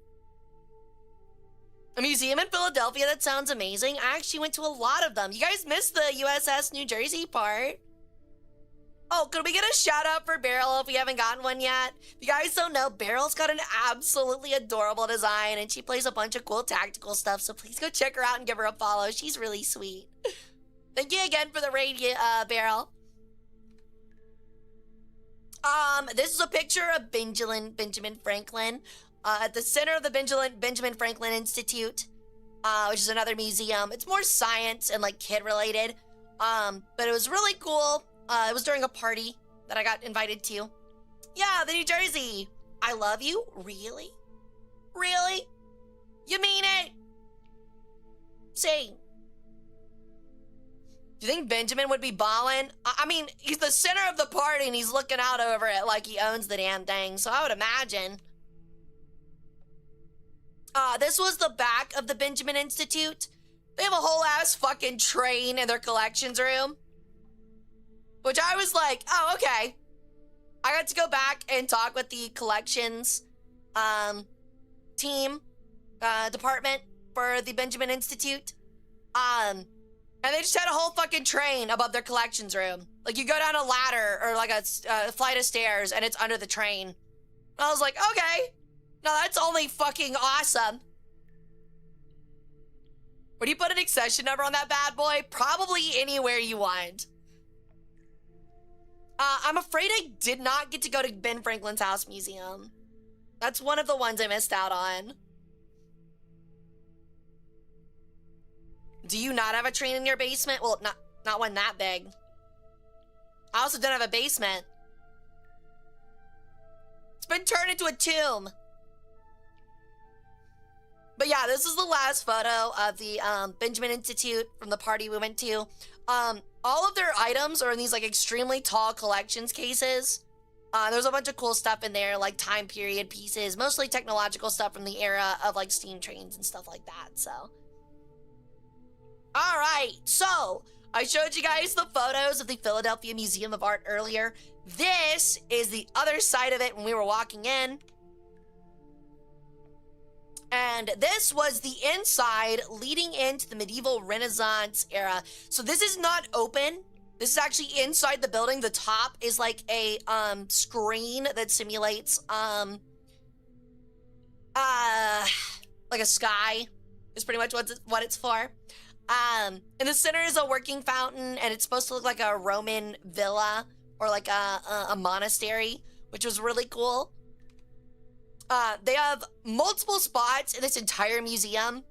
A museum in Philadelphia, that sounds amazing. I actually went to a lot of them. You guys missed the USS New Jersey part. Oh, could we get a shout out for Beryl if we haven't gotten one yet? If you guys don't know, Beryl's got an absolutely adorable design and she plays a bunch of cool tactical stuff, so please go check her out and give her a follow. She's really sweet. Thank you again for the raid, Beryl. This is a picture of Benjamin Franklin at the center of the Benjamin Franklin Institute, which is another museum. It's more science and like kid related, but it was really cool. It was during a party that I got invited to. Yeah, the New Jersey. I love you? Really? Really? You mean it? Say. Do you think Benjamin would be ballin'? I mean, he's the center of the party and he's looking out over it like he owns the damn thing, so I would imagine. This was the back of the Benjamin Institute. They have a whole ass fucking train in their collections room. Which I was like, oh, okay. I got to go back and talk with the collections team, department for the Benjamin Institute. And they just had a whole fucking train above their collections room. Like you go down a ladder or like a flight of stairs and it's under the train. And I was like, okay. No, that's only fucking awesome. Would you put an accession number on that bad boy? Probably anywhere you want. I'm afraid I did not get to go to Ben Franklin's House Museum. That's one of the ones I missed out on. Do you not have a train in your basement? Well, not one that big. I also don't have a basement. It's been turned into a tomb. But yeah, this is the last photo of the Benjamin Institute from the party we went to. All of their items are in these like extremely tall collections cases. There's a bunch of cool stuff in there, like time period pieces, mostly technological stuff from the era of like steam trains and stuff like that, so. All right, so I showed you guys the photos of the Philadelphia Museum of Art earlier. This is the other side of it when we were walking in. And this was the inside leading into the medieval Renaissance era. So this is not open. This is actually inside the building. The top is like a screen that simulates like a sky is pretty much what it's for. In the center is a working fountain and it's supposed to look like a Roman villa or like a monastery, which was really cool. They have multiple spots in this entire museum.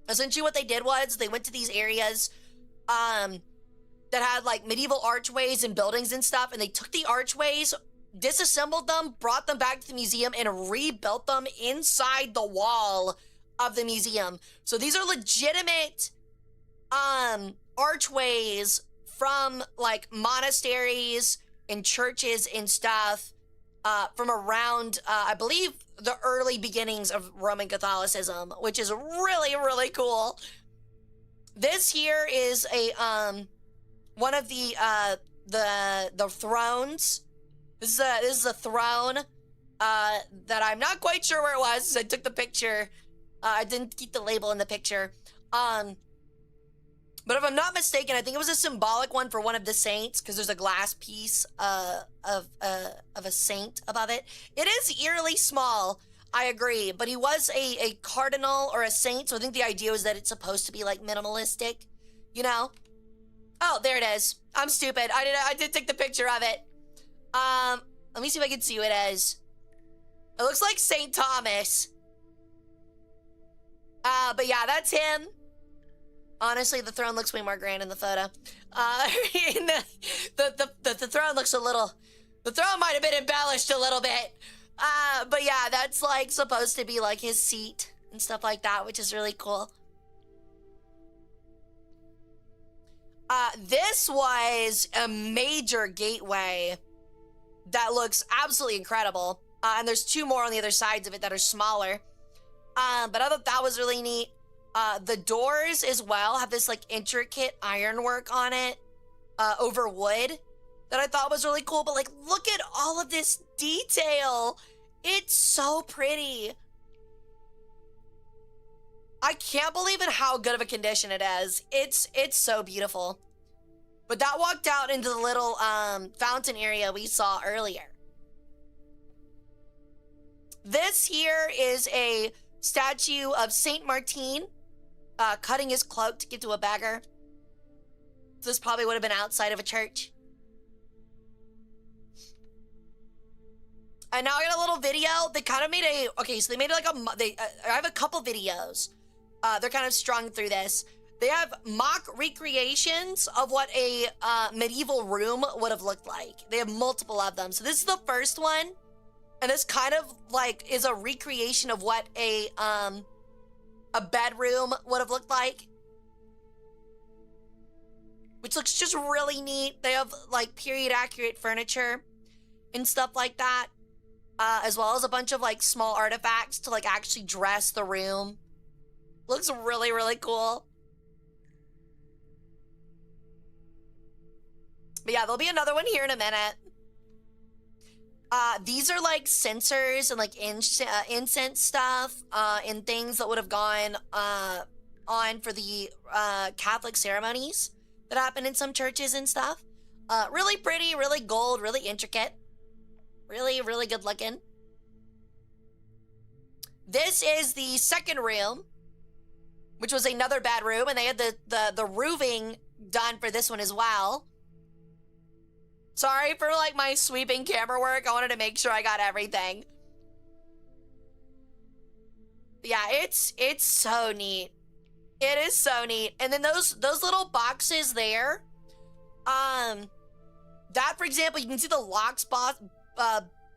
Essentially what they did was they went to these areas that had like medieval archways and buildings and stuff, and they took the archways disassembled them, brought them back to the museum, and rebuilt them inside the wall of the museum. So these are legitimate archways from like monasteries and churches and stuff from around, I believe, the early beginnings of Roman Catholicism, which is really, really cool. This here is a one of the thrones. This is a throne that I'm not quite sure where it was. I took the picture. I didn't keep the label in the picture. But if I'm not mistaken, I think it was a symbolic one for one of the saints, because there's a glass piece of a saint above it. It is eerily small, I agree, but he was a cardinal or a saint, so I think the idea was that it's supposed to be like minimalistic, you know? Oh, there it is. I'm stupid. I did take the picture of it. Let me see if I can see who it is. It looks like St. Thomas. But yeah, that's him. Honestly, the throne looks way more grand in the photo. The throne looks a little... The throne might have been embellished a little bit. But yeah, that's like supposed to be like his seat and stuff like that, which is really cool. This was a major gateway that looks absolutely incredible. And there's two more on the other sides of it that are smaller. But I thought that was really neat. The doors as well have this like intricate ironwork on it over wood that I thought was really cool. But like, look at all of this detail. It's so pretty. I can't believe in how good of a condition it is. It's so beautiful. But that walked out into the little fountain area we saw earlier. This here is a statue of Saint Martin cutting his cloak to give to a beggar. This probably would have been outside of a church. And now I got a little video. They kind of made a... Okay, so they made like a... I have a couple videos. They're kind of strung through this. They have mock recreations of what a medieval room would have looked like. They have multiple of them. So this is the first one. And this kind of like is a recreation of what a bedroom would have looked like. Which looks just really neat. They have like period accurate furniture and stuff like that. As well as a bunch of like small artifacts to like actually dress the room. Looks really, really cool. But yeah, there'll be another one here in a minute. These are like censers and like incense stuff and things that would have gone on for the Catholic ceremonies that happen in some churches and stuff. Really pretty, really gold, really intricate. Really, really good looking. This is the second room, which was another bedroom, and they had the roofing done for this one as well. Sorry for like my sweeping camera work. I wanted to make sure I got everything. But yeah, it's so neat. It is so neat. And then those little boxes there, that for example, you can see the locks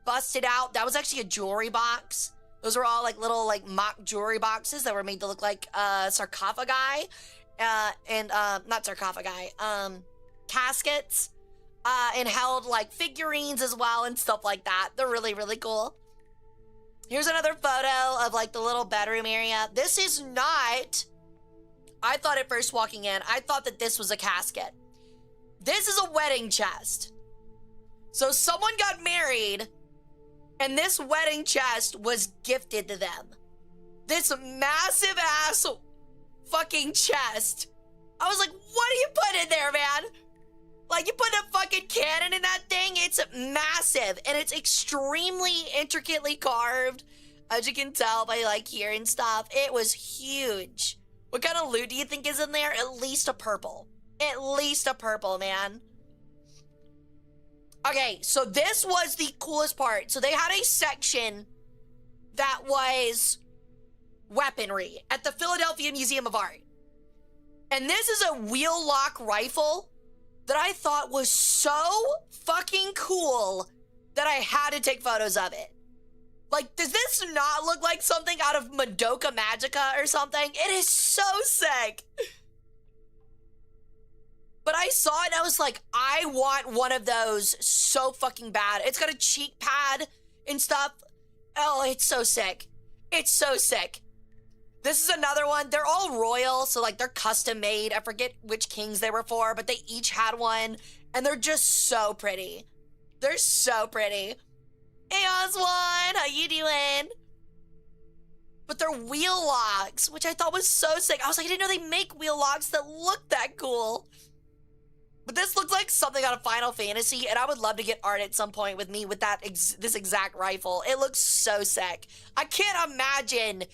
busted out. That was actually a jewelry box. Those were all like little like mock jewelry boxes that were made to look like sarcophagi, and not sarcophagi, caskets. And held like figurines as well and stuff like that. They're really, really cool. Here's another photo of like the little bedroom area. This is not, I thought at first walking in, I thought that this was a casket. This is a wedding chest. So someone got married and this wedding chest was gifted to them. This massive ass fucking chest. I was like, what do you put in there, man? Like, you put a fucking cannon in that thing, it's massive, and it's extremely intricately carved, as you can tell by, like, here and stuff. It was huge. What kind of loot do you think is in there? At least a purple. At least a purple, man. Okay, so this was the coolest part. So they had a section that was weaponry at the Philadelphia Museum of Art. And this is a wheel lock rifle that I thought was so fucking cool that I had to take photos of it. Like, does this not look like something out of Madoka Magica or something? It is so sick. But I saw it and I was like, I want one of those so fucking bad. It's got a cheek pad and stuff. Oh, it's so sick. It's so sick. This is another one. They're all royal, so like they're custom made. I forget which kings they were for, but they each had one. And they're just so pretty. They're so pretty. Hey, Oswan, how you doing? But they're wheel locks, which I thought was so sick. I was like, I didn't know they make wheel locks that look that cool. But this looks like something out of Final Fantasy, and I would love to get art at some point with me with that this exact rifle. It looks so sick. I can't imagine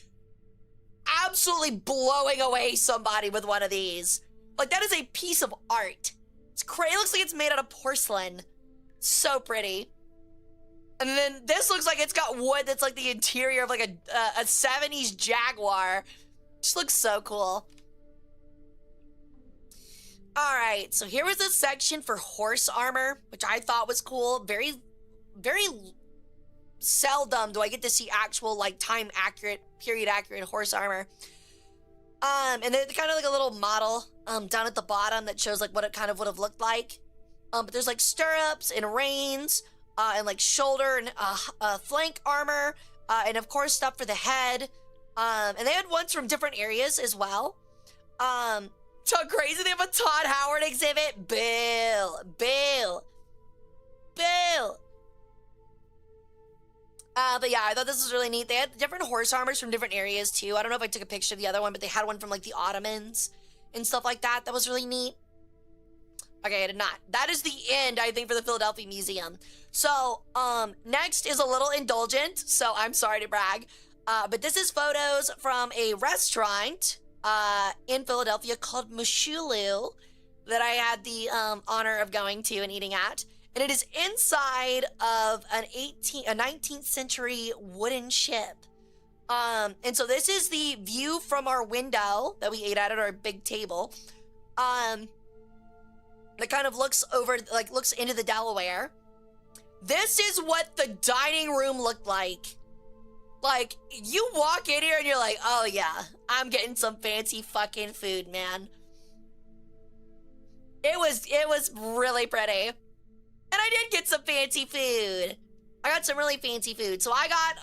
absolutely blowing away somebody with one of these. Like, that is a piece of art. It's crazy. It looks like it's made out of porcelain. So pretty. And then this looks like it's got wood that's like the interior of like a 70s Jaguar. Just looks so cool. All right, so here was a section for horse armor, which I thought was cool. Very, very seldom do I get to see actual like time accurate, period accurate horse armor. And then kind of like a little model down at the bottom that shows like what it kind of would have looked like. But there's like stirrups and reins and like shoulder and flank armor and of course stuff for the head. And they had ones from different areas as well. So crazy, they have a Todd Howard exhibit. Bill. But yeah, I thought this was really neat. They had different horse armors from different areas too. I don't know if I took a picture of the other one, but they had one from like the Ottomans and stuff like that. That was really neat. Okay, I did not. That is the end, I think, for the Philadelphia Museum. So, next is a little indulgent, so I'm sorry to brag. But this is photos from a restaurant in Philadelphia called Mushulu that I had the honor of going to and eating at. And it is inside of a 19th century wooden ship. And so this is the view from our window that we ate at our big table. That kind of looks over, like looks into the Delaware. This is what the dining room looked like. Like, you walk in here and you're like, oh yeah, I'm getting some fancy fucking food, man. It was really pretty. And I did get some fancy food. I got some really fancy food. So I got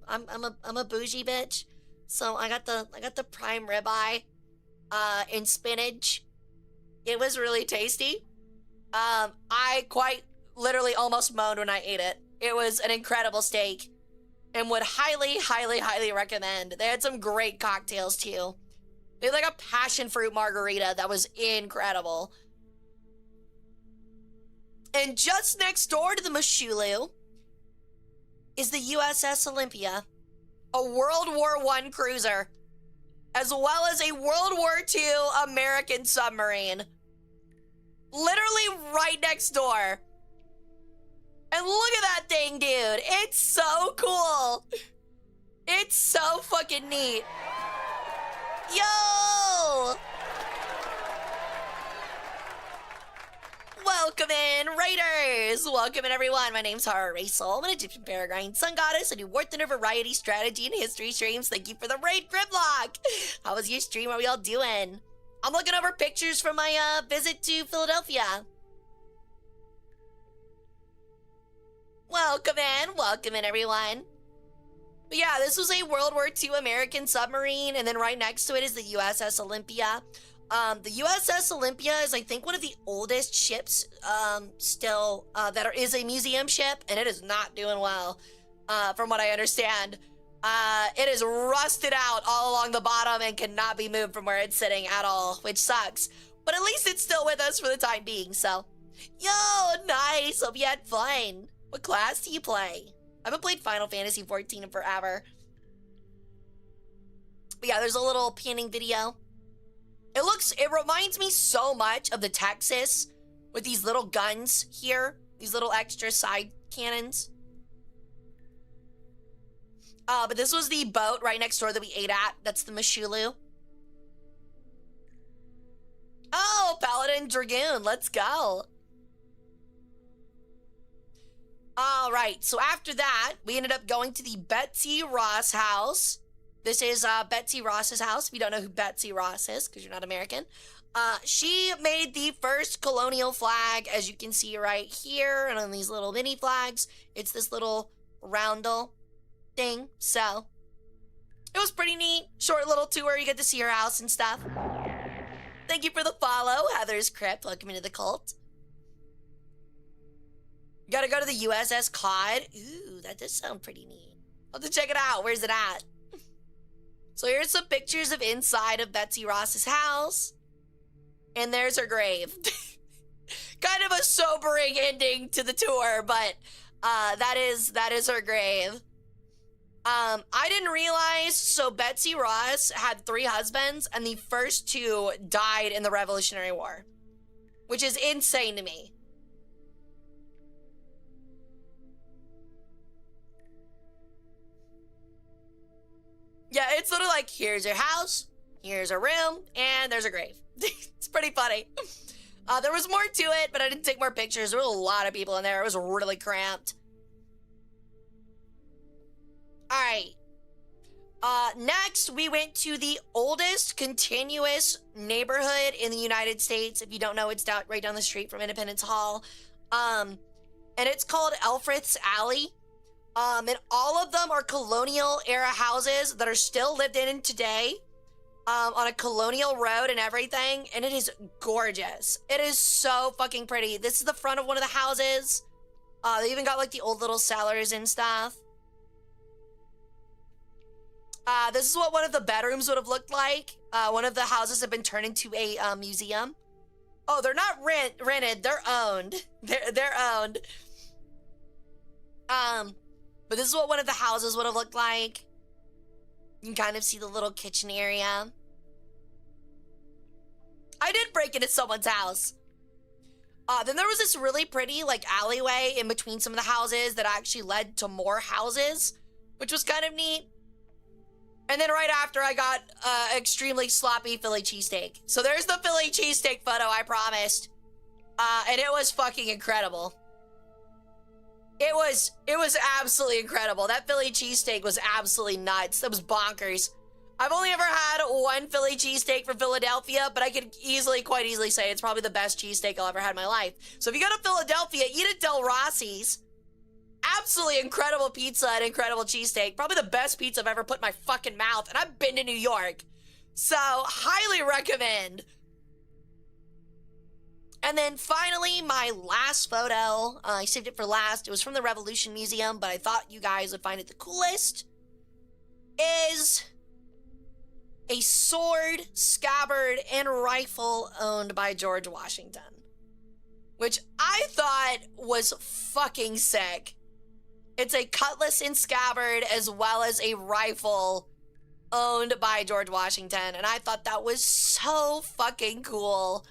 I'm a bougie bitch. So I got the prime ribeye and spinach. It was really tasty. I quite literally almost moaned when I ate it. It was an incredible steak and would highly, highly, highly recommend. They had some great cocktails too. They had like a passion fruit margarita that was incredible. And just next door to the Mushulu is the USS Olympia, a World War I cruiser, as well as a World War II American submarine. Literally right next door. And look at that thing, dude. It's so cool. It's so fucking neat. Yo! Welcome in, Raiders! Welcome in, everyone. My name's Hara Rae Sol. I'm an Egyptian Peregrine Sun Goddess. I do worth and variety, strategy, and history streams. Thank you for the raid, Grimlock! How was your stream? How are we all doing? I'm looking over pictures from my visit to Philadelphia. Welcome in, everyone. But yeah, this was a World War II American submarine, and then right next to it is the USS Olympia. The USS Olympia is, I think, one of the oldest ships still that is a museum ship, and it is not doing well, from what I understand. It is rusted out all along the bottom and cannot be moved from where it's sitting at all, which sucks. But at least it's still with us for the time being, so. Yo, nice, hope you had fun. What class do you play? I haven't played Final Fantasy 14 in forever. But yeah, there's a little panning video. It reminds me so much of the Texas with these little guns here, these little extra side cannons. But this was the boat right next door that we ate at. That's the Mushulu. Oh, Paladin Dragoon, let's go. All right, so after that, we ended up going to the Betsy Ross house. This is Betsy Ross's house, if you don't know who Betsy Ross is, because you're not American. She made the first colonial flag, as you can see right here, and on these little mini flags. It's this little roundel thing, so it was pretty neat. Short little tour, you get to see her house and stuff. Thank you for the follow, Heather's Crypt. Welcome into the cult. You gotta go to the USS Cod. Ooh, that does sound pretty neat. I'll have to check it out. Where's it at? So here's some pictures of inside of Betsy Ross's house. And there's her grave. Kind of a sobering ending to the tour, but that is her grave. I didn't realize, so Betsy Ross had 3 husbands, and the first 2 died in the Revolutionary War, which is insane to me. Yeah, it's literally like, here's your house, here's a room, and there's a grave. It's pretty funny. There was more to it, but I didn't take more pictures. There were a lot of people in there. It was really cramped. All right. Next, we went to the oldest continuous neighborhood in the United States. If you don't know, it's right down the street from Independence Hall. And it's called Elfreth's Alley. And all of them are colonial era houses that are still lived in today, on a colonial road and everything. And it is gorgeous. It is so fucking pretty. This is the front of one of the houses. They even got like the old little cellars and stuff. This is what one of the bedrooms would have looked like. One of the houses have been turned into a museum. Oh, they're not rented. They're owned. They're owned. But this is what one of the houses would have looked like. You can kind of see the little kitchen area. I did break into someone's house. Then there was this really pretty like alleyway in between some of the houses that actually led to more houses, which was kind of neat. And then right after, I got extremely sloppy Philly cheesesteak. So there's the Philly cheesesteak photo I promised. And it was fucking incredible. It was absolutely incredible. That Philly cheesesteak was absolutely nuts. That was bonkers. I've only ever had one Philly cheesesteak from Philadelphia, but I could quite easily say it's probably the best cheesesteak I'll ever had in my life. So if you go to Philadelphia, eat at Del Rossi's. Absolutely incredible pizza and incredible cheesesteak. Probably the best pizza I've ever put in my fucking mouth. And I've been to New York. So, highly recommend. And then finally, my last photo. I saved it for last. It was from the Revolution Museum, but I thought you guys would find it the coolest. Is a sword, scabbard, and rifle owned by George Washington. Which I thought was fucking sick. It's a cutlass and scabbard as well as a rifle owned by George Washington. And I thought that was so fucking cool.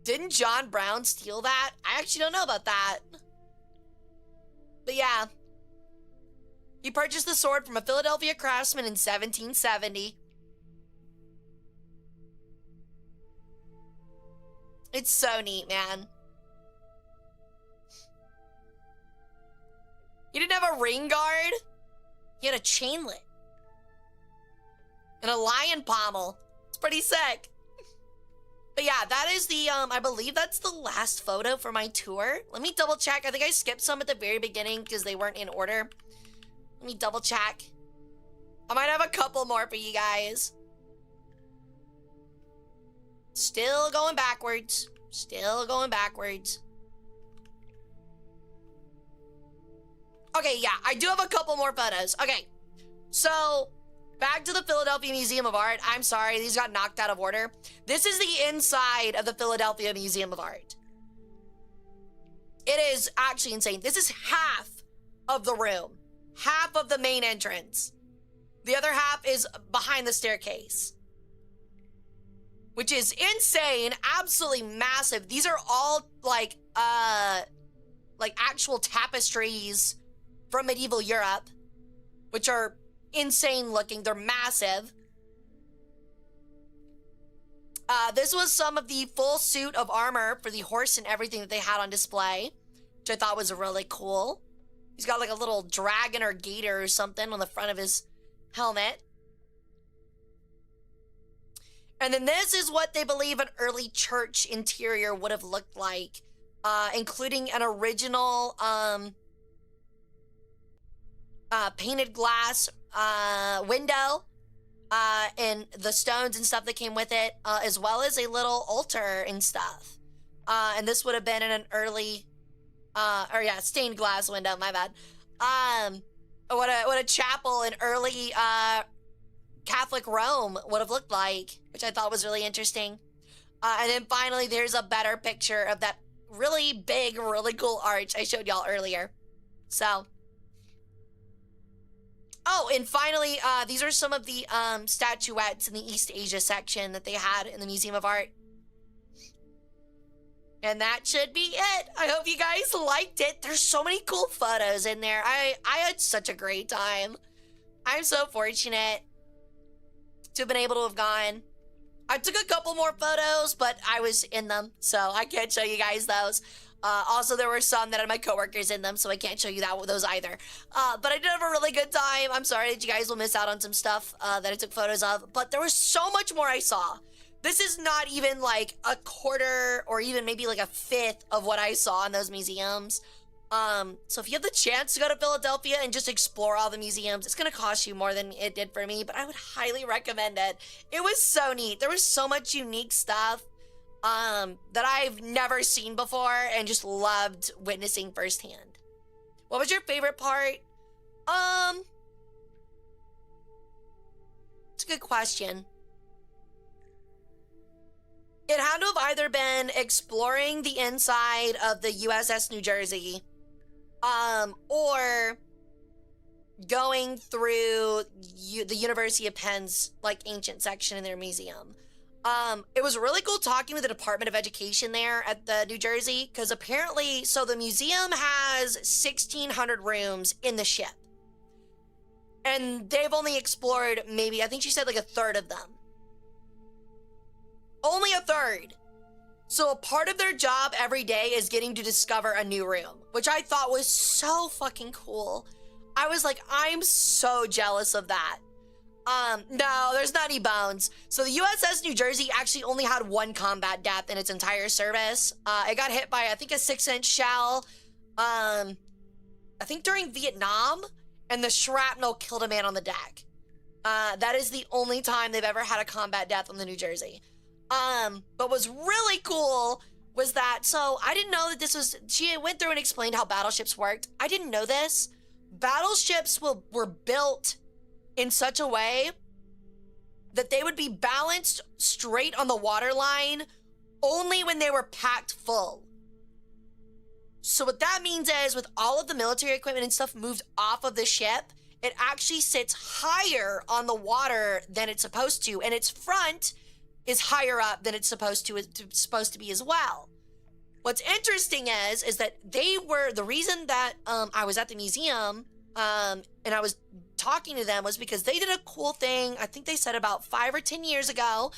Didn't John Brown steal that? I actually don't know about that. But yeah. He purchased the sword from a Philadelphia craftsman in 1770. It's so neat, man. He didn't have a ring guard. He had a chainlet. And a lion pommel. It's pretty sick. But yeah, that is the, I believe that's the last photo for my tour. Let me double check. I think I skipped some at the very beginning because they weren't in order. Let me double check. I might have a couple more for you guys. Still going backwards. Still going backwards. Okay, yeah, I do have a couple more photos. Okay, so back to the Philadelphia Museum of Art. I'm sorry, these got knocked out of order. This is the inside of the Philadelphia Museum of Art. It is actually insane. This is half of the room. Half of the main entrance. The other half is behind the staircase. Which is insane, absolutely massive. These are all like actual tapestries from medieval Europe, which are insane looking. They're massive. This was some of the full suit of armor for the horse and everything that they had on display. which I thought was really cool. He's got like a little dragon or gator or something on the front of his helmet. And then this is what they believe an early church interior would have looked like, including an original painted glass window and the stones and stuff that came with it, as well as a little altar and stuff. And this would have been in an early, stained glass window, my bad. What a chapel in early Catholic Rome would have looked like, which I thought was really interesting. And then finally, there's a better picture of that really big, really cool arch I showed y'all earlier. So, oh, and finally, these are some of the statuettes in the East Asia section that they had in the Museum of Art. And that should be it. I hope you guys liked it. There's so many cool photos in there. I had such a great time. I'm so fortunate to have been able to have gone. I took a couple more photos, but I was in them, so I can't show you guys those. Also, there were some that had my coworkers in them, so I can't show you those either. But I did have a really good time. I'm sorry that you guys will miss out on some stuff that I took photos of, but there was so much more I saw. This is not even like a quarter or even maybe like a fifth of what I saw in those museums. So if you have the chance to go to Philadelphia and just explore all the museums, it's gonna cost you more than it did for me, but I would highly recommend it. It was so neat. There was so much unique stuff that I've never seen before and just loved witnessing firsthand. What was your favorite part? It's a good question. It had to have either been exploring the inside of the USS New Jersey, or going through the University of Penn's like ancient section in their museum. It was really cool talking with the Department of Education there at the New Jersey, because apparently, so the museum has 1,600 rooms in the ship. And they've only explored maybe, I think she said like a third of them. Only a third. So a part of their job every day is getting to discover a new room, which I thought was so fucking cool. I was like, I'm so jealous of that. No, there's not any bones. So the USS New Jersey actually only had one combat death in its entire service. It got hit by, I think, a 6-inch shell, I think during Vietnam, and the shrapnel killed a man on the deck. That is the only time they've ever had a combat death on the New Jersey. But what's really cool was that, so I didn't know that this was, she went through and explained how battleships worked. I didn't know this. Battleships were built in such a way that they would be balanced straight on the waterline only when they were packed full. So what that means is, with all of the military equipment and stuff moved off of the ship, it actually sits higher on the water than it's supposed to, and its front is higher up than it's supposed to be as well. What's interesting is that they were, the reason that I was at the museum and I was talking to them was because they did a cool thing, I think they said about 5 or 10 years ago,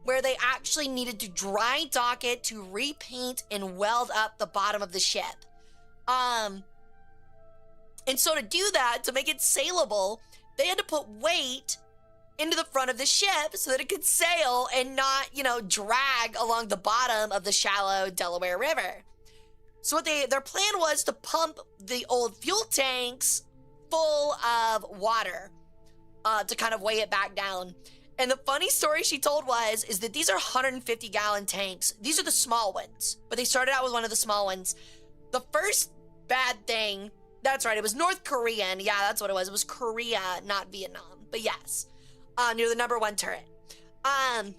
where they actually needed to dry dock it to repaint and weld up the bottom of the ship. And so to do that, to make it saleable, they had to put weight into the front of the ship so that it could sail and not, drag along the bottom of the shallow Delaware River. So what their plan was to pump the old fuel tanks full of water to kind of weigh it back down. And the funny story she told is that these are 150-gallon tanks. These are the small ones, but they started out with one of the small ones. The first bad thing, that's right, it was North Korean. Yeah, that's what it was. It was Korea, not Vietnam, but yes. Near the number 1 turret. But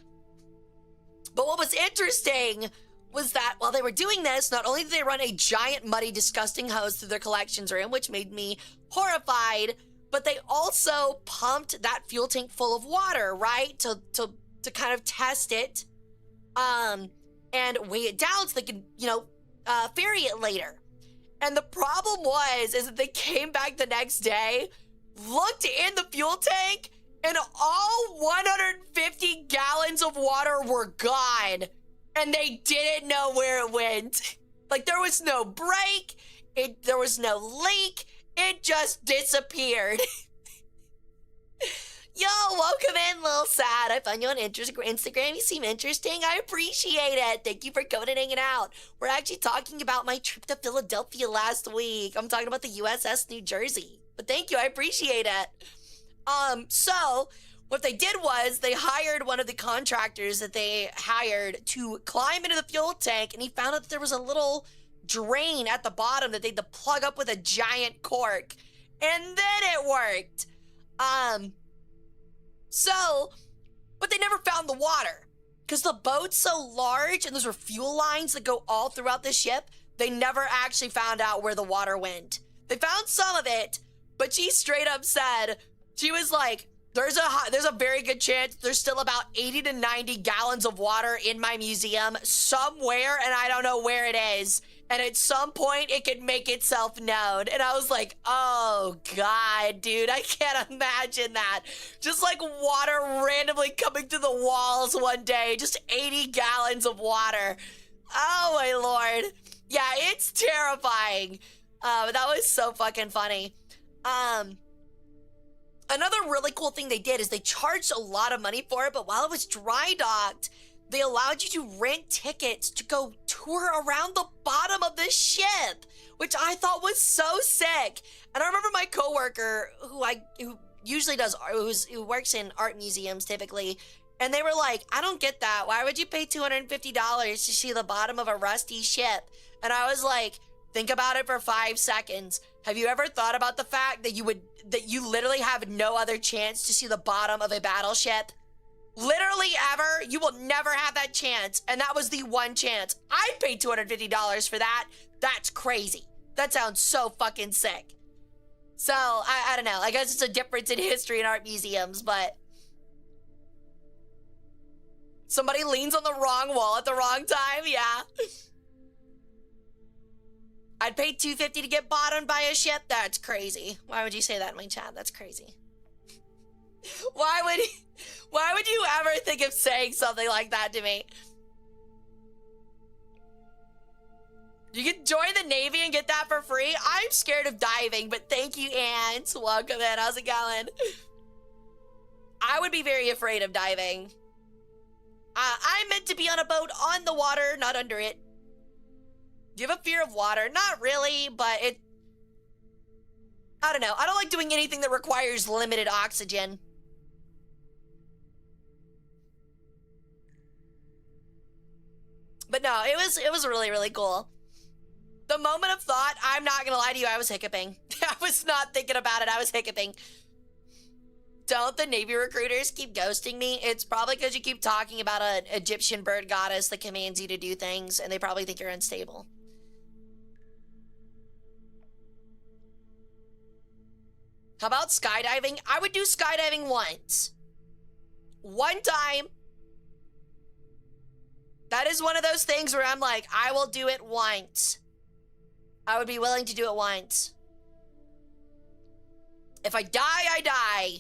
what was interesting was that while they were doing this, not only did they run a giant, muddy, disgusting hose through their collections room, which made me horrified, but they also pumped that fuel tank full of water, right? To kind of test it, and weigh it down so they could, ferry it later. And the problem is that they came back the next day, looked in the fuel tank, and all 150 gallons of water were gone, and they didn't know where it went. Like, there was no break. There was no leak. It just disappeared. Yo, welcome in, Lil Sad. I found you on Instagram. You seem interesting. I appreciate it. Thank you for coming and hanging out. We're actually talking about my trip to Philadelphia last week. I'm talking about the USS New Jersey. But thank you. I appreciate it. So what they did was they hired one of the contractors that they hired to climb into the fuel tank, and he found out that there was a little drain at the bottom that they had to plug up with a giant cork. And then it worked. But they never found the water. Because the boat's so large and those were fuel lines that go all throughout the ship, they never actually found out where the water went. They found some of it, but she straight up said, she was like, there's a very good chance there's still about 80 to 90 gallons of water in my museum somewhere, and I don't know where it is. And at some point, it could make itself known. And I was like, oh, God, dude, I can't imagine that. Just like water randomly coming through the walls one day. Just 80 gallons of water. Oh, my Lord. Yeah, it's terrifying. That was so fucking funny. Another really cool thing they did is they charged a lot of money for it, but while it was dry docked, they allowed you to rent tickets to go tour around the bottom of the ship, which I thought was so sick. And I remember my coworker, who usually does, who works in art museums typically, and they were like, I don't get that. Why would you pay $250 to see the bottom of a rusty ship? And I was like, think about it for 5 seconds. Have you ever thought about the fact that you literally have no other chance to see the bottom of a battleship? Literally ever, you will never have that chance, and that was the one chance. I paid $250 for that. That's crazy. That sounds so fucking sick. So, I don't know. I guess it's a difference in history and art museums, but somebody leans on the wrong wall at the wrong time, yeah. I'd pay $250 to get bottomed by a ship? That's crazy. Why would you say that in my chat? That's crazy. Why would you ever think of saying something like that to me? You can join the Navy and get that for free? I'm scared of diving, but thank you, Ant. Welcome in. How's it going? I would be very afraid of diving. I'm meant to be on a boat on the water, not under it. Do you have a fear of water? Not really, but I don't know. I don't like doing anything that requires limited oxygen. But no, it was really, really cool. The moment of thought, I'm not gonna lie to you, I was hiccuping. I was not thinking about it, I was hiccuping. Don't the Navy recruiters keep ghosting me? It's probably because you keep talking about an Egyptian bird goddess that commands you to do things, and they probably think you're unstable. How about skydiving? I would do skydiving once. One time. That is one of those things where I'm like, I will do it once. I would be willing to do it once. If I die, I die.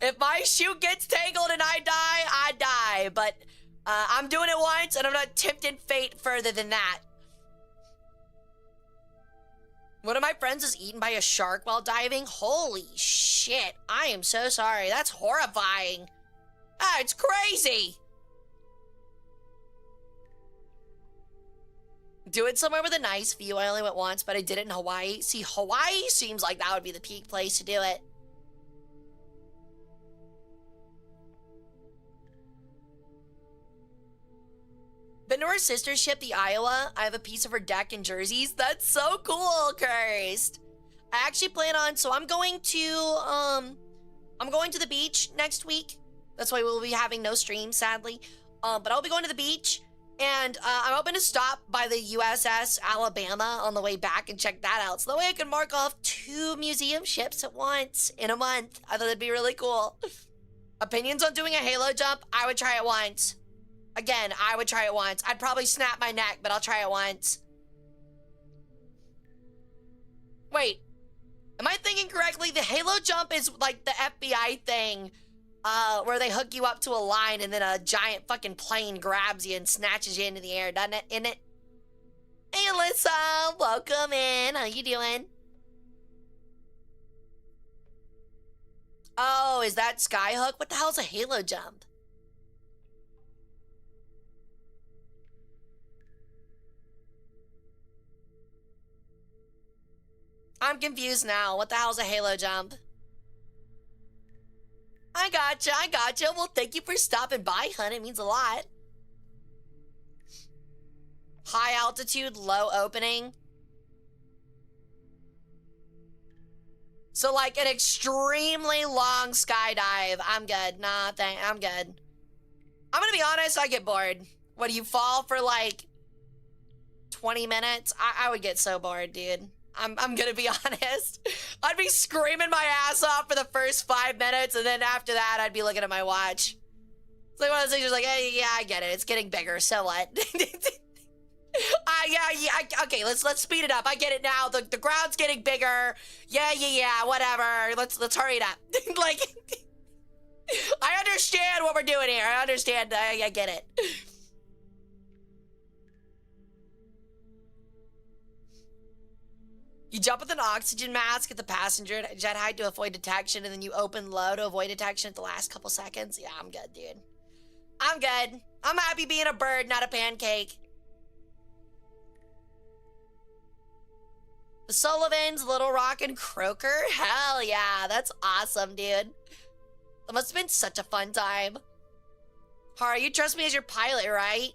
If my chute gets tangled and I die. But I'm doing it once, and I'm not tempting fate further than that. One of my friends is eaten by a shark while diving. Holy shit. I am so sorry. That's horrifying. Ah, it's crazy. Do it somewhere with a nice view. I only went once, but I did it in Hawaii. See, Hawaii seems like that would be the peak place to do it. Been to her sister's ship, the Iowa. I have a piece of her deck and jerseys. That's so cool, Cursed. I actually plan on, so I'm going to the beach next week. That's why we'll be having no stream, sadly. But I'll be going to the beach. And I'm hoping to stop by the USS Alabama on the way back and check that out. So that way I can mark off 2 museum ships at once in a month. I thought that'd be really cool. Opinions on doing a halo jump? I would try it once. Again, I would try it once. I'd probably snap my neck, but I'll try it once. Wait. Am I thinking correctly? The halo jump is like the FBI thing. Where they hook you up to a line and then a giant fucking plane grabs you and snatches you into the air, doesn't it? Isn't it? Hey, Alyssa, welcome in. How you doing? Oh, is that Skyhook? What the hell's a halo jump? I'm confused now. What the hell's a halo jump? I gotcha. Well, thank you for stopping by, hun. It means a lot. High altitude, low opening. So like an extremely long skydive. I'm good. Nah, I'm good. I'm gonna be honest, I get bored. What, do you fall for like 20 minutes? I would get so bored, dude. I'm gonna be honest. I'd be screaming my ass off for the first 5 minutes, and then after that, I'd be looking at my watch. It's like one of those things just like, hey, yeah, I get it. It's getting bigger, so what? Okay, let's speed it up. I get it now. The ground's getting bigger. Yeah, whatever. Let's hurry it up. Like, I understand what we're doing here. I understand. I get it. You jump with an oxygen mask at the passenger jet height to avoid detection, and then you open low to avoid detection at the last couple seconds. Yeah, I'm good, dude. I'm good. I'm happy being a bird, not a pancake. The Sullivans, Little Rock, and Croaker? Hell yeah, that's awesome, dude. That must have been such a fun time. Hara, you trust me as your pilot, right?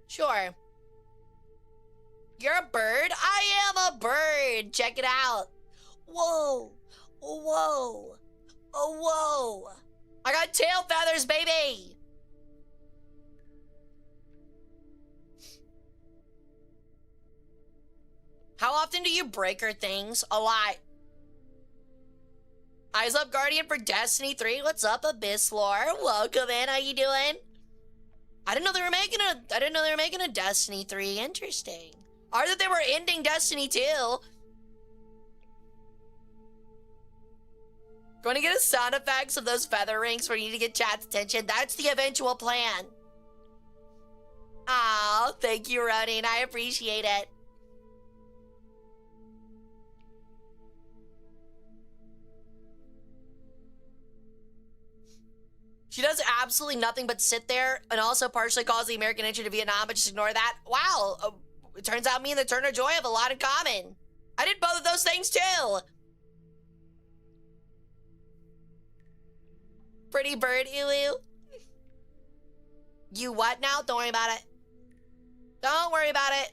Sure. You're a bird? I am a bird! Check it out. Whoa. Whoa. Oh, whoa. I got tail feathers, baby! How often do you break her things? A lot. Eyes up, Guardian, for Destiny 3. What's up, Abysslore? Welcome in. How you doing? I didn't know they were making a Destiny 3. Interesting. Or that they were ending Destiny 2. Going to get a sound effects of those feather rings where you need to get chat's attention. That's the eventual plan. Oh, thank you, Ronin. I appreciate it. She does absolutely nothing but sit there and also partially cause the American entry to Vietnam, but just ignore that. Wow, it turns out me and the Turner Joy have a lot in common. I did both of those things too. Pretty bird, ew. You what now? Don't worry about it. Don't worry about it.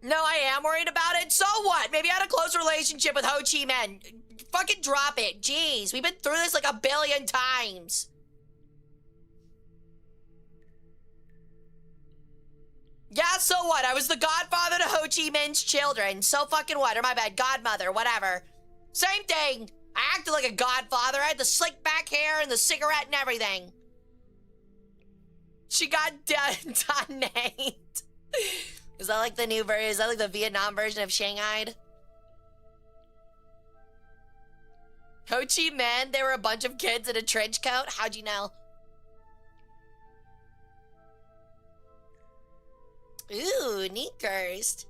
No, I am worried about it. So what? Maybe I had a close relationship with Ho Chi Minh. Fucking drop it. Jeez, we've been through this like a billion times. Yeah, so what? I was the godfather to Ho Chi Minh's children. So fucking what? Or my bad, godmother, whatever. Same thing. I acted like a godfather. I had the slick back hair and the cigarette and everything. She got done named. Is that like the new version? Is that like the Vietnam version of Shanghai? Ho Chi Minh, they were a bunch of kids in a trench coat? How'd you know? Ooh, neat cursed.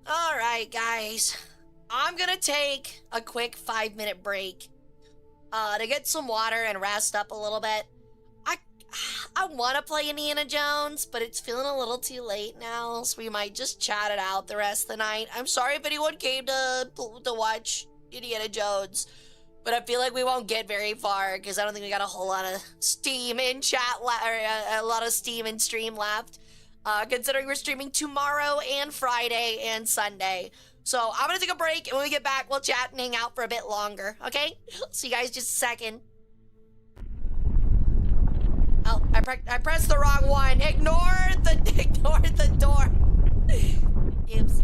Alright, guys. I'm gonna take a quick 5-minute break. To get some water and rest up a little bit. I want to play Indiana Jones, but it's feeling a little too late now, so we might just chat it out the rest of the night. I'm sorry if anyone came to watch Indiana Jones, but I feel like we won't get very far because I don't think we got a whole lot of steam in chat, or a lot of steam in stream left, considering we're streaming tomorrow and Friday and Sunday. So I'm gonna take a break, and when we get back, we'll chat and hang out for a bit longer, okay? See you guys just a second. Oh, I pressed the wrong one. Ignore the door. Oops.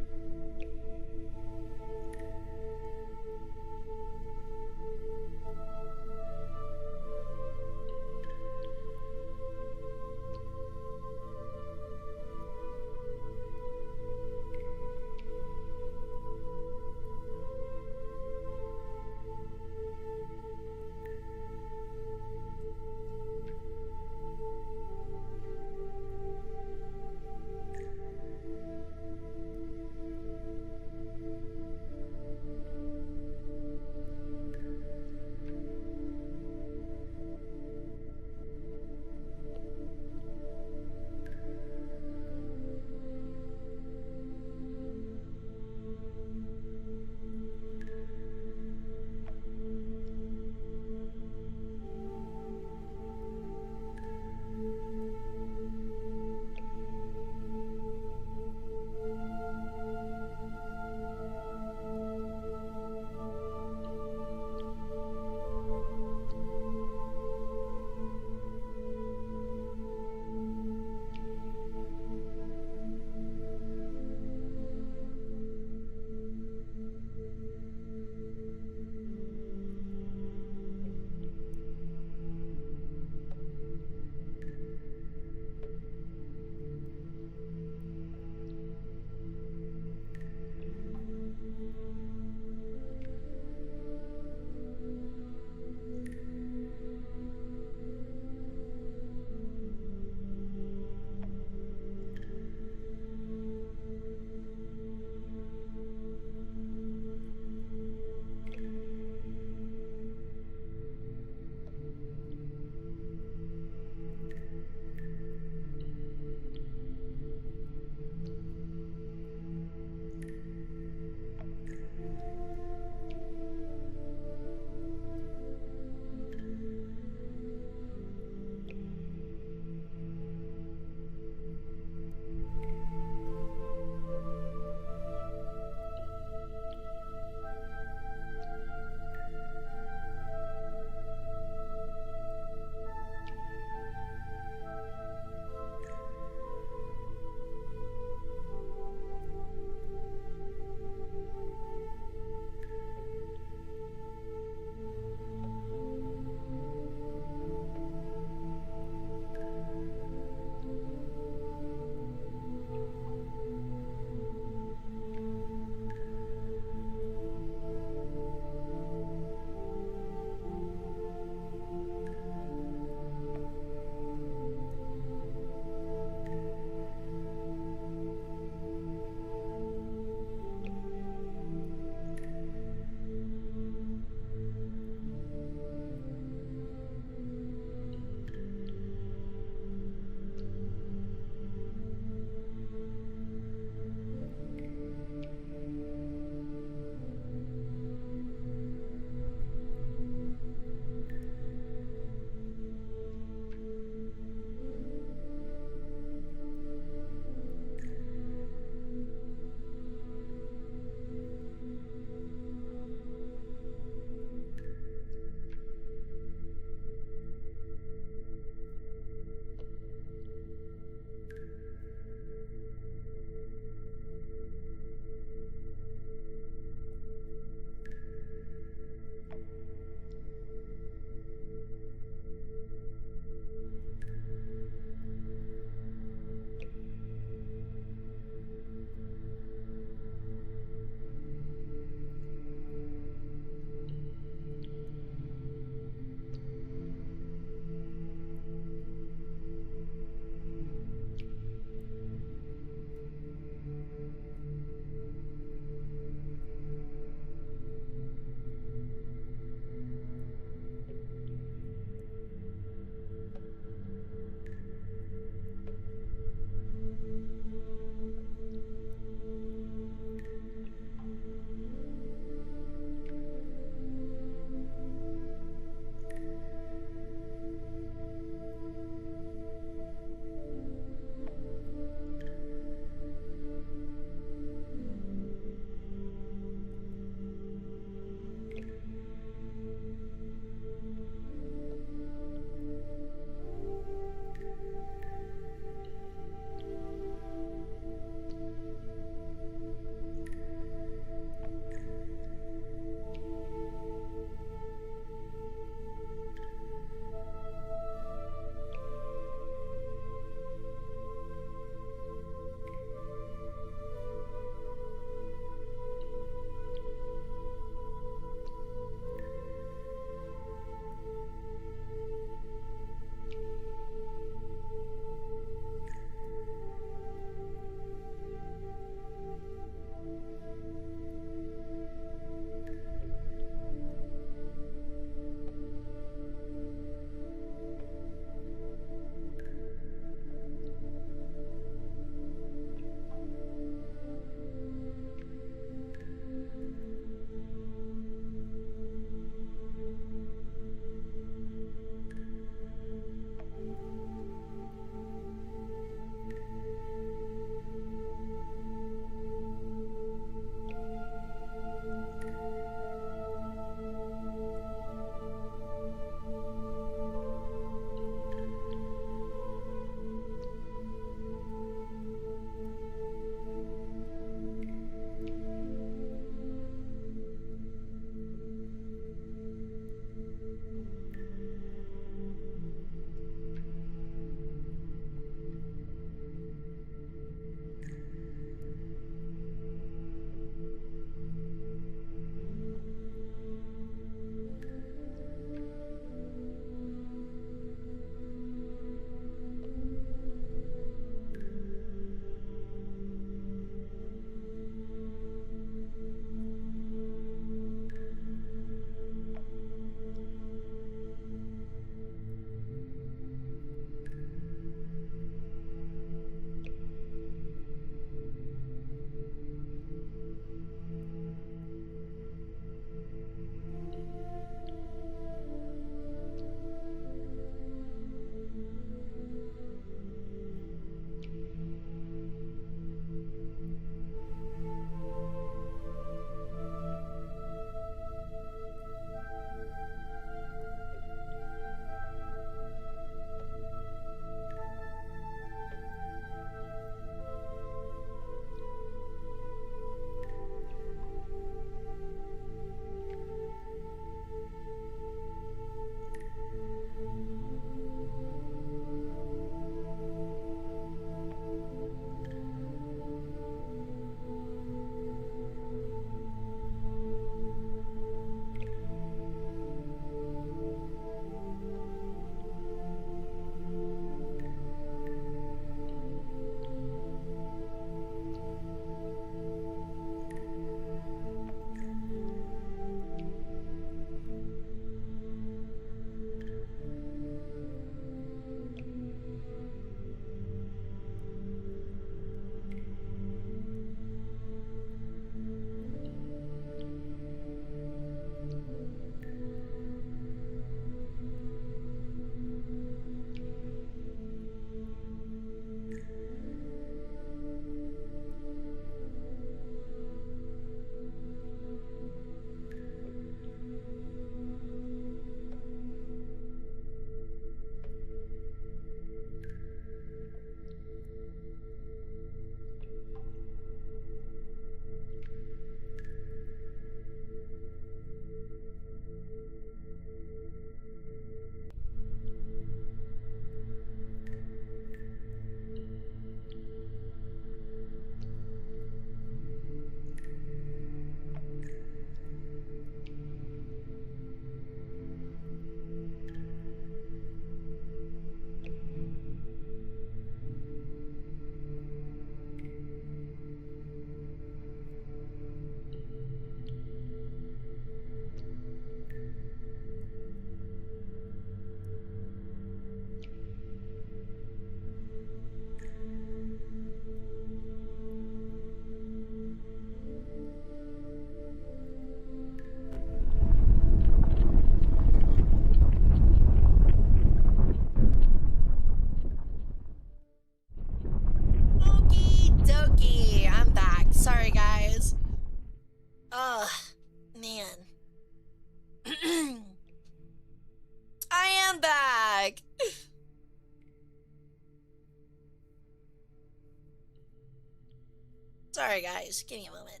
Sorry, guys. Give me a moment.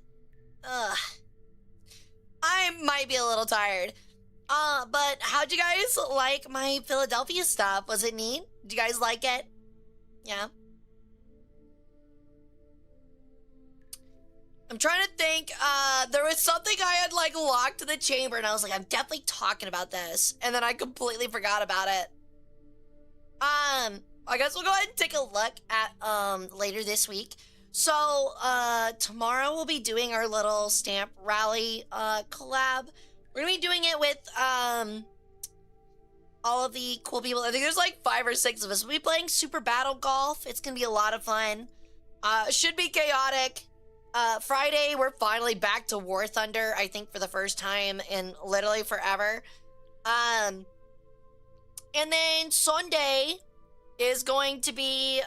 Ugh. I might be a little tired. But how'd you guys like my Philadelphia stuff? Was it neat? Did you guys like it? Yeah. I'm trying to think. There was something I had like locked in the chamber, and I was like, I'm definitely talking about this, and then I completely forgot about it. I guess we'll go ahead and take a look at later this week. So tomorrow we'll be doing our little stamp rally collab. We're gonna be doing it with all of the cool people. I think there's like 5 or 6 of us. We'll be playing Super Battle Golf. It's gonna be a lot of fun. Should be chaotic. Friday, we're finally back to War Thunder, I think for the first time in literally forever. And then Sunday is going to be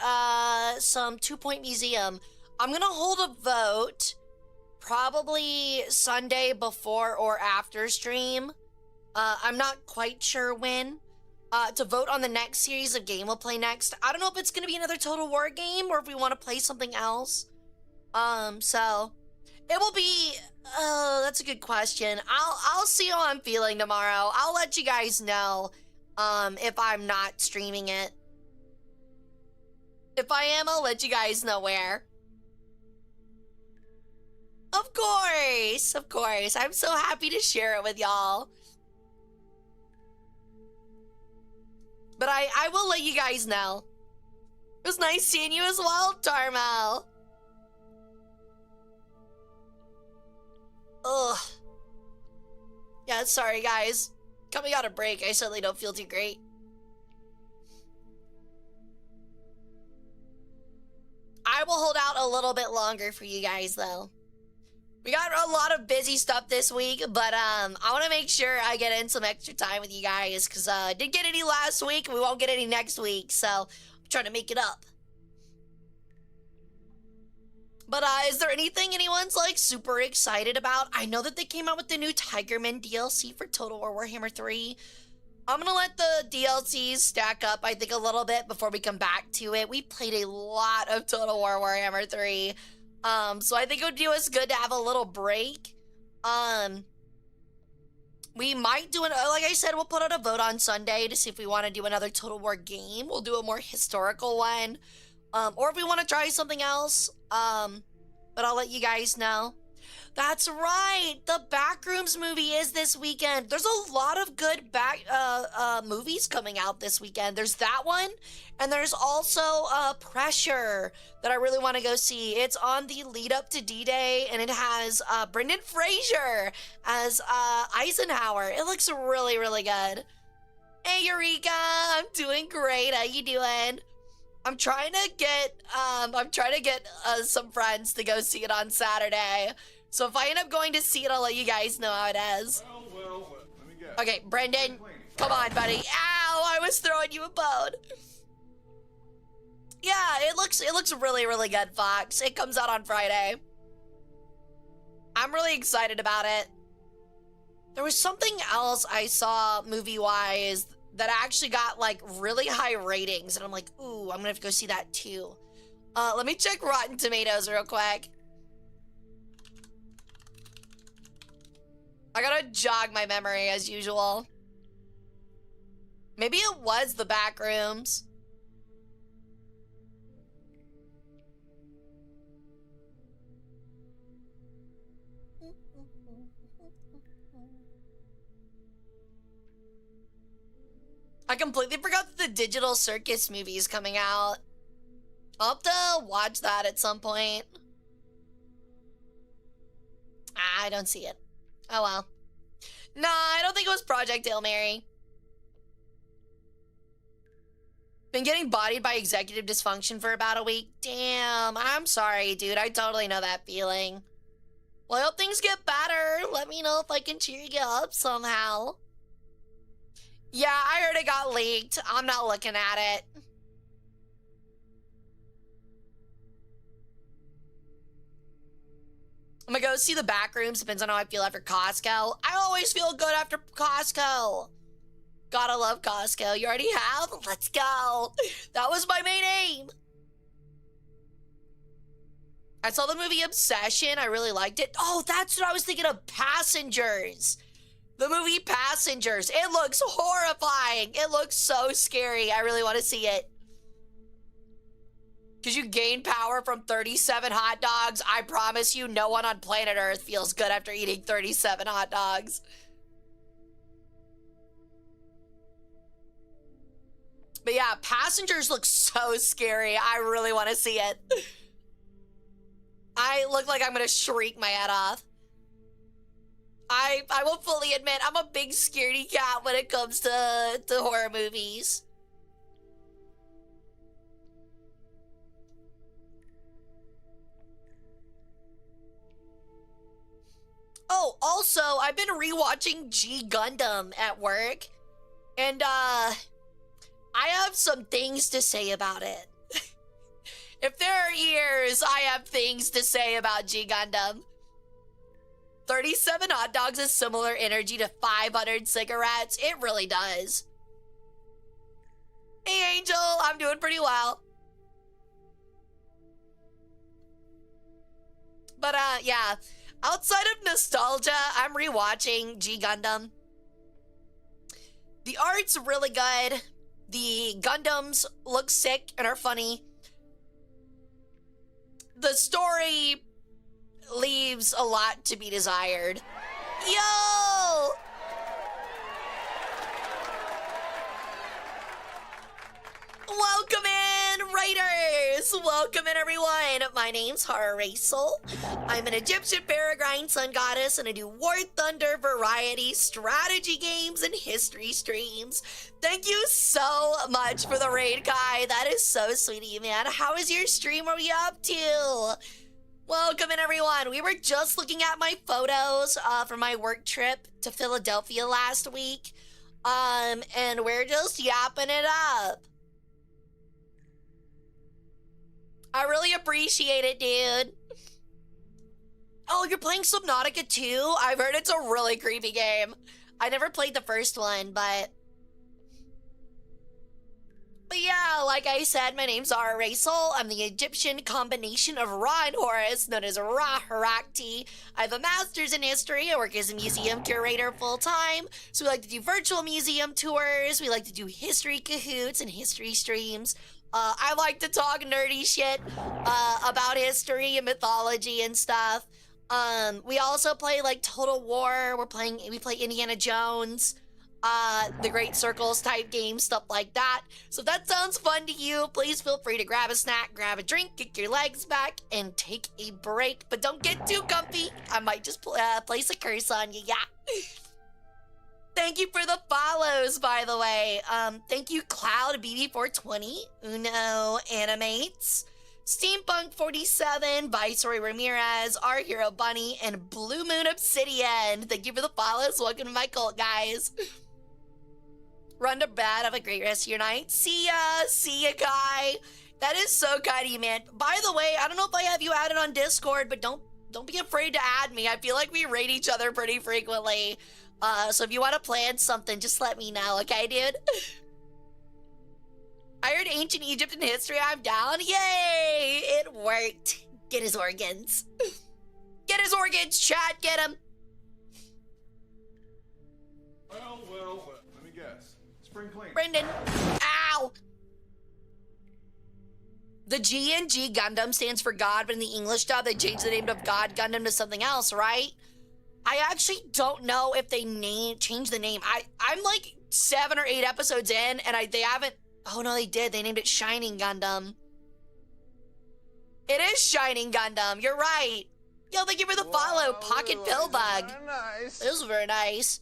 some 2 Point Museum. I'm gonna hold a vote probably Sunday before or after stream. I'm not quite sure when. To vote on the next series of game we'll play next. I don't know if it's gonna be another Total War game or if we want to play something else. So it will be, that's a good question. I'll see how I'm feeling tomorrow. I'll let you guys know, if I'm not streaming it. If I am, I'll let you guys know where. Of course, of course. I'm so happy to share it with y'all. But I will let you guys know. It was nice seeing you as well, Tarmo. Ugh. Yeah, sorry guys. Coming out of break, I certainly don't feel too great. I will hold out a little bit longer for you guys though. We got a lot of busy stuff this week, but I want to make sure I get in some extra time with you guys because I didn't get any last week and we won't get any next week, so I'm trying to make it up. But is there anything anyone's like super excited about? I know that they came out with the new Tigerman DLC for Total War Warhammer 3. I'm gonna let the DLCs stack up, I think, a little bit before we come back to it. We played a lot of Total War Warhammer 3. So I think it would do us good to have a little break. We might do like I said, we'll put out a vote on Sunday to see if we want to do another Total War game. We'll do a more historical one. Or if we want to try something else. But I'll let you guys know. That's right. The Backrooms movie is this weekend. There's a lot of good movies coming out this weekend. There's that one, and there's also Pressure that I really want to go see. It's on the lead up to D-Day, and it has Brendan Fraser as Eisenhower. It looks really, really good. Hey, Eureka, I'm doing great. How you doing? I'm trying to get some friends to go see it on Saturday. So if I end up going to see it, I'll let you guys know how it is. Well, let me guess. Okay, Brendan, come on, buddy. Ow, I was throwing you a bone. Yeah, it looks really, really good, Fox. It comes out on Friday. I'm really excited about it. There was something else I saw movie-wise that actually got like really high ratings, and I'm like, ooh, I'm gonna have to go see that too. Let me check Rotten Tomatoes real quick. I gotta jog my memory as usual. Maybe it was The Backrooms. I completely forgot that the Digital Circus movie is coming out. I'll have to watch that at some point. I don't see it. Oh well. Nah, I don't think it was Project Hail Mary. Been getting bodied by executive dysfunction for about a week. Damn, I'm sorry, dude. I totally know that feeling. Well, I hope things get better. Let me know if I can cheer you up somehow. Yeah, I heard it got leaked. I'm not looking at it. I'm gonna go see The Backrooms. Depends on how I feel after Costco. I always feel good after Costco. Gotta love Costco. You already have? Let's go. That was my main aim. I saw the movie Obsession. I really liked it. Oh, that's what I was thinking of. Passengers. The movie Passengers. It looks horrifying. It looks so scary. I really want to see it. Because you gain power from 37 hot dogs. I promise you, no one on planet Earth feels good after eating 37 hot dogs. But yeah, Passengers look so scary. I really want to see it. I look like I'm going to shriek my head off. I will fully admit, I'm a big scaredy cat when it comes to horror movies. Oh, also, I've been rewatching G Gundam at work. And, I have some things to say about it. If there are ears, I have things to say about G Gundam. 37 hot dogs is similar energy to 500 cigarettes. It really does. Hey, Angel, I'm doing pretty well. But, yeah. Outside of nostalgia, I'm rewatching G Gundam. The art's really good. The Gundams look sick and are funny. The story leaves a lot to be desired. Yo! Welcome in, writers! Welcome in, everyone! My name's Hara Rae Sol. I'm an Egyptian Peregrine Sun Goddess, and I do War Thunder variety strategy games and history streams. Thank you so much for the raid, Kai. That is so sweet of you, man. How is your stream? What are you up to? Welcome in, everyone. We were just looking at my photos from my work trip to Philadelphia last week. And we're just yapping it up. I really appreciate it, dude. Oh, you're playing Subnautica 2? I've heard it's a really creepy game. I never played the first one, but yeah, like I said, my name's Hara Rae Sol. I'm the Egyptian combination of Ra and Horus, known as Ra Harakti. I have a master's in history. I work as a museum curator full-time. So we like to do virtual museum tours. We like to do history cahoots and history streams. I like to talk nerdy shit about history and mythology and stuff. We also play like Total War. We play Indiana Jones, the Great Circles type games, stuff like that. So if that sounds fun to you, please feel free to grab a snack, grab a drink, kick your legs back, and take a break. But don't get too comfy. I might just place a curse on you, yeah. Thank you for the follows, by the way. Thank you, Cloud BB420, Uno Animates, Steampunk 47, Viceroy Ramirez, Our Hero Bunny, and Blue Moon Obsidian. Thank you for the follows. Welcome to my cult, guys. Run to bed. Have a great rest of your night. See ya, Kai. That is so kind of you, man. By the way, I don't know if I have you added on Discord, but don't be afraid to add me. I feel like we raid each other pretty frequently. So if you want to plan something, just let me know, okay, dude? I heard ancient Egypt and history, I'm down. Yay! It worked. Get his organs. Get his organs, chat, get him. Well, let me guess. Spring clean. Brendan. Ow! The G in G Gundam stands for God, but in the English dub, they changed the name of God Gundam to something else, right? I actually don't know if they changed the name. I'm like 7 or 8 episodes in, and they haven't. Oh no, they did. They named it Shining Gundam. It is Shining Gundam. You're right. Yo, thank you for the follow, Pocket Pillbug. Very nice. This was very nice.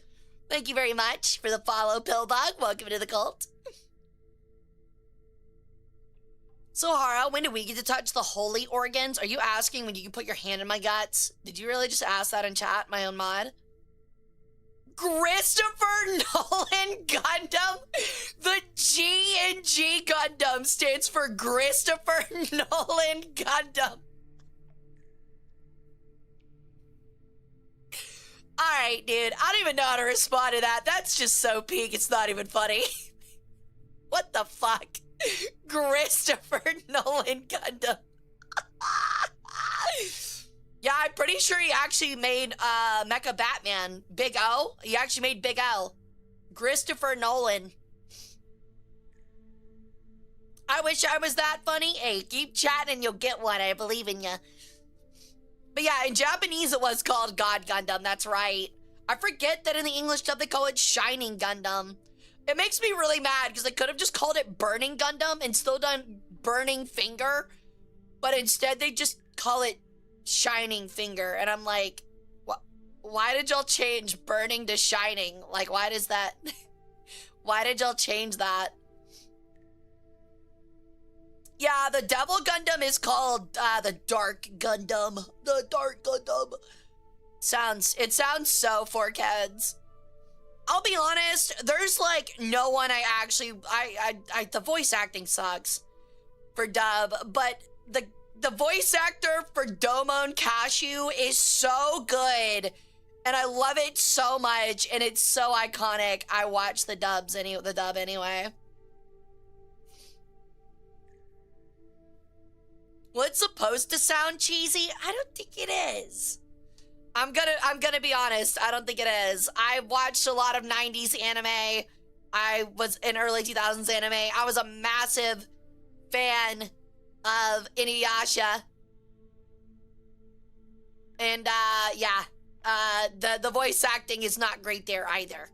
Thank you very much for the follow, Pillbug. Welcome to the cult. So, Hara, when do we get to touch the holy organs? Are you asking when you can put your hand in my guts? Did you really just ask that in chat, my own mod? Christopher Nolan Gundam? The G in G Gundam stands for Christopher Nolan Gundam. Alright, dude. I don't even know how to respond to that. That's just so peak, it's not even funny. What the fuck? Christopher Nolan Gundam. Yeah, I'm pretty sure he actually made Mecha Batman. Big O. He actually made Big O. Christopher Nolan. I wish I was that funny. Hey, keep chatting and you'll get one. I believe in you. But yeah, in Japanese it was called God Gundam. That's right. I forget that in the English dub they call it Shining Gundam. It makes me really mad because they could have just called it Burning Gundam and still done Burning Finger. But instead they just call it Shining Finger. And I'm like, why did y'all change Burning to Shining? Like, why does that... why did y'all change that? Yeah, the Devil Gundam is called the Dark Gundam. The Dark Gundam. It sounds so for kids. I'll be honest, there's like no one I actually the voice acting sucks for dub, but the voice actor for Domon Cashew is so good. And I love it so much, and it's so iconic. I watch the dub anyway. Well, it's supposed to sound cheesy. I don't think it is. I'm gonna be honest. I don't think it is. I watched a lot of 90s anime. I was in early 2000s anime. I was a massive fan of Inuyasha. And yeah, the voice acting is not great there either.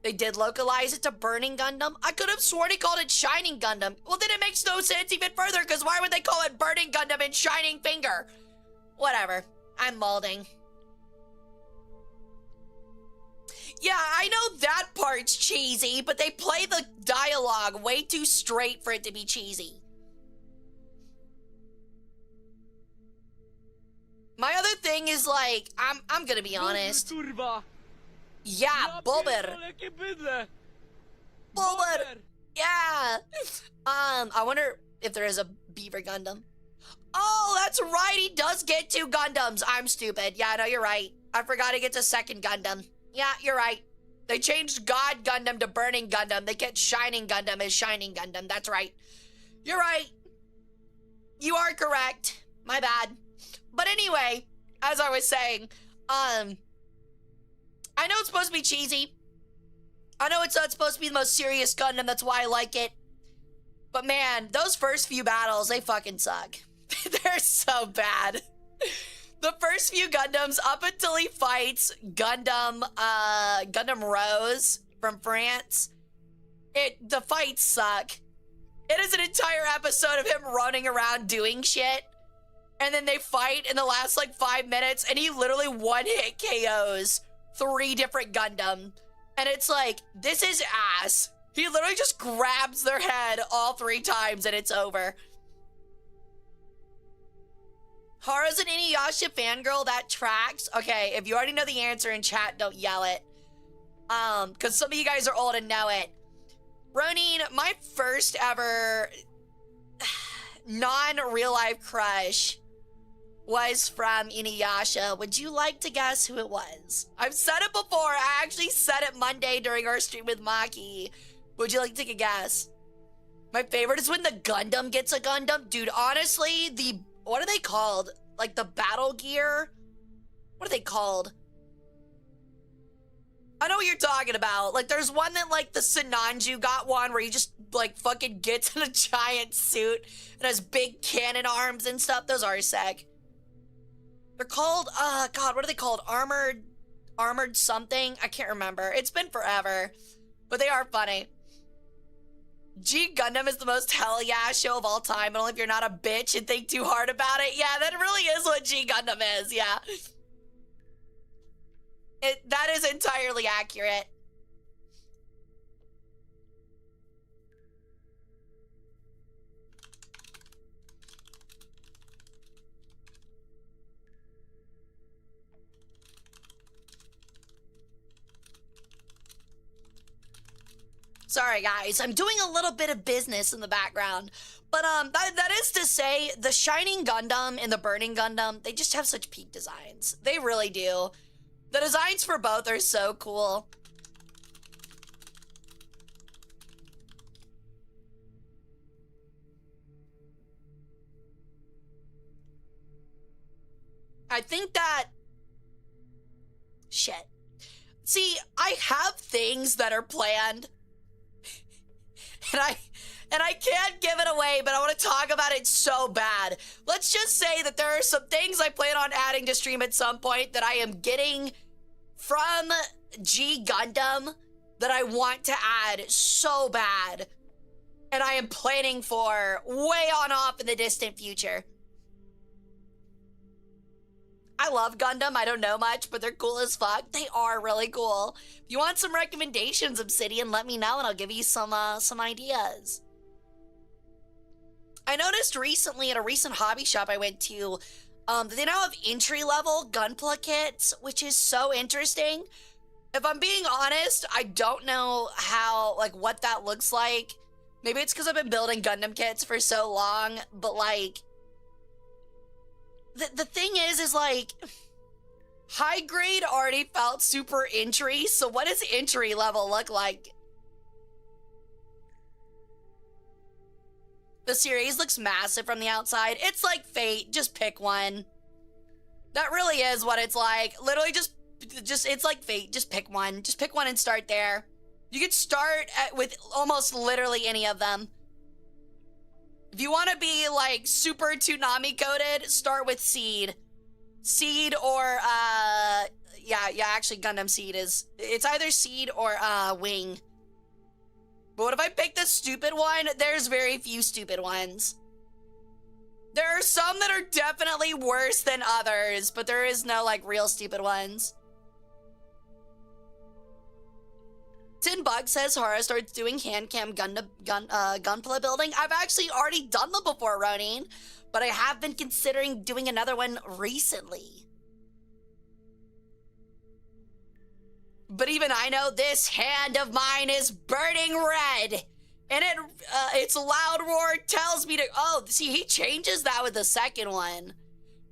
They did localize it to Burning Gundam. I could have sworn he called it Shining Gundam. Well, then it makes no sense even further, because why would they call it Burning Gundam and Shining Finger? Whatever. I'm molding. Yeah, I know that part's cheesy, but they play the dialogue way too straight for it to be cheesy. My other thing is like, I'm gonna be honest. Yeah, Bulber. Bulber. Yeah. I wonder if there is a Beaver Gundam. Oh, that's right. He does get 2 Gundams. I'm stupid. Yeah, no, you're right. I forgot he gets a second Gundam. Yeah, you're right. They changed God Gundam to Burning Gundam. They get Shining Gundam as Shining Gundam. That's right. You're right. You are correct. My bad. But anyway, as I was saying, I know it's supposed to be cheesy. I know it's not supposed to be the most serious Gundam, that's why I like it. But man, those first few battles, they fucking suck. They're so bad. The first few Gundams, up until he fights Gundam Rose from France, the fights suck. It is an entire episode of him running around doing shit. And then they fight in the last like 5 minutes, and he literally one-hit KOs 3 different Gundam. And it's like, this is ass. He literally just grabs their head all 3 times and it's over. Hara's an Inuyasha fangirl, that tracks. Okay, if you already know the answer in chat, don't yell it. Because some of you guys are old and know it. Ronin, my first ever non-real life crush was from Inuyasha. Would you like to guess who it was? I've said it before. I actually said it Monday during our stream with Maki. Would you like to take a guess? My favorite is when the Gundam gets a Gundam. Dude, honestly, what are they called? Like the battle gear? What are they called? I know what you're talking about. Like there's one that like the Sinanju got one where he just like fucking gets in a giant suit and has big cannon arms and stuff. Those are sick. They're called, God, what are they called? Armored something? I can't remember. It's been forever. But they are funny. G Gundam is the most hell yeah show of all time, but only if you're not a bitch and think too hard about it. Yeah, that really is what G Gundam is, yeah. That is entirely accurate. Sorry guys, I'm doing a little bit of business in the background. But that is to say, the Shining Gundam and the Burning Gundam, they just have such peak designs. They really do. The designs for both are so cool. I think that... Shit. See, I have things that are planned. And I can't give it away, but I want to talk about it so bad. Let's just say that there are some things I plan on adding to stream at some point that I am getting from G Gundam that I want to add so bad. And I am planning for way on off in the distant future. I love Gundam. I don't know much, but they're cool as fuck. They are really cool. If you want some recommendations, Obsidian, let me know and I'll give you some ideas. I noticed recently at a recent hobby shop I went to, they now have entry-level Gunpla kits, which is so interesting. If I'm being honest, I don't know how, like, what that looks like. Maybe it's because I've been building Gundam kits for so long, but, like, the thing is like, high grade already felt super entry, so what does entry level look like? The series looks massive from the outside. It's like Fate, just pick one. That really is what it's like. Literally just it's like Fate, just pick one. Just pick one and start there. You could start with almost literally any of them. If you want to be, like, super Toonami coded, start with Seed. Seed or, yeah, actually, Gundam Seed is... It's either Seed or, Wing. But what if I pick the stupid one? There's very few stupid ones. There are some that are definitely worse than others, but there is no, like, real stupid ones. Tinbug says Hara starts doing hand cam gunpla building. I've actually already done them before, Ronin, but I have been considering doing another one recently. But even I know this hand of mine is burning red, and its loud roar tells me to, oh, see, he changes that with the second one.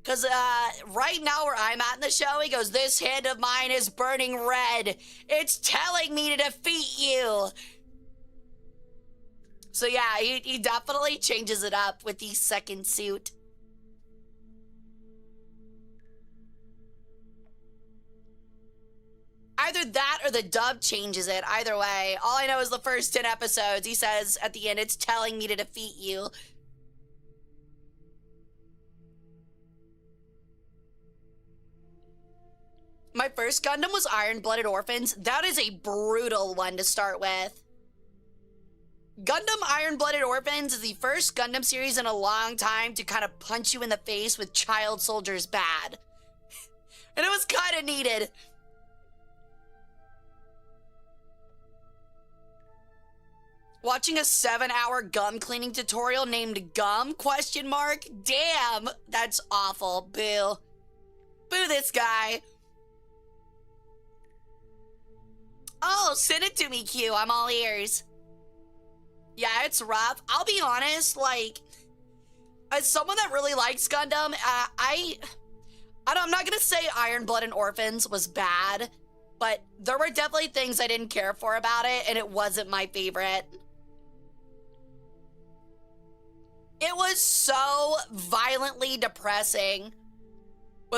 Because right now where I'm at in the show, he goes, this hand of mine is burning red. It's telling me to defeat you. So yeah, he definitely changes it up with the second suit. Either that or the dub changes it. Either way, all I know is the first 10 episodes, he says at the end, it's telling me to defeat you. My first Gundam was Iron-Blooded Orphans. That is a brutal one to start with. Gundam Iron-Blooded Orphans is the first Gundam series in a long time to kind of punch you in the face with child soldiers bad. And it was kind of needed. Watching a 7-hour gum cleaning tutorial named Gum? ? Damn, that's awful. Boo. Boo this guy. Oh, send it to me, Q. I'm all ears. Yeah, it's rough. I'll be honest, like, as someone that really likes Gundam, I'm not gonna say Iron-Blooded Orphans was bad, but there were definitely things I didn't care for about it, and it wasn't my favorite. It was so violently depressing,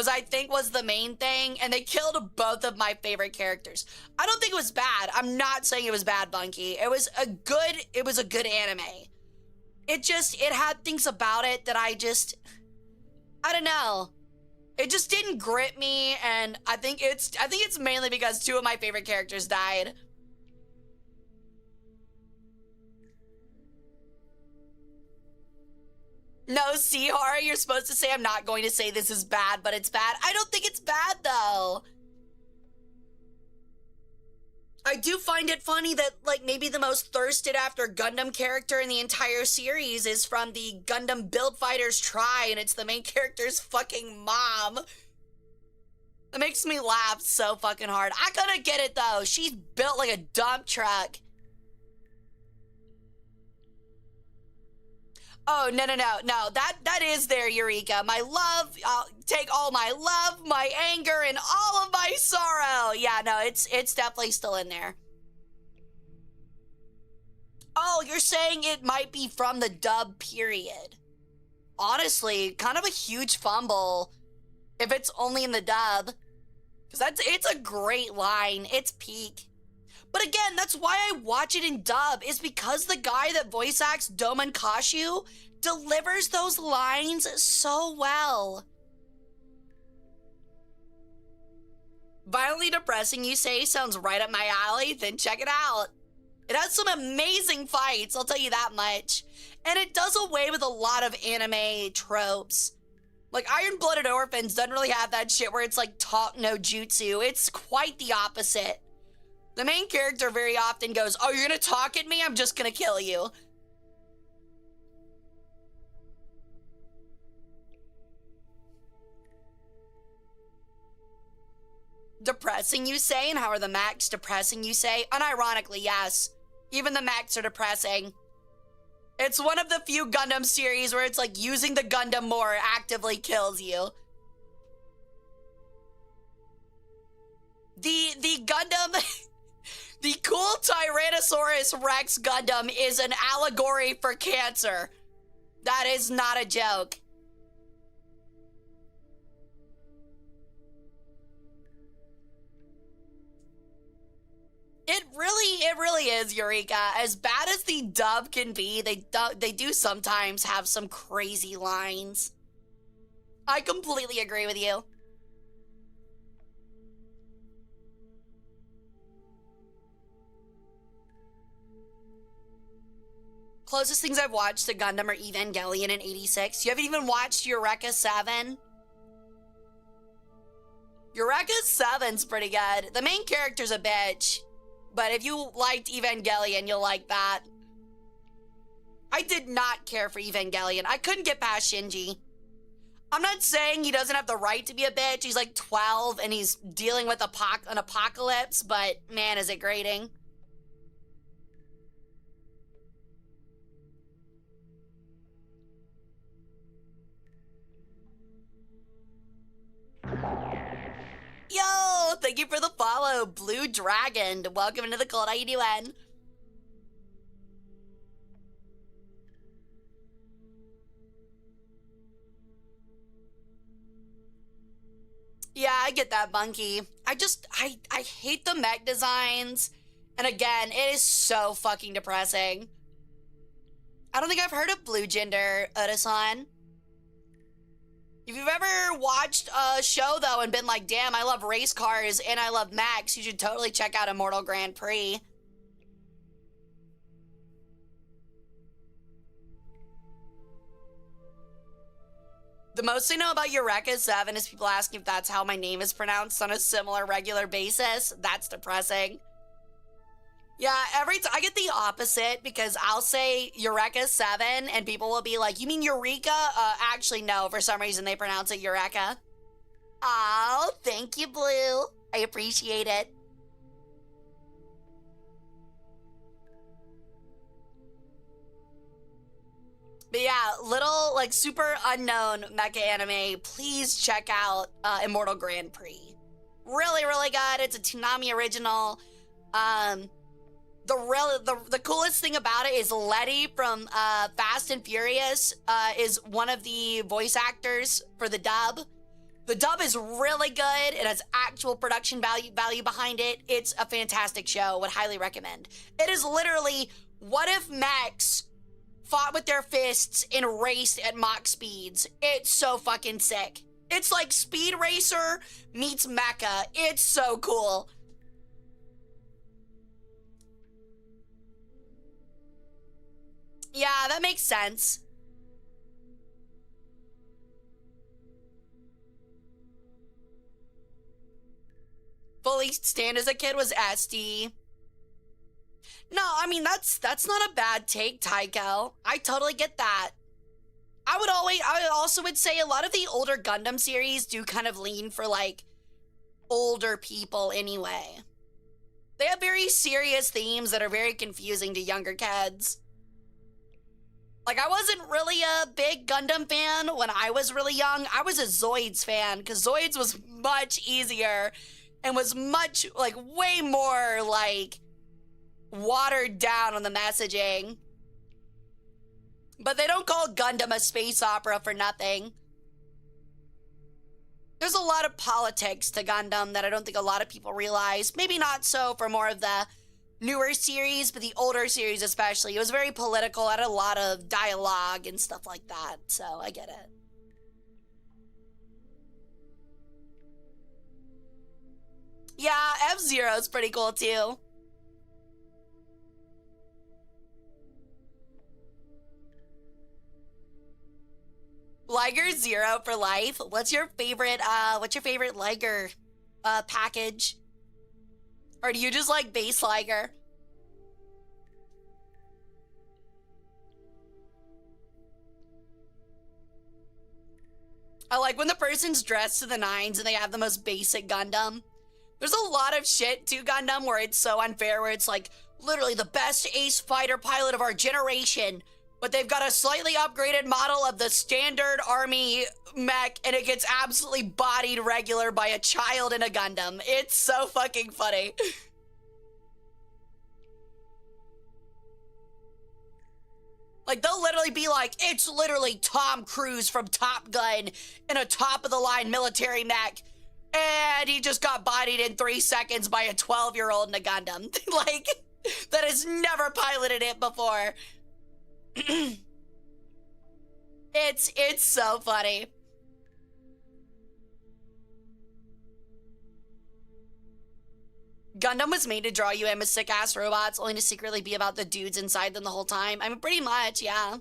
I think was the main thing, and they killed both of my favorite characters. I don't think it was bad. I'm not saying it was bad, Bunky. It was a good anime. It had things about it that I don't know. It just didn't grip me, and I think it's mainly because two of my favorite characters died. No, see, Hara, you're supposed to say I'm not going to say this is bad, but it's bad. I don't think it's bad, though. I do find it funny that, like, maybe the most thirsted after Gundam character in the entire series is from the Gundam Build Fighters Try, and it's the main character's fucking mom. It makes me laugh so fucking hard. I couldn't get it, though. She's built like a dump truck. Oh, no. That is there, Eureka. My love, I'll take all my love, my anger, and all of my sorrow. Yeah, no, it's definitely still in there. Oh, you're saying it might be from the dub period. Honestly, kind of a huge fumble. if it's only in the dub. Because it's a great line. It's peak. But again, that's why I watch it in dub, is because the guy that voice acts Doman Kashu delivers those lines so well. Violently depressing, you say, sounds right up my alley? Then check it out. It has some amazing fights, I'll tell you that much. And it does away with a lot of anime tropes. Like, Iron-Blooded Orphans doesn't really have that shit where it's like talk no jutsu. It's quite the opposite. The main character very often goes, oh, you're gonna talk at me? I'm just gonna kill you. Depressing, you say? And how are the mechs depressing, you say? Unironically, yes. Even the mechs are depressing. It's one of the few Gundam series where it's like using the Gundam more actively kills you. The Gundam, the cool Tyrannosaurus Rex Gundam is an allegory for cancer. That is not a joke. It really is, Eureka. As bad as the dub can be, they do sometimes have some crazy lines. I completely agree with you. Closest things I've watched to Gundam are Evangelion in '86. You haven't even watched Eureka 7? Eureka 7's pretty good. The main character's a bitch. But if you liked Evangelion, you'll like that. I did not care for Evangelion. I couldn't get past Shinji. I'm not saying he doesn't have the right to be a bitch. He's like 12 and he's dealing with an apocalypse, but man, is it grating. Yo, thank you for the follow, Blue Dragon. Welcome into the cult. How you doing? Yeah, I get that, Bunky. I hate the mech designs. And again, it is so fucking depressing. I don't think I've heard of Blue Gender, Oda-san. If you've ever watched a show, though, and been like, damn, I love race cars and I love mechs, you should totally check out Immortal Grand Prix. The most I know about Eureka 7 is people asking if that's how my name is pronounced on a similar regular basis. That's depressing. Yeah, every time I get the opposite because I'll say Eureka 7 and people will be like, you mean Eureka? Actually, no, for some reason they pronounce it Eureka. Oh, thank you, Blue. I appreciate it. But yeah, little, like, super unknown mecha anime, please check out Immortal Grand Prix. Really, really good. It's a Toonami original. The coolest thing about it is Letty from Fast and Furious is one of the voice actors for the dub. The dub is really good. It has actual production value behind it. It's a fantastic show. Would highly recommend. It is literally, what if mechs fought with their fists and raced at Mach speeds? It's so fucking sick. It's like Speed Racer meets mecha. It's so cool. Yeah, that makes sense. Fully stand as a kid was SD. No, I mean, that's not a bad take, Tycho. I totally get that. I also would say a lot of the older Gundam series do kind of lean for, like, older people anyway. They have very serious themes that are very confusing to younger kids. Like, I wasn't really a big Gundam fan when I was really young. I was a Zoids fan, because Zoids was much easier and was much, like, way more, like, watered down on the messaging. But they don't call Gundam a space opera for nothing. There's a lot of politics to Gundam that I don't think a lot of people realize. Maybe not so for more of the newer series, but the older series especially. It was very political, had a lot of dialogue and stuff like that, so I get it. Yeah, F-Zero is pretty cool too. Liger Zero for life. What's your favorite Liger package? Or do you just like base Liger? I like when the person's dressed to the nines and they have the most basic Gundam. There's a lot of shit to Gundam where it's so unfair, where it's like literally the best ace fighter pilot of our generation, but they've got a slightly upgraded model of the standard army mech and it gets absolutely bodied regular by a child in a Gundam. It's so fucking funny. Like, they'll literally be like, it's literally Tom Cruise from Top Gun in a top-of-the-line military mech, and he just got bodied in 3 seconds by a 12-year-old in a Gundam. Like, that has never piloted it before. It's so funny. Gundam was made to draw you in with sick-ass robots, only to secretly be about the dudes inside them the whole time. I mean, pretty much, yeah.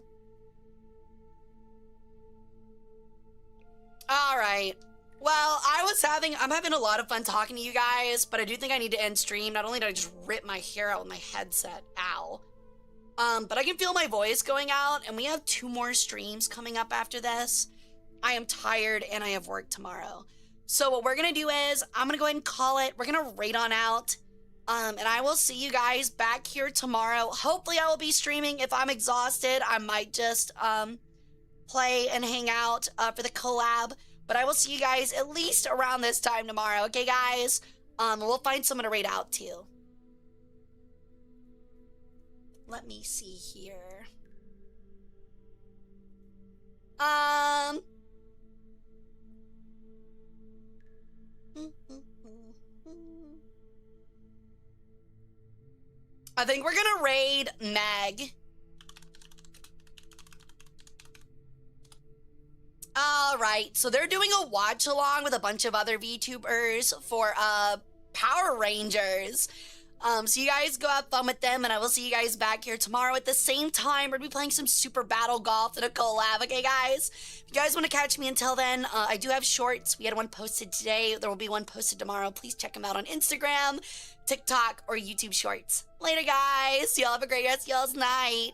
All right. Well, I'm having a lot of fun talking to you guys, but I do think I need to end stream. Not only did I just rip my hair out with my headset, ow. But I can feel my voice going out, and we have 2 more streams coming up after this. I am tired, and I have work tomorrow. So what we're going to do is, I'm going to go ahead and call it. We're going to raid on out. And I will see you guys back here tomorrow. Hopefully I will be streaming. If I'm exhausted, I might just play and hang out for the collab. But I will see you guys at least around this time tomorrow. Okay, guys? We'll find someone to raid out to. Let me see here. I think we're gonna raid Meg. Alright, so they're doing a watch along with a bunch of other VTubers for Power Rangers. So you guys go have fun with them, and I will see you guys back here tomorrow at the same time. We're gonna be playing some Super Battle Golf and a collab, okay, guys? If you guys want to catch me until then, I do have shorts. We had one posted today. There will be one posted tomorrow. Please check them out on Instagram, TikTok, or YouTube Shorts. Later, guys. Y'all have a great rest of y'all's night.